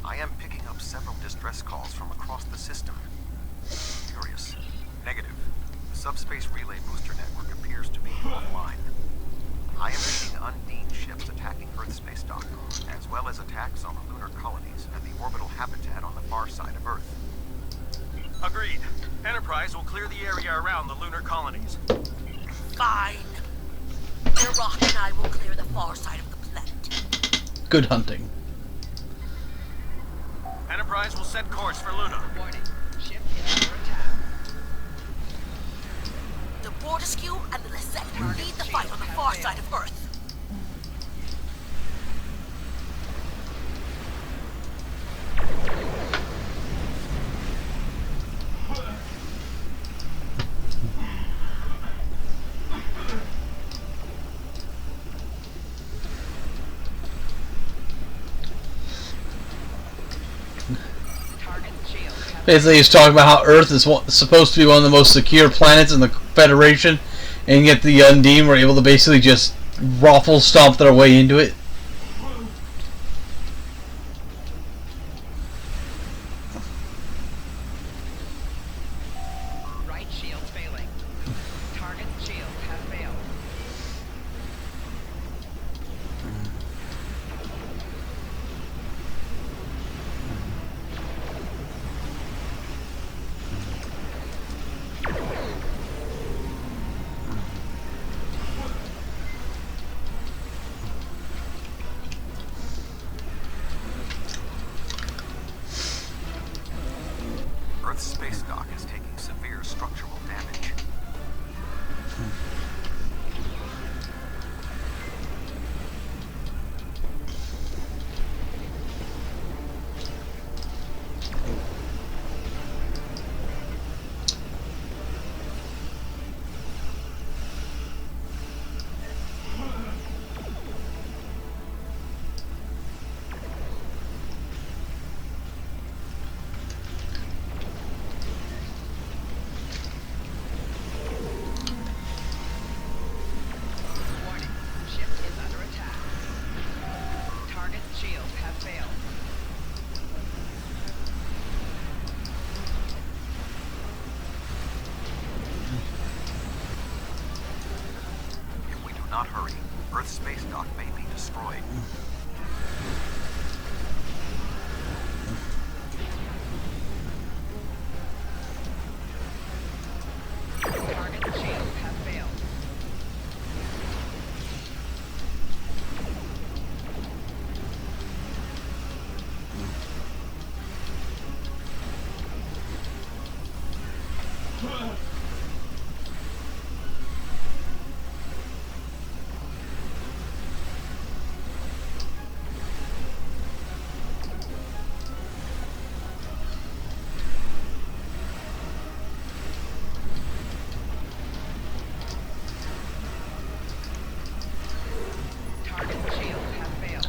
I am picking up several distress calls from across the system. Curious. Negative. The subspace relay booster network appears to be offline. I am reading Undine ships attacking Earth space dock, as well as attacks on the lunar colonies and the orbital habitat on the far side of Earth. Agreed. Enterprise will clear the area around the lunar colonies. Fine. Iraq and I will clear the far side of the planet. Good hunting. Enterprise will set course for Luna. Warning. Ship hit under attack. The Fortescue and the Lisette will lead the fight on the far side of Earth. Basically, he's talking about how Earth is supposed to be one of the most secure planets in the Federation, and yet the Undine were able to basically just raffle stomp their way into it. Right shield failing. Target shield has failed. not hurry. Earth's space dock may be destroyed. Target shields have failed. Target shields have failed.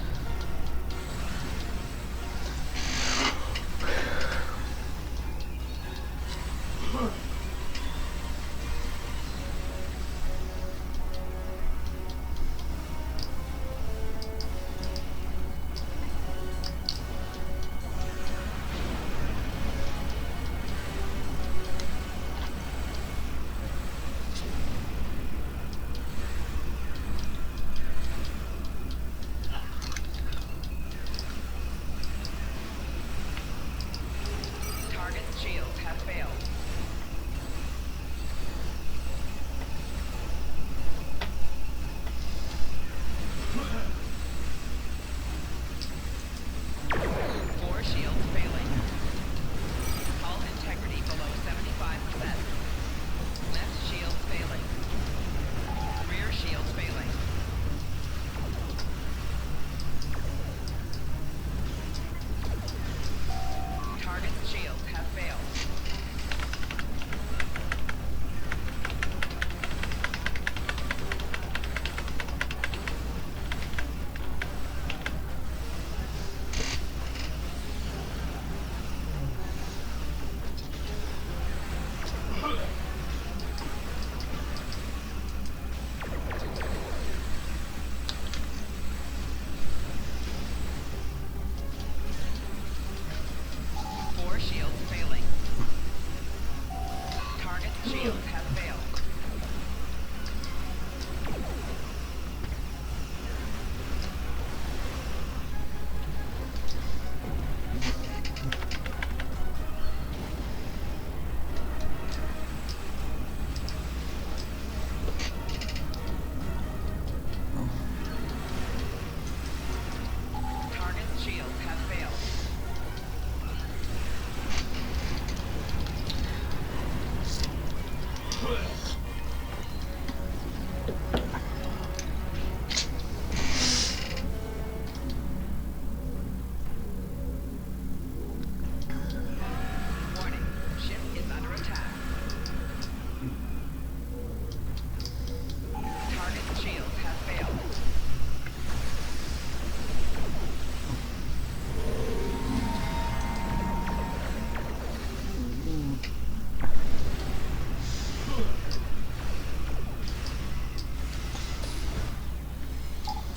Target shields have failed. Four shields failing. Hull integrity below 75%. Left shield failing. Rear shield failing. Target shields have failed. Four shields failing. Target shields have failed. Target shields have failed. Warning, ship is under attack. Target shields have failed.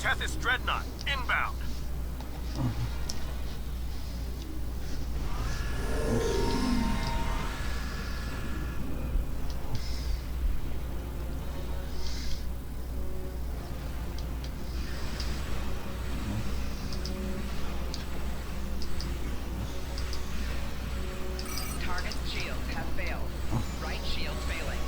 Tethys Dreadnought, inbound. Target shields have failed. Right shield failing.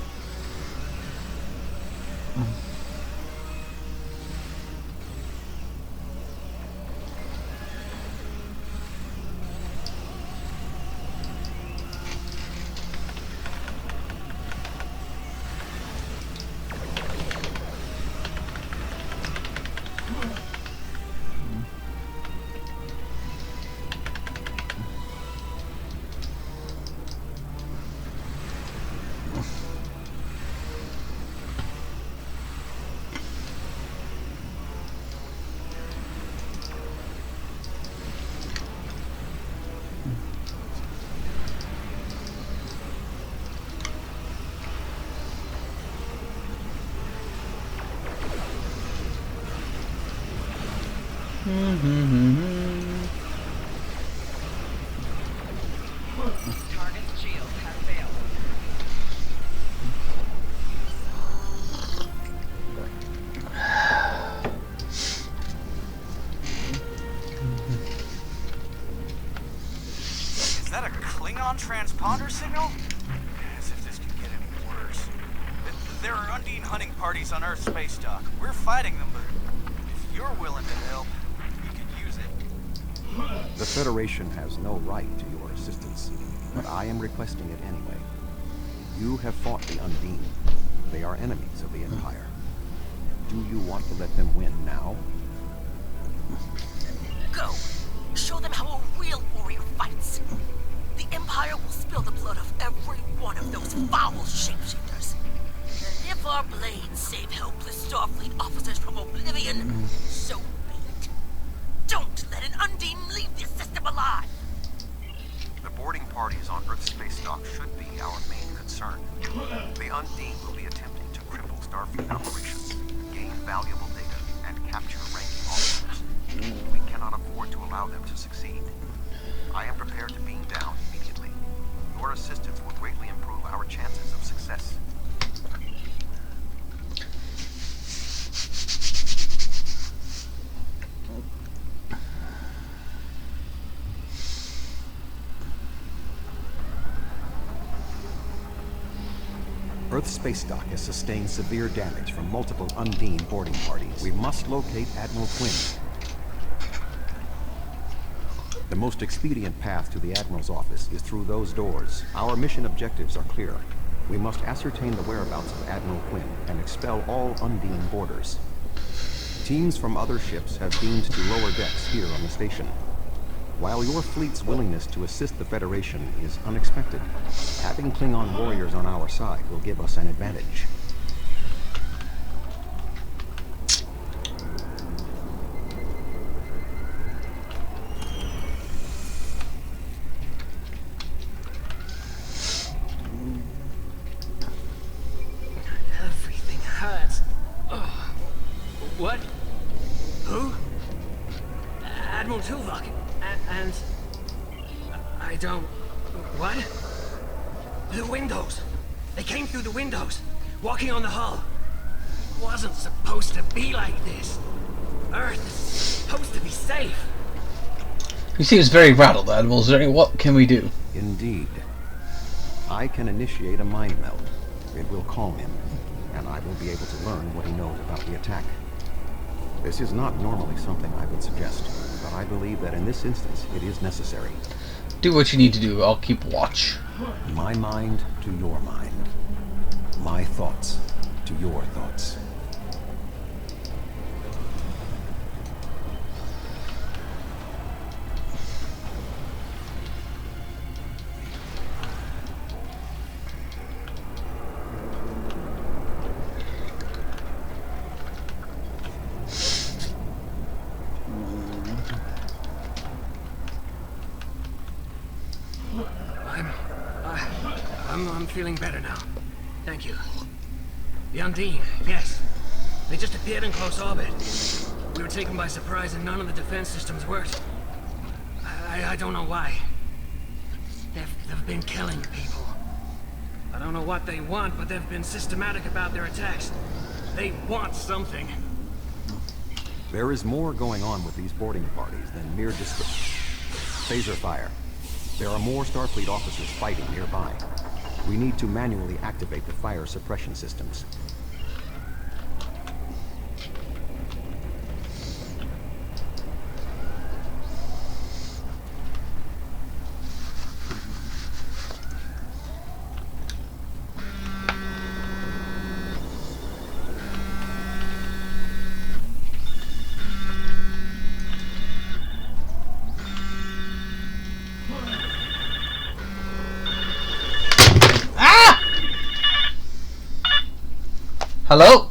Target shields have failed. Klingon transponder signal? As if this could get any worse. There are Undine hunting parties on Earth's space dock. We're fighting them, but if you're willing to help, we could use it. The Federation has no right to your assistance, but I am requesting it anyway. You have fought the Undine. They are enemies of the Empire. Do you want to let them win now? Go. Show them how a real warrior fights. The Empire will spill the blood of every one of those foul shapeshifters. And if our blades save helpless Starfleet officers from oblivion, so be it. Don't let an Undine leave this system alive! The boarding parties on Earth's space dock should be our main concern. The Undine will be attempting to cripple Starfleet operations, gain valuable data, and capture ranking officers. We cannot afford to allow them to succeed. I am prepared to beam down immediately. Your assistance will greatly improve our chances of success. Earth's space dock has sustained severe damage from multiple Undine boarding parties. We must locate Admiral Quinn. The most expedient path to the Admiral's office is through those doors. Our mission objectives are clear. We must ascertain the whereabouts of Admiral Quinn and expel all Undine boarders. Teams from other ships have beamed to lower decks here on the station. While your fleet's willingness to assist the Federation is unexpected, having Klingon warriors on our side will give us an advantage. Everything hurts. Ugh. What? Who? Admiral Tuvok. And I don't... What? The windows. They came through the windows, walking on the hull. It wasn't supposed to be like this. Earth is supposed to be safe. He seems very rattled, Admiral. What can we do? Indeed. I can initiate a mind meld. It will calm him, and I will be able to learn what he knows about the attack. This is not normally something I would suggest, but I believe that in this instance it is necessary. Do what you need to do. I'll keep watch. My mind to your mind. My thoughts to your thoughts. I'm feeling better now. Thank you. The Undine, yes. They just appeared in close orbit. We were taken by surprise and none of the defense systems worked. I don't know why. They've been killing people. I don't know what they want, but they've been systematic about their attacks. They want something. There is more going on with these boarding parties than mere phaser fire. There are more Starfleet officers fighting nearby. We need to manually activate the fire suppression systems. Hello?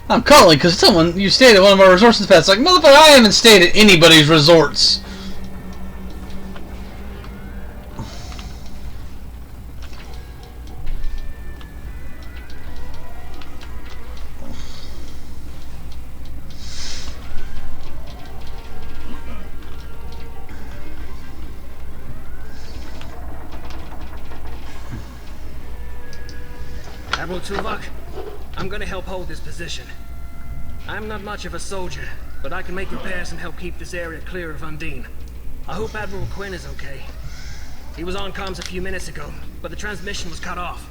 I'm calling because you stayed at one of our resorts in the past. Like, motherfucker, I haven't stayed at anybody's resorts. Admiral Tuvok, I'm gonna help hold this position. I'm not much of a soldier, but I can make repairs and help keep this area clear of Undine. I hope Admiral Quinn is okay. He was on comms a few minutes ago, but the transmission was cut off.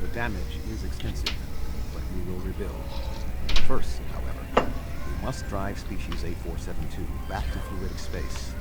The damage is extensive, but we will rebuild. First, however, we must drive species 8472 back to fluidic space.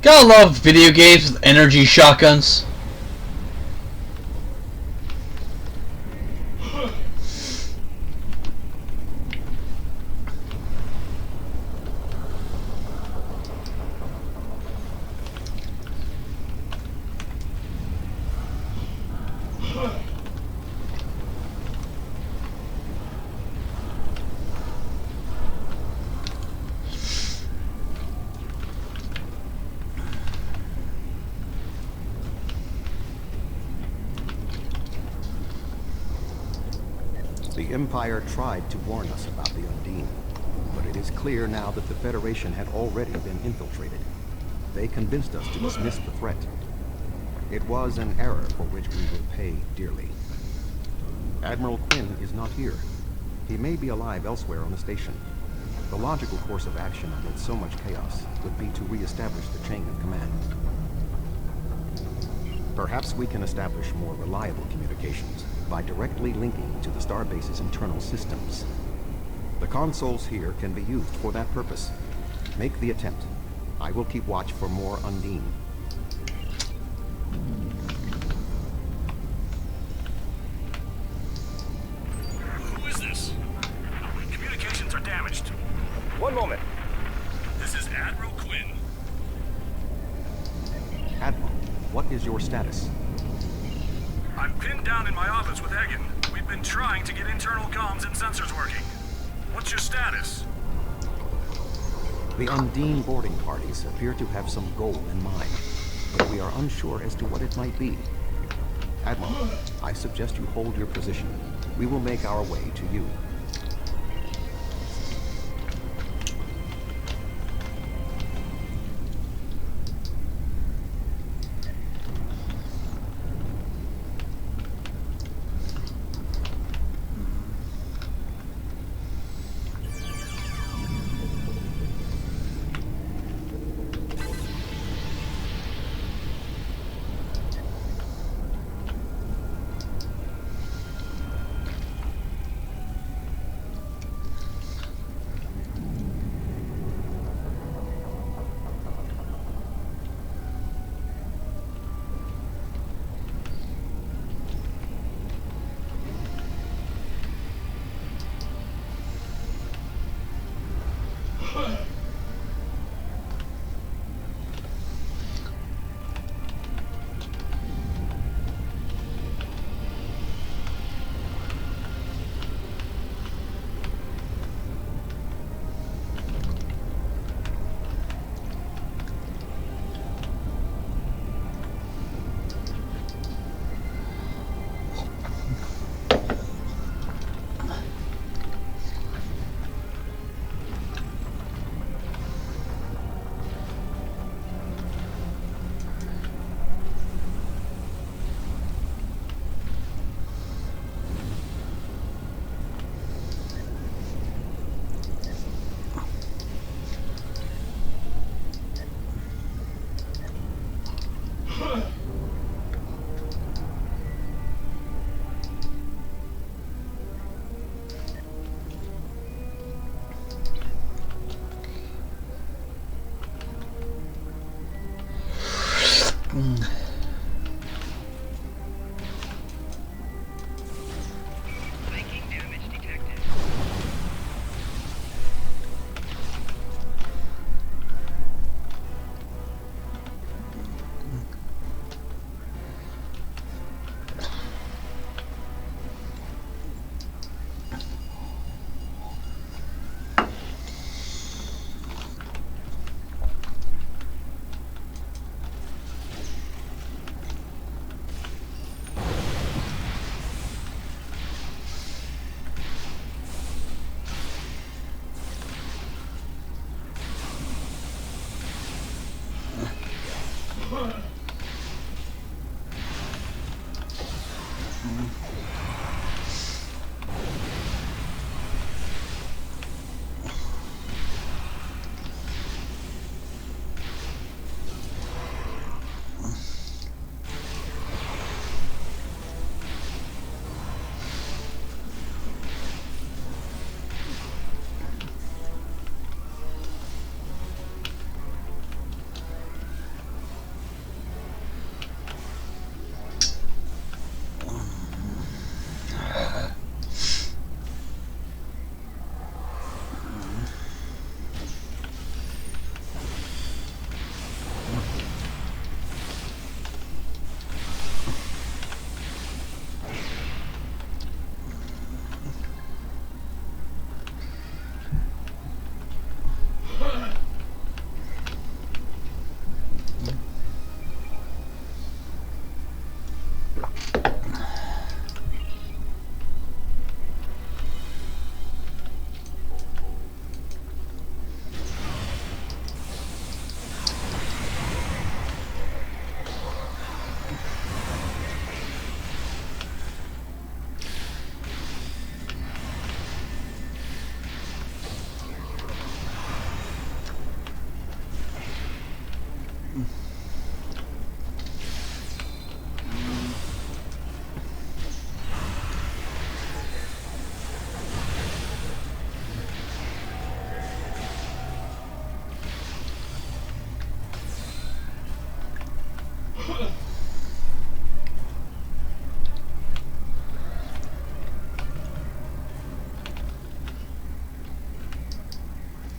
Gotta love video games with energy shotguns. The Empire tried to warn us about the Undine, but it is clear now that the Federation had already been infiltrated. They convinced us to dismiss the threat. It was an error for which we will pay dearly. Admiral Quinn is not here. He may be alive elsewhere on the station. The logical course of action amid so much chaos would be to re-establish the chain of command. Perhaps we can establish more reliable communications by directly linking to the starbase's internal systems. The consoles here can be used for that purpose. Make the attempt. I will keep watch for more Undine. Who is this? Communications are damaged. One moment. This is Admiral Quinn. Admiral, what is your status? I'm pinned down in my office with Egan. We've been trying to get internal comms and sensors working. What's your status? The Undine boarding parties appear to have some goal in mind, but we are unsure as to what it might be. Admiral, I suggest you hold your position. We will make our way to you.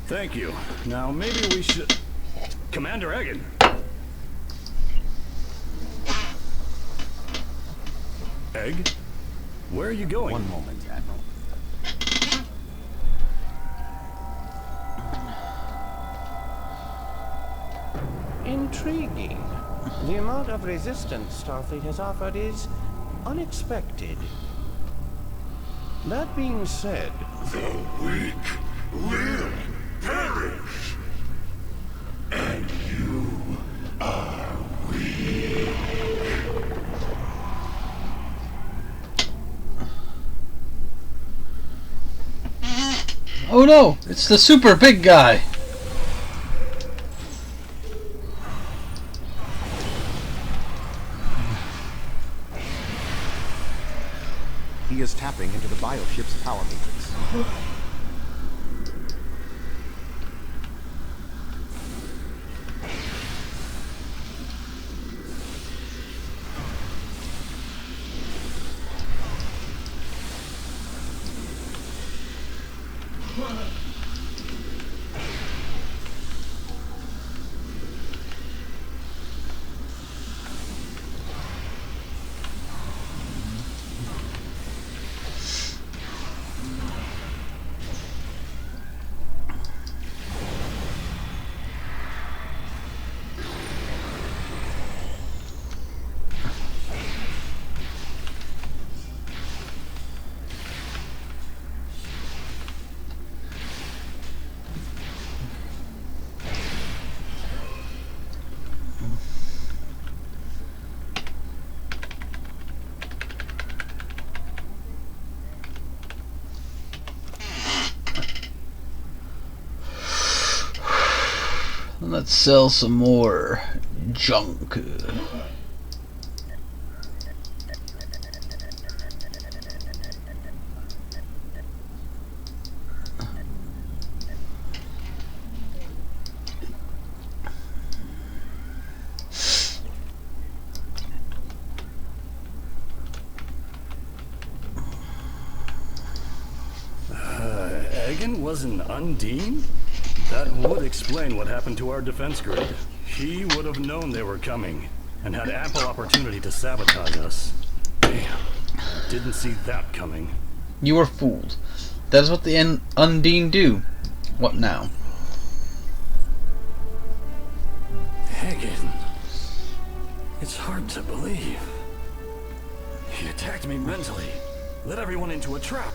Thank you. Now maybe we should... Commander Egan! Egg? Where are you going? One moment, Admiral. Intriguing. The amount of resistance Starfleet has offered is unexpected. That being said... The weak will perish. And you are weak. Oh no! It's the super big guy! He is tapping into the bioship's power matrix. Let's sell some more junk. Egan was an Undine? That would explain what happened to our defense grid. He would have known they were coming, and had ample opportunity to sabotage us. Damn, didn't see that coming. You were fooled. That is what the Undine do. What now? Egan. It's hard to believe. He attacked me mentally, led everyone into a trap.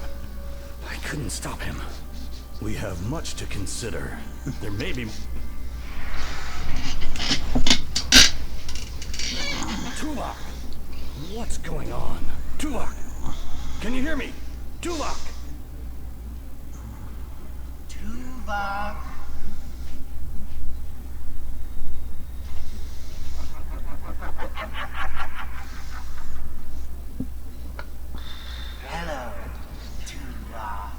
I couldn't stop him. We have much to consider. There may be... Tuvok! What's going on? Tuvok! Can you hear me? Tuvok! Tuvok! Hello, Tuvok.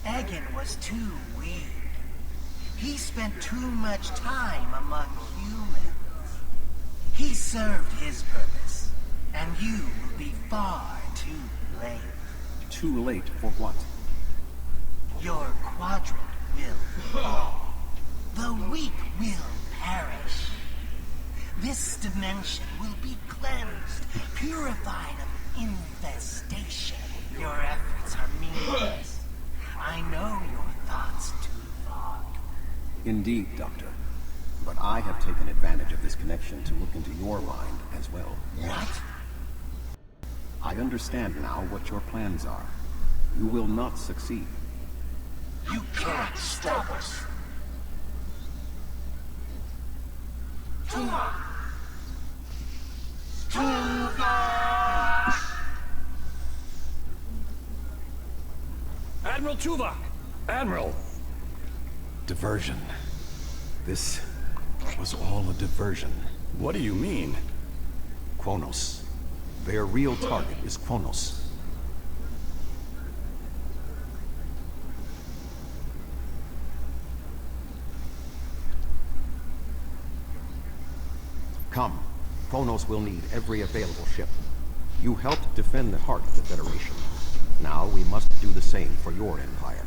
Egan was too weak. He spent too much time among humans. He served his purpose, and you will be far too late. Too late for what? Your quadrant will fall. The weak will perish. This dimension will be cleansed, purified of infestation. Your efforts are meaningless. I know your thoughts, Tuvok. Indeed, Doctor. But I have taken advantage of this connection to look into your mind as well. What? I understand now what your plans are. You will not succeed. You can't stop us. Tuvok! Tuvok! Admiral Tuvok! Admiral! Diversion. This was all a diversion. What do you mean? Kronos. Their real target is Kronos. Come. Kronos will need every available ship. You helped defend the heart of the Federation. Now we must do the same for your empire.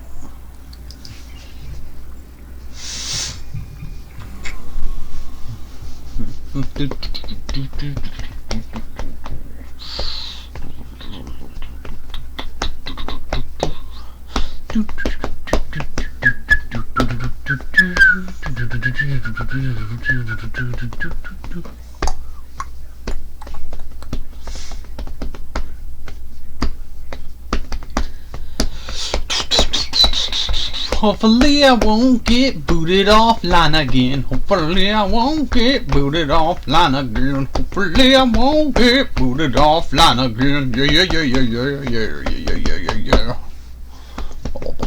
Hopefully I won't get booted offline again. Hopefully I won't get booted offline again. Hopefully I won't get booted offline again. Yeah, yeah, yeah, yeah, yeah, yeah, yeah, yeah, yeah, yeah. We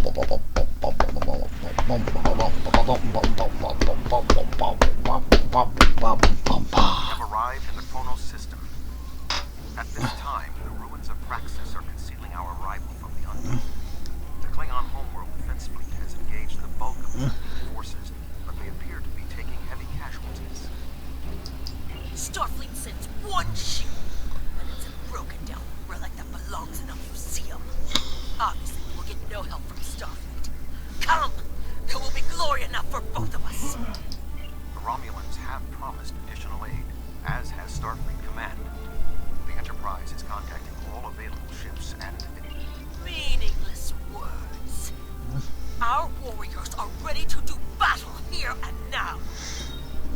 have arrived in the Kronos system. At this time, the ruins of Praxis are concealing our arrival from the unknown. The Klingon homeworld defense fleet has engaged the bulk of the Undine forces, but they appear to be taking heavy casualties. Starfleet sends one ship, and it's a broken down relic that belongs in a museum. Obviously, we'll get no help from Starfleet. Come! There will be glory enough for both of us. The Romulans have promised additional aid, as has Starfleet Command. The Enterprise is contacting all available ships and... Meaningless words. Our warriors are ready to do battle here and now.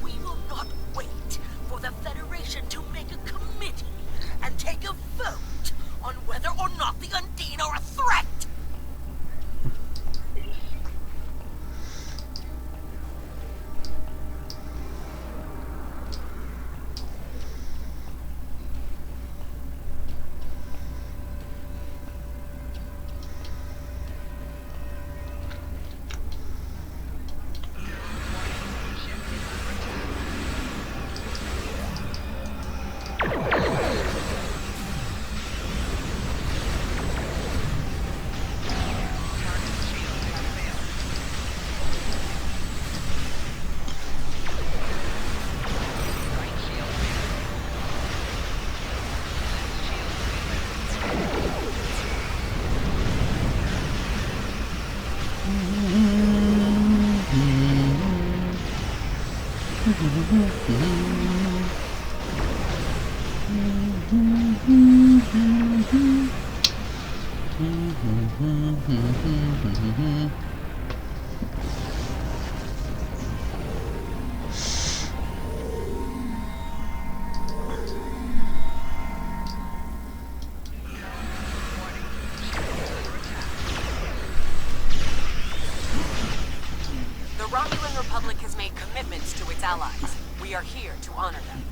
We will not wait for the Federation to make a committee and take a vote on whether or not the Undine are a threat. The Romulan Republic has made commitments to its allies. We are here to honor them.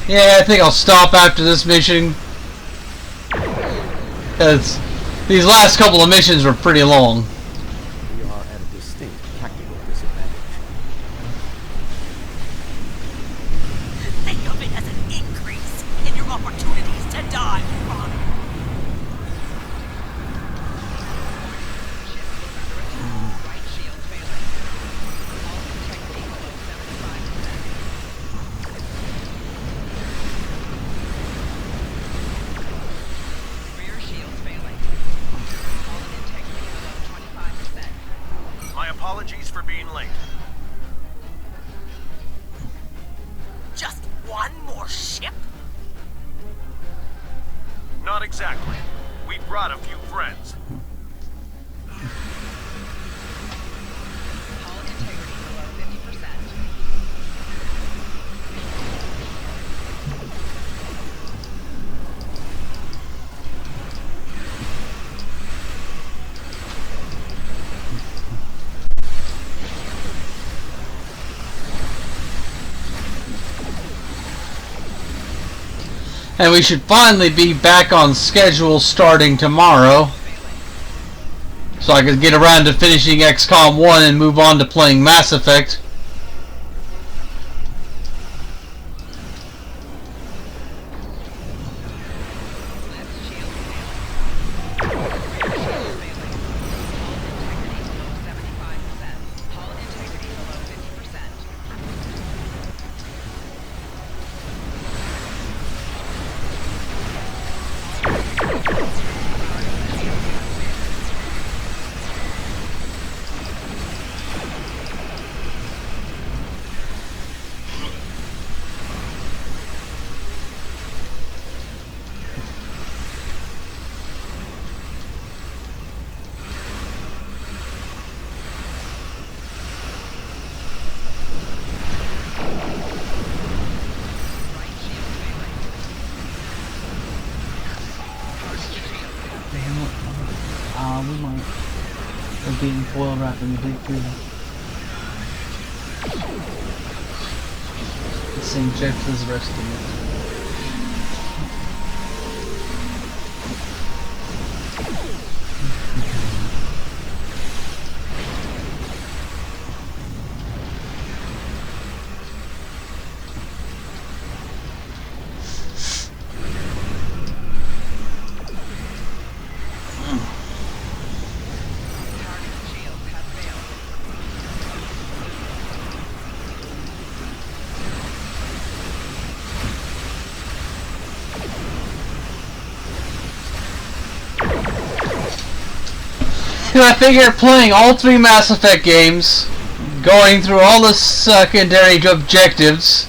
Yeah, I think I'll stop after this mission. Because these last couple of missions were pretty long. We are at a distinct tactical disadvantage. Think of it as an increase in your opportunities to die for honor. Right shield failing. Hull integrity below 75%. Rear shield failing. Hull integrity below 25%. My apologies for being late. Just one more ship? Not exactly. We brought a few friends. Hull integrity below 50%. And we should finally be back on schedule starting tomorrow. So I can get around to finishing XCOM 1 and move on to playing Mass Effect. We might. We're getting foil wrapped in the big too. The same checks as the rest of it. I figure playing all 3 Mass Effect games, going through all the secondary objectives,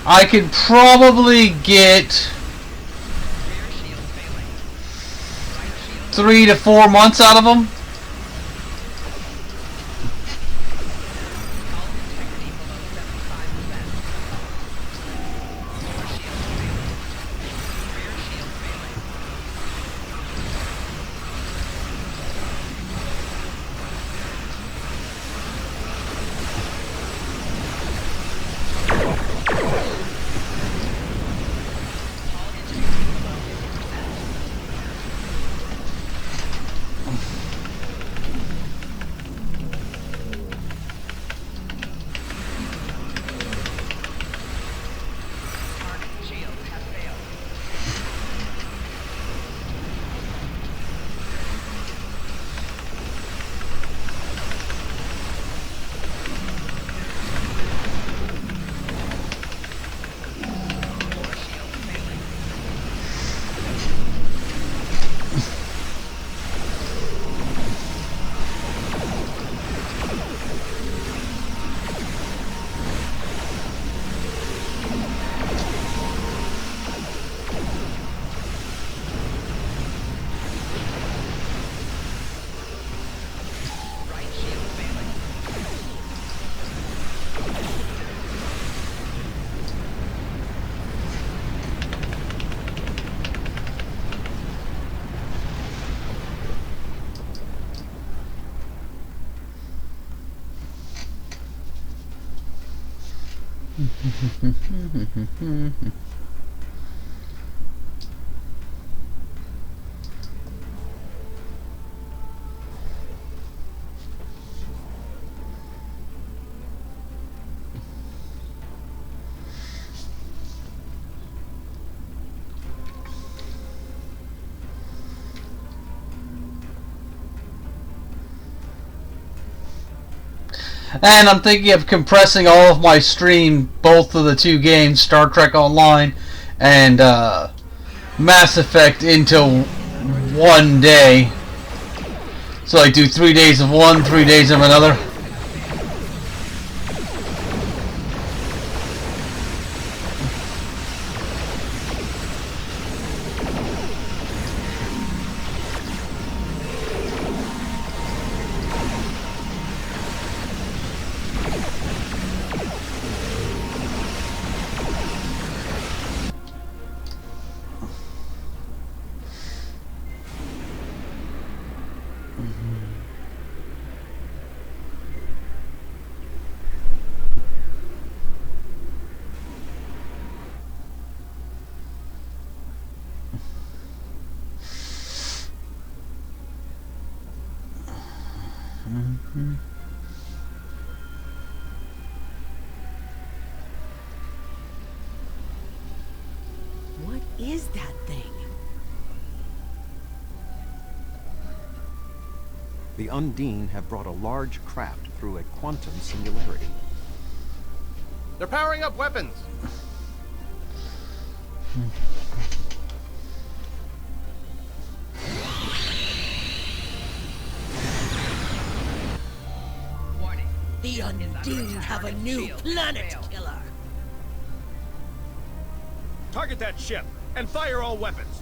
I could probably get 3 to 4 months out of them. And I'm thinking of compressing all of my stream, both of the two games, Star Trek Online and Mass Effect, into one day. So I do 3 days of one, 3 days of another. What is that thing? The Undine have brought a large craft through a quantum singularity. They're powering up weapons. Warning. The Undine have a new planet killer. Target that ship and fire all weapons.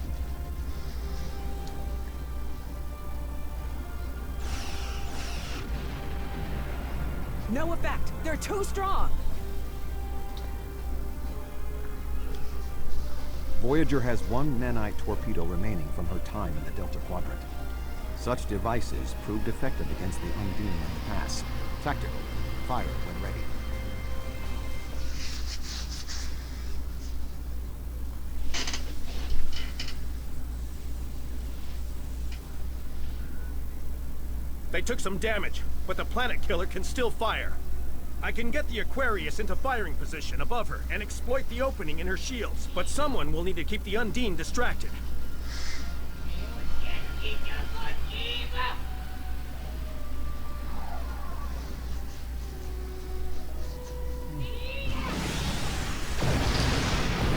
No effect. They're too strong. Voyager has one nanite torpedo remaining from her time in the Delta Quadrant. Such devices proved effective against the Undine in the past. Tactical. Fire when ready. They took some damage, but the planet killer can still fire. I can get the Aquarius into firing position above her and exploit the opening in her shields, but someone will need to keep the Undine distracted.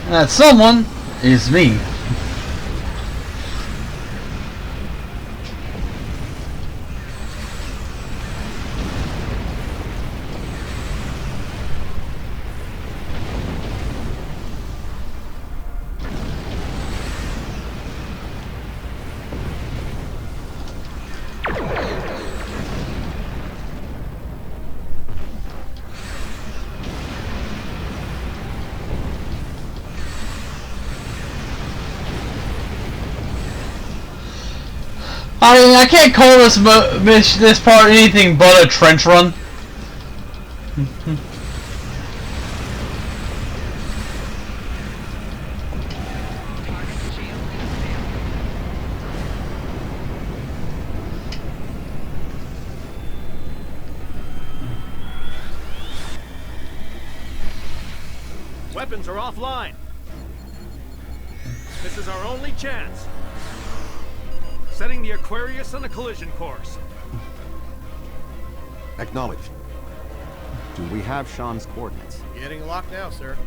That someone is me. I mean, I can't call this part anything but a trench run. Weapons are offline. This is our only chance. Setting the Aquarius on a collision course. Acknowledged. Do we have Sean's coordinates? Getting locked now, sir.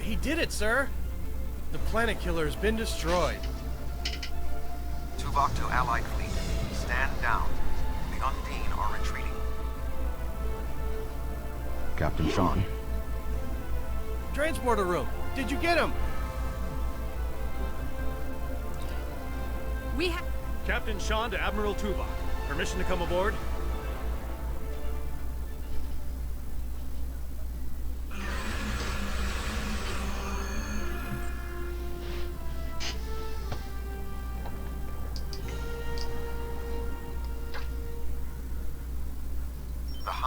He did it, sir. The planet killer has been destroyed. Tuvok to Allied fleet. Stand down. The Undine are retreating. Captain Sean. Transporter room. Did you get him? We have... Captain Sean to Admiral Tuvok. Permission to come aboard?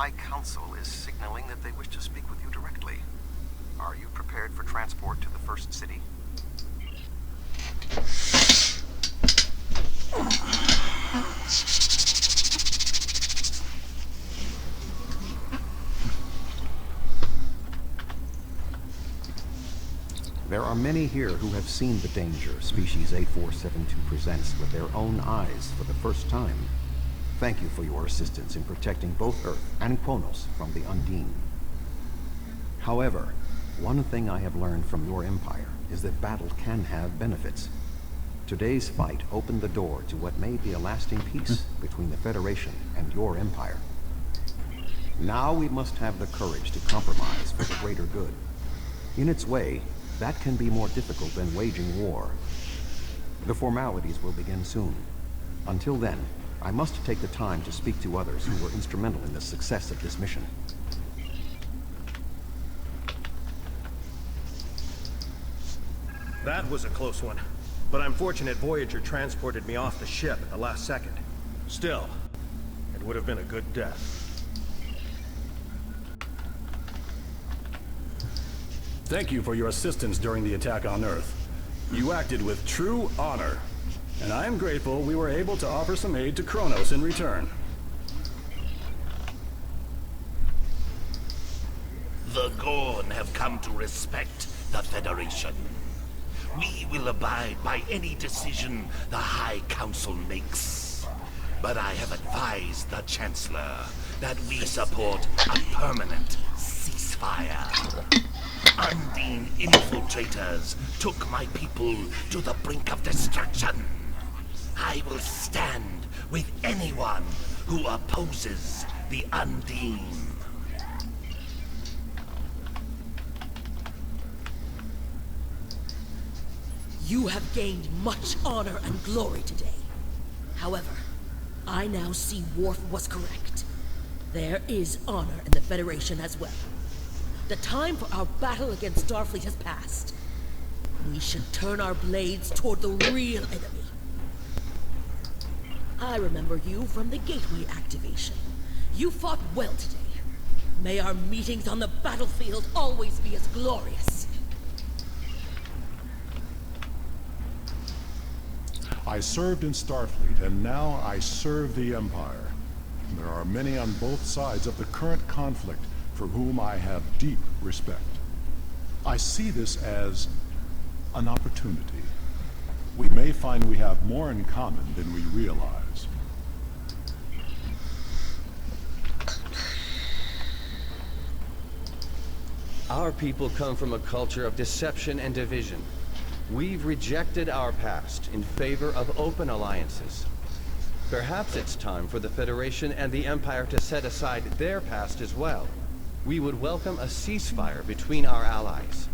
High Council is signaling that they wish to speak with you directly. Are you prepared for transport to the First City? There are many here who have seen the danger Species A472 presents with their own eyes for the first time. Thank you for your assistance in protecting both Earth and Kronos from the Undine. However, one thing I have learned from your empire is that battle can have benefits. Today's fight opened the door to what may be a lasting peace between the Federation and your empire. Now we must have the courage to compromise for the greater good. In its way, that can be more difficult than waging war. The formalities will begin soon. Until then, I must take the time to speak to others who were instrumental in the success of this mission. That was a close one. But I'm fortunate Voyager transported me off the ship at the last second. Still, it would have been a good death. Thank you for your assistance during the attack on Earth. You acted with true honor, and I am grateful we were able to offer some aid to Kronos in return. The Gorn have come to respect the Federation. We will abide by any decision the High Council makes. But I have advised the Chancellor that we support a permanent ceasefire. Undine infiltrators took my people to the brink of destruction. I will stand with anyone who opposes the Undine. You have gained much honor and glory today. However, I now see Worf was correct. There is honor in the Federation as well. The time for our battle against Starfleet has passed. We should turn our blades toward the real enemy. I remember you from the Gateway activation. You fought well today. May our meetings on the battlefield always be as glorious. I served in Starfleet, and now I serve the Empire. There are many on both sides of the current conflict for whom I have deep respect. I see this as an opportunity. We may find we have more in common than we realize. Our people come from a culture of deception and division. We've rejected our past in favor of open alliances. Perhaps it's time for the Federation and the Empire to set aside their past as well. We would welcome a ceasefire between our allies.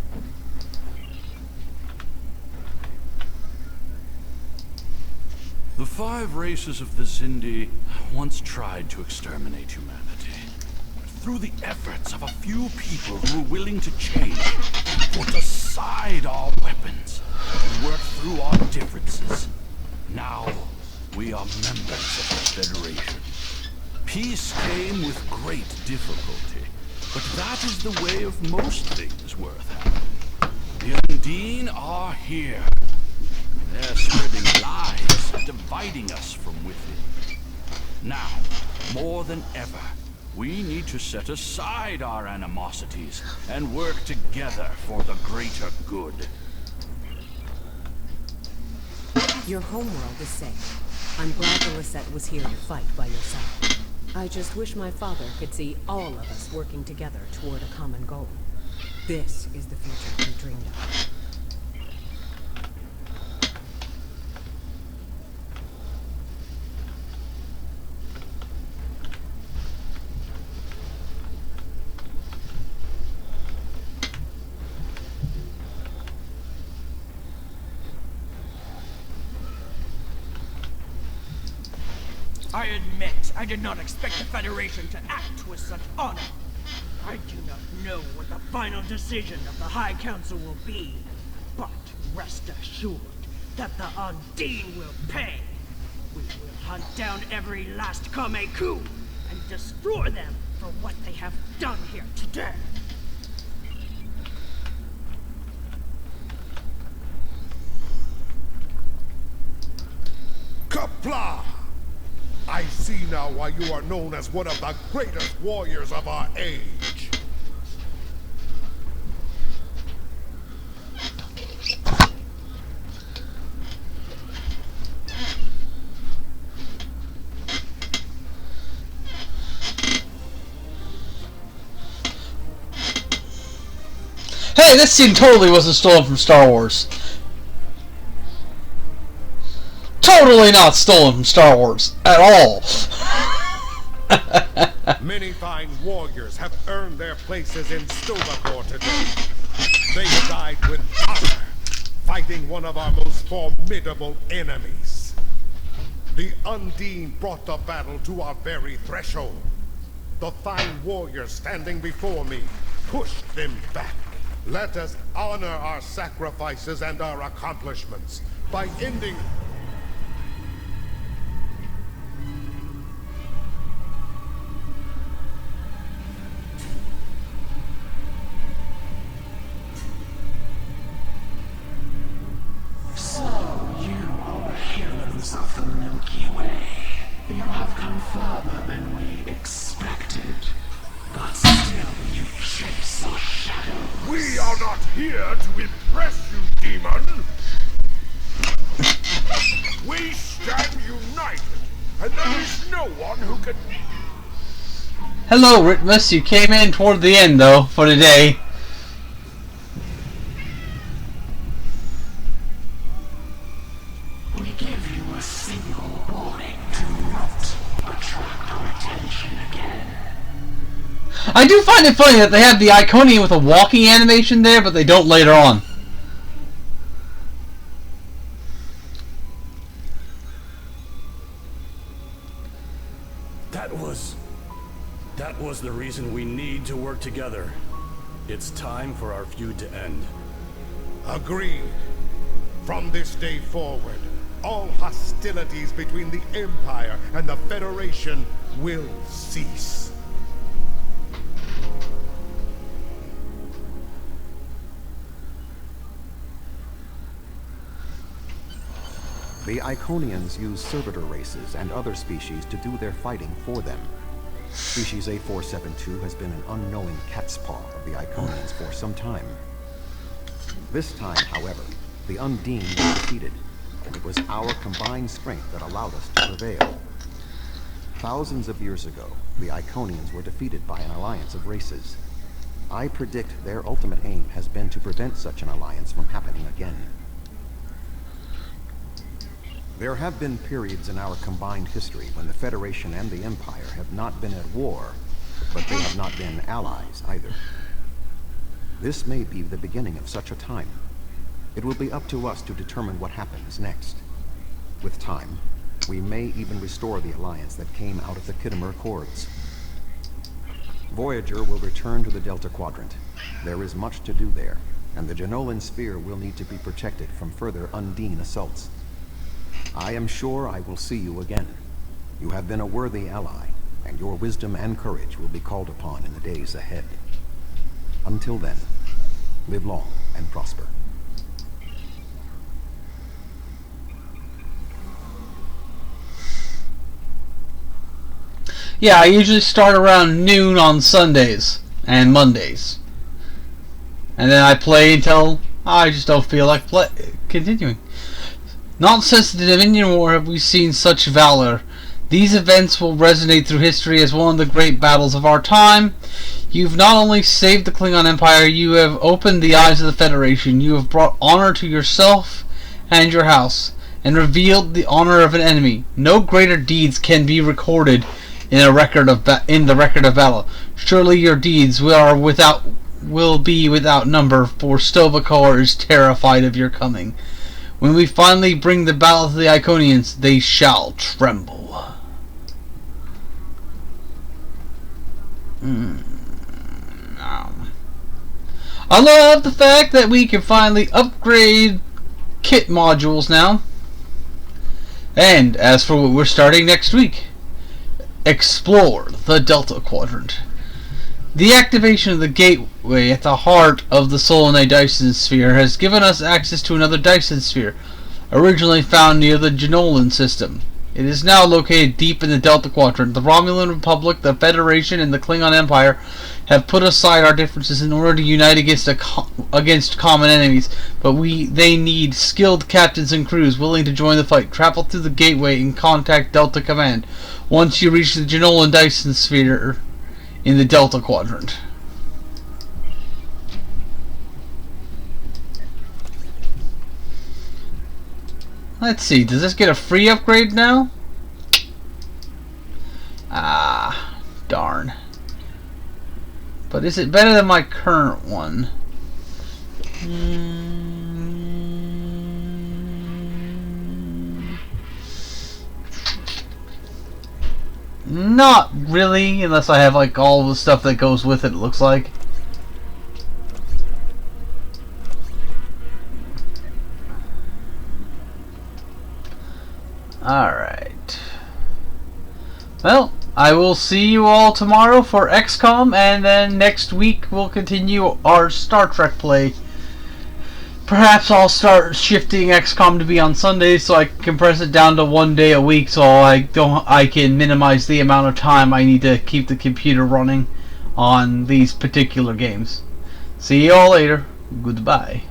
The 5 races of the Zindi once tried to exterminate humanity. Through the efforts of a few people who were willing to change, put aside our weapons, and work through our differences. Now, we are members of the Federation. Peace came with great difficulty, but that is the way of most things worth having. The Undine are here. They're spreading lies, dividing us from within. Now, more than ever, we need to set aside our animosities and work together for the greater good. Your homeworld is safe. I'm glad the Lisette was here to fight by your side. I just wish my father could see all of us working together toward a common goal. This is the future he dreamed of. I admit, I did not expect the Federation to act with such honor. I do not know what the final decision of the High Council will be, but rest assured that the Undine will pay. We will hunt down every last Kameku and destroy them for what they have done here today. Kapla! I see now why you are known as one of the greatest warriors of our age. Hey, this scene totally wasn't stolen from Star Wars. Totally not stolen from Star Wars at all. Many fine warriors have earned their places in Stovacor today. They died with honor, fighting one of our most formidable enemies. The Undine brought the battle to our very threshold. The fine warriors standing before me pushed them back. Let us honor our sacrifices and our accomplishments by ending... So, you are the heroes of the Milky Way. You have come further than we expected. But still you chase our shadow. We are not here to impress you, demon! We stand united, and there is no one who can... Hello, Ritmus. You came in toward the end, though, for today. We give you a single warning to not attract our attention again. I do find it funny that they have the Iconian with a walking animation there, but they don't later on. That was the reason we need to work together. It's time for our feud to end. Agreed. From this day forward, all hostilities between the Empire and the Federation will cease. The Iconians use servitor races and other species to do their fighting for them. Species A472 has been an unknowing cat's paw of the Iconians for some time. This time, however, the Undine was defeated, and it was our combined strength that allowed us to prevail. Thousands of years ago, the Iconians were defeated by an alliance of races. I predict their ultimate aim has been to prevent such an alliance from happening again. There have been periods in our combined history when the Federation and the Empire have not been at war, but they have not been allies either. This may be the beginning of such a time. It will be up to us to determine what happens next. With time, we may even restore the alliance that came out of the Khitomer Accords. Voyager will return to the Delta Quadrant. There is much to do there, and the Jenolan Sphere will need to be protected from further Undine assaults. I am sure I will see you again. You have been a worthy ally, and your wisdom and courage will be called upon in the days ahead. Until then, live long and prosper. Yeah, I usually start around noon on Sundays and Mondays. And then I play until I just don't feel like continuing. Not since the Dominion War have we seen such valor. These events will resonate through history as one of the great battles of our time. You've not only saved the Klingon Empire, you have opened the eyes of the Federation. You have brought honor to yourself and your house, and revealed the honor of an enemy. No greater deeds can be recorded in the record of battle. Surely your deeds will be without number, for Stovacor is terrified of your coming. When we finally bring the battle to the Iconians, they shall tremble. I love the fact that we can finally upgrade kit modules now. And as for what we're starting next week, explore the Delta Quadrant. The activation of the gateway at the heart of the Solonite Dyson sphere has given us access to another Dyson sphere, originally found near the Janolan system. It is now located deep in the Delta Quadrant. The Romulan Republic, the Federation, and the Klingon Empire have put aside our differences in order to unite against common enemies, but they need skilled captains and crews willing to join the fight. Travel through the gateway and contact Delta Command once you reach the Janolan Dyson sphere in the Delta Quadrant. Let's see, does this get a free upgrade now? Ah, darn. But is it better than my current one? Not really, unless I have like all the stuff that goes with it, it looks like. Alright. Well, I will see you all tomorrow for XCOM, and then next week we'll continue our Star Trek play. Perhaps I'll start shifting XCOM to be on Sundays so I can compress it down to 1 day a week so I can minimize the amount of time I need to keep the computer running on these particular games. See you all later. Goodbye.